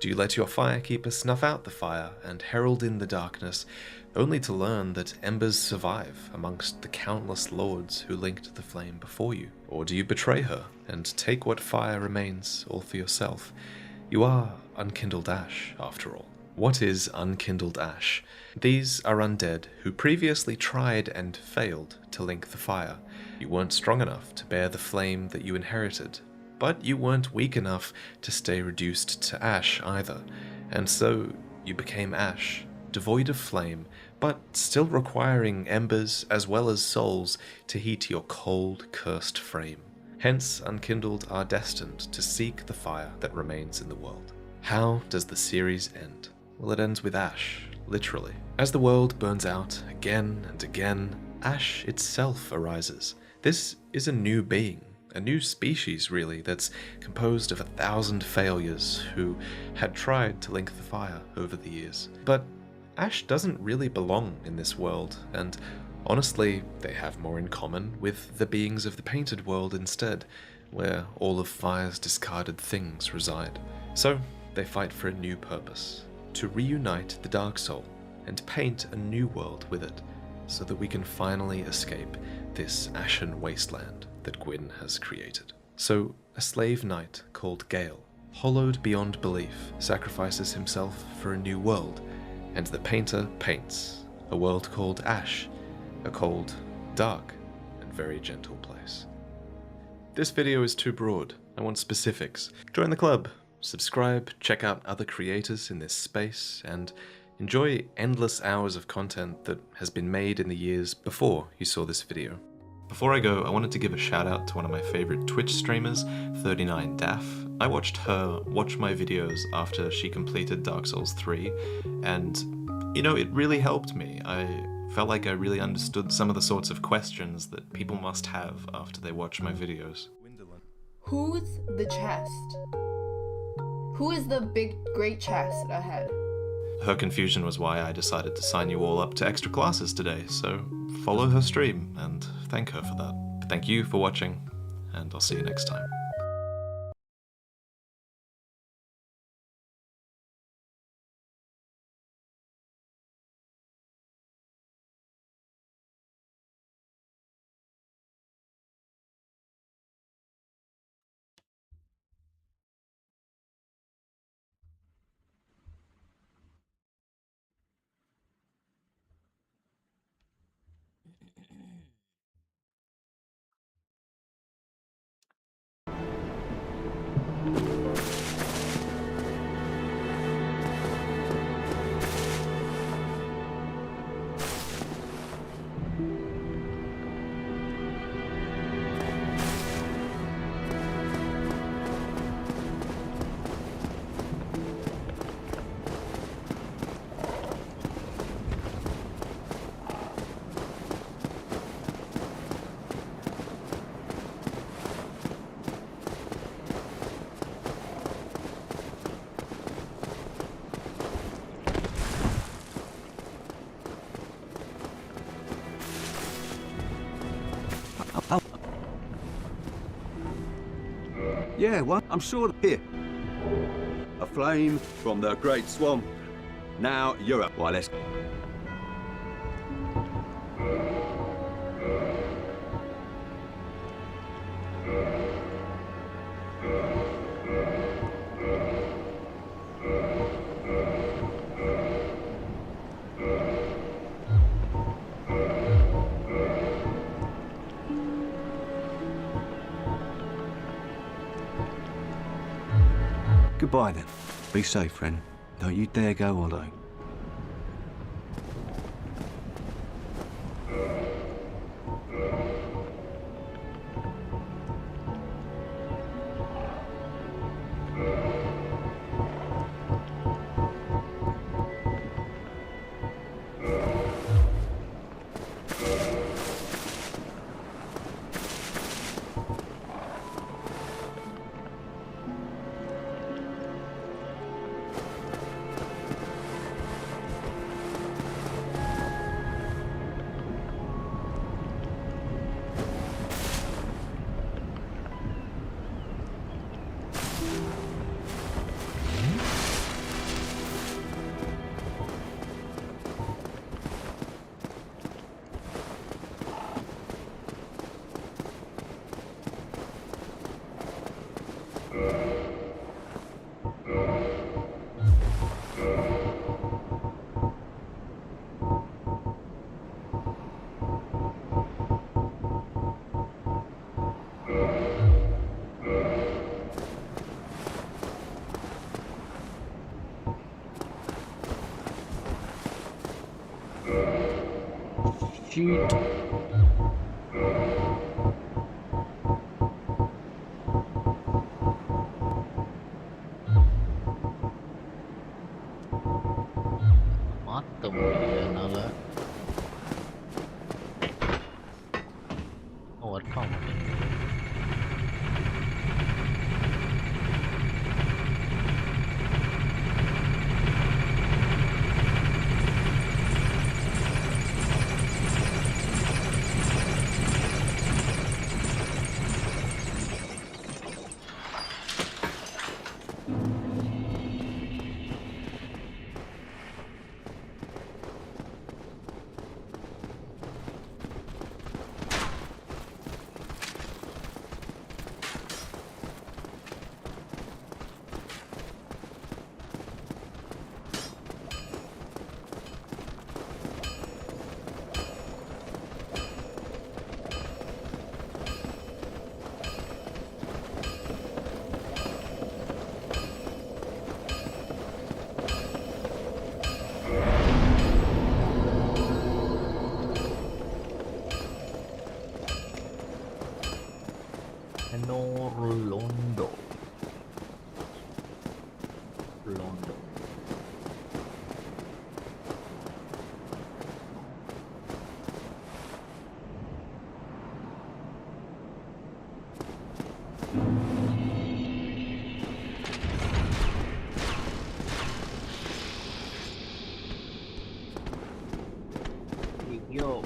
Do you let your firekeeper snuff out the fire and herald in the darkness, only to learn that embers survive amongst the countless lords who linked the flame before you? Or do you betray her and take what fire remains all for yourself? You are unkindled ash, after all. What is unkindled ash? These are undead who previously tried and failed to link the fire. You weren't strong enough to bear the flame that you inherited, but you weren't weak enough to stay reduced to ash either, and so you became ash, devoid of flame, but still requiring embers as well as souls to heat your cold, cursed frame. Hence, unkindled are destined to seek the fire that remains in the world. How does the series end? Well, it ends with ash, literally. As the world burns out again and again, ash itself arises. This is a new being, a new species really, that's composed of 1,000 failures who had tried to link the fire over the years. But ash doesn't really belong in this world, and honestly, they have more in common with the beings of the painted world instead, where all of fire's discarded things reside. So, they fight for a new purpose, to reunite the Dark Soul and paint a new world with it, so that we can finally escape this ashen wasteland that Gwyn has created. So, a slave knight called Gale, hollowed beyond belief, sacrifices himself for a new world, and the painter paints a world called Ash, a cold, dark, and very gentle place. This video is too broad. I want specifics. Join the club, subscribe, check out other creators in this space, and enjoy endless hours of content that has been made in the years before you saw this video. Before I go, I wanted to give a shout out to one of my favorite Twitch streamers, 39daff. I watched her watch my videos after she completed Dark Souls 3, and you know, it really helped me. I felt like I really understood some of the sorts of questions that people must have after they watch my videos. Who's the chest? Who is the big, great chest ahead? Her confusion was why I decided to sign you all up to extra classes today, so follow her stream and thank her for that. Thank you for watching, and I'll see you next time. Yeah, well, I'm sure here. A flame from the Great Swamp. Now you're up. Why, let's... Goodbye then. Be safe, friend. Don't you dare go alone. Shoot. மாற்ற முடியல என்னால். Work ஆக மாட்டேங்குது. Londo. Yo.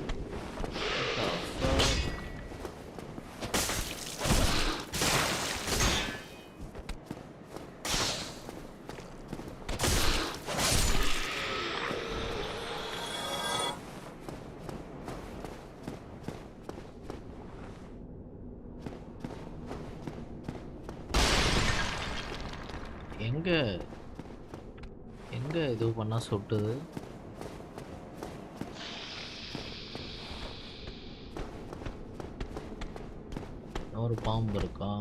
எங்க இது பண்ணா சுட்டுது? ஒரு பாம்பு இருக்கா?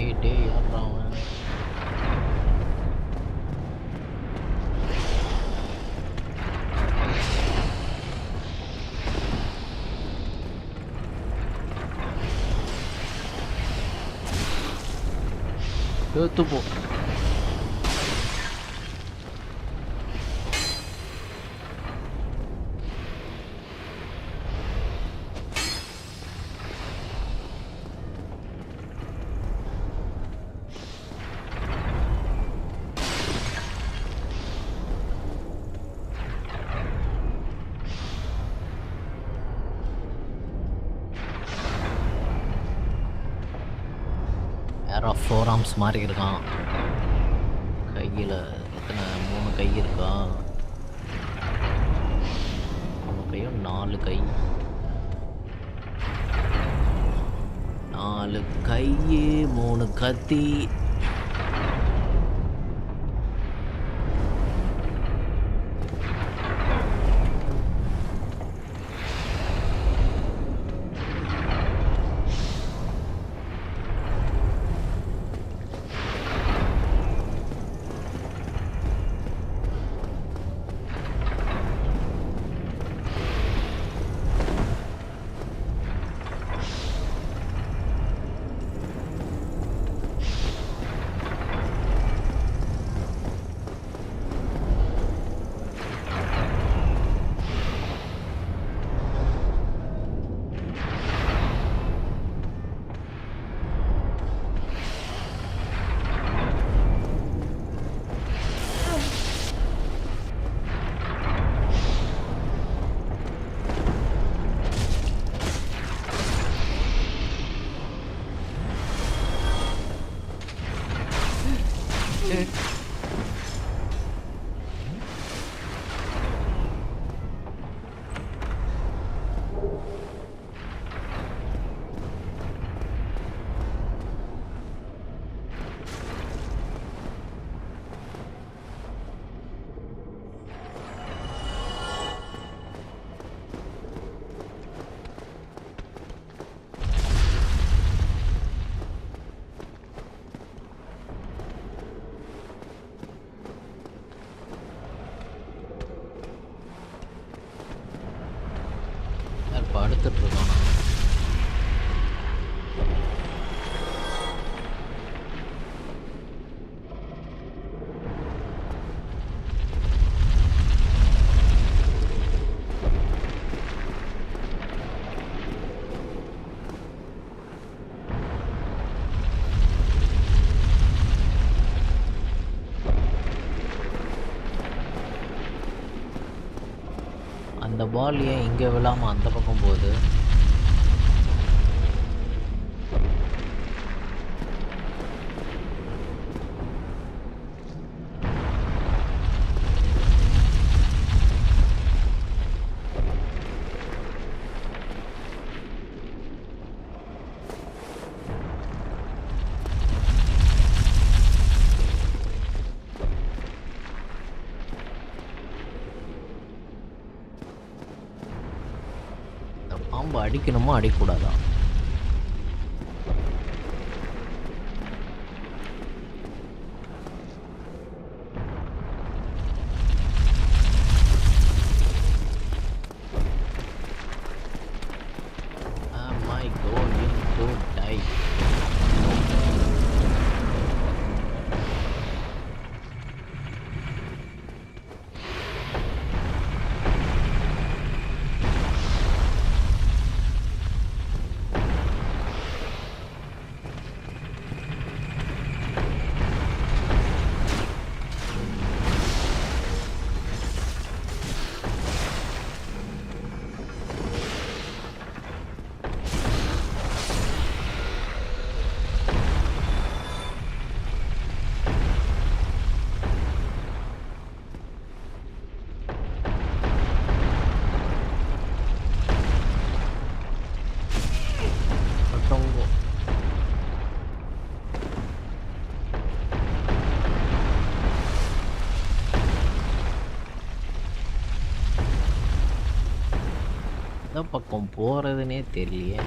யூடியூப் யாரோ ஃபோர் ஆர்ம்ஸ் மாதிரி இருக்கான். கையில் எத்தனை 3 கை இருக்கா? 3 கையும் 4 கை, 4 கை 3 கத்தி. படுத்துட்டு இருக்கானா? அந்த பால் ஏன் இங்கே விழாமல் அந்த பக்கம் போகுது? பாம்பு அடிக்கணுமா அடிக்கக்கூடாதா? Am I going to die? எந்த பக்கம் போகிறதுனே தெரியலையே.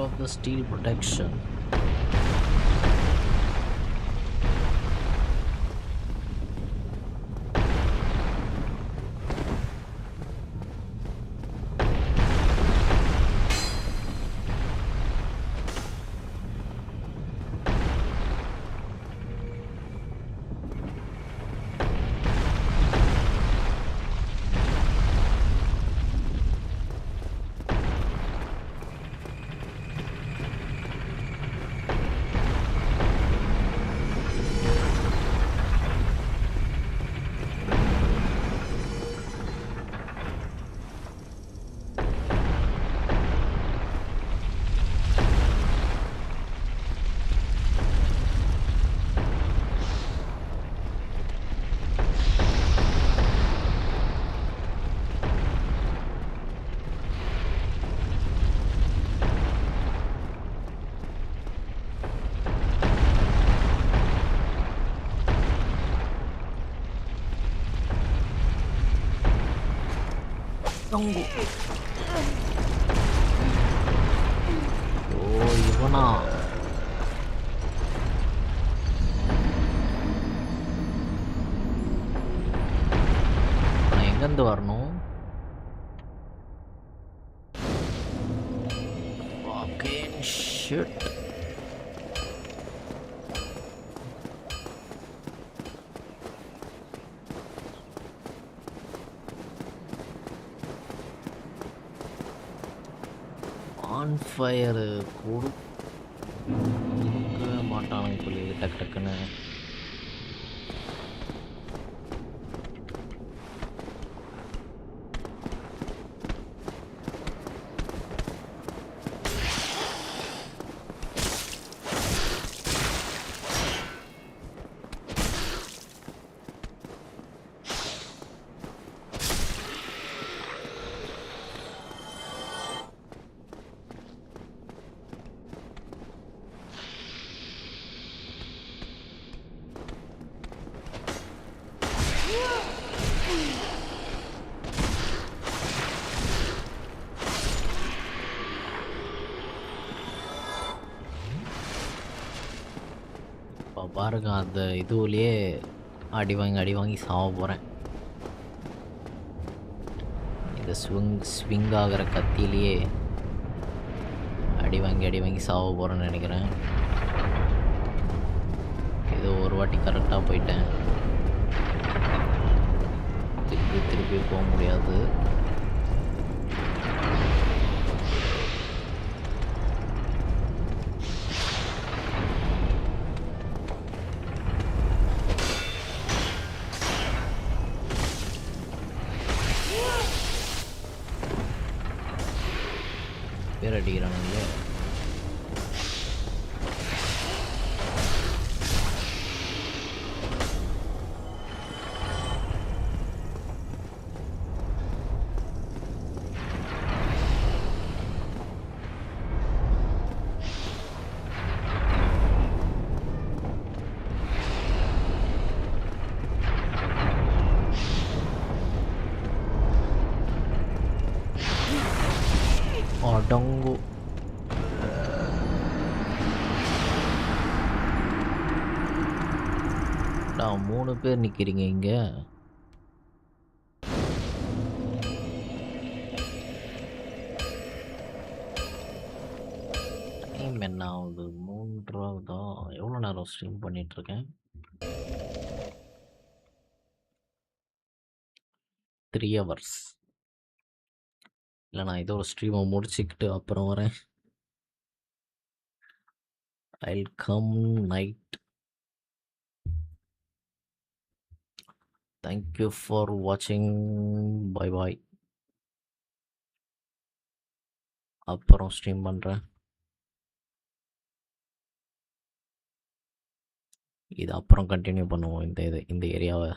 Of the steel protection. ஓ இவனா? இங்கிட்டு வரணும். Fucking shit. ஆன் ஃபயர் கொடுக்க மாட்டானுங்க சொல்லி டக்கு டக்குன்னு. இப்போ பாருங்க, அந்த இதுவுலேயே அடி வாங்கி சாவ போகிறேன். இந்த ஸ்விங் ஆகிற கத்தியிலேயே அடி வாங்கி சாவ போகிறேன்னு நினைக்கிறேன். ஏதோ ஒரு வாட்டி கரெக்டாக போயிட்டேன். திருப்பி போக முடியாது. பேர் அடிக்கிறானுங்களே. அடங்கு. நான் 3 பேர் நிற்கிறீங்க இங்கே. டைம் என்ன ஆகுது? 3 எவ்வளோ நேரம் ஸ்ட்ரீம் பண்ணிகிட்ருக்கேன்? 3 hours. இல்லை, நான் இதோட ஸ்ட்ரீமை முடிச்சுக்கிட்டு அப்புறம் வரேன். I'll come night. Thank you for watching. Bye bye. அப்புறம் ஸ்ட்ரீம் பண்ணுறேன். இது அப்புறம் கண்டினியூ பண்ணுவோம் இந்த ஏரியாவை.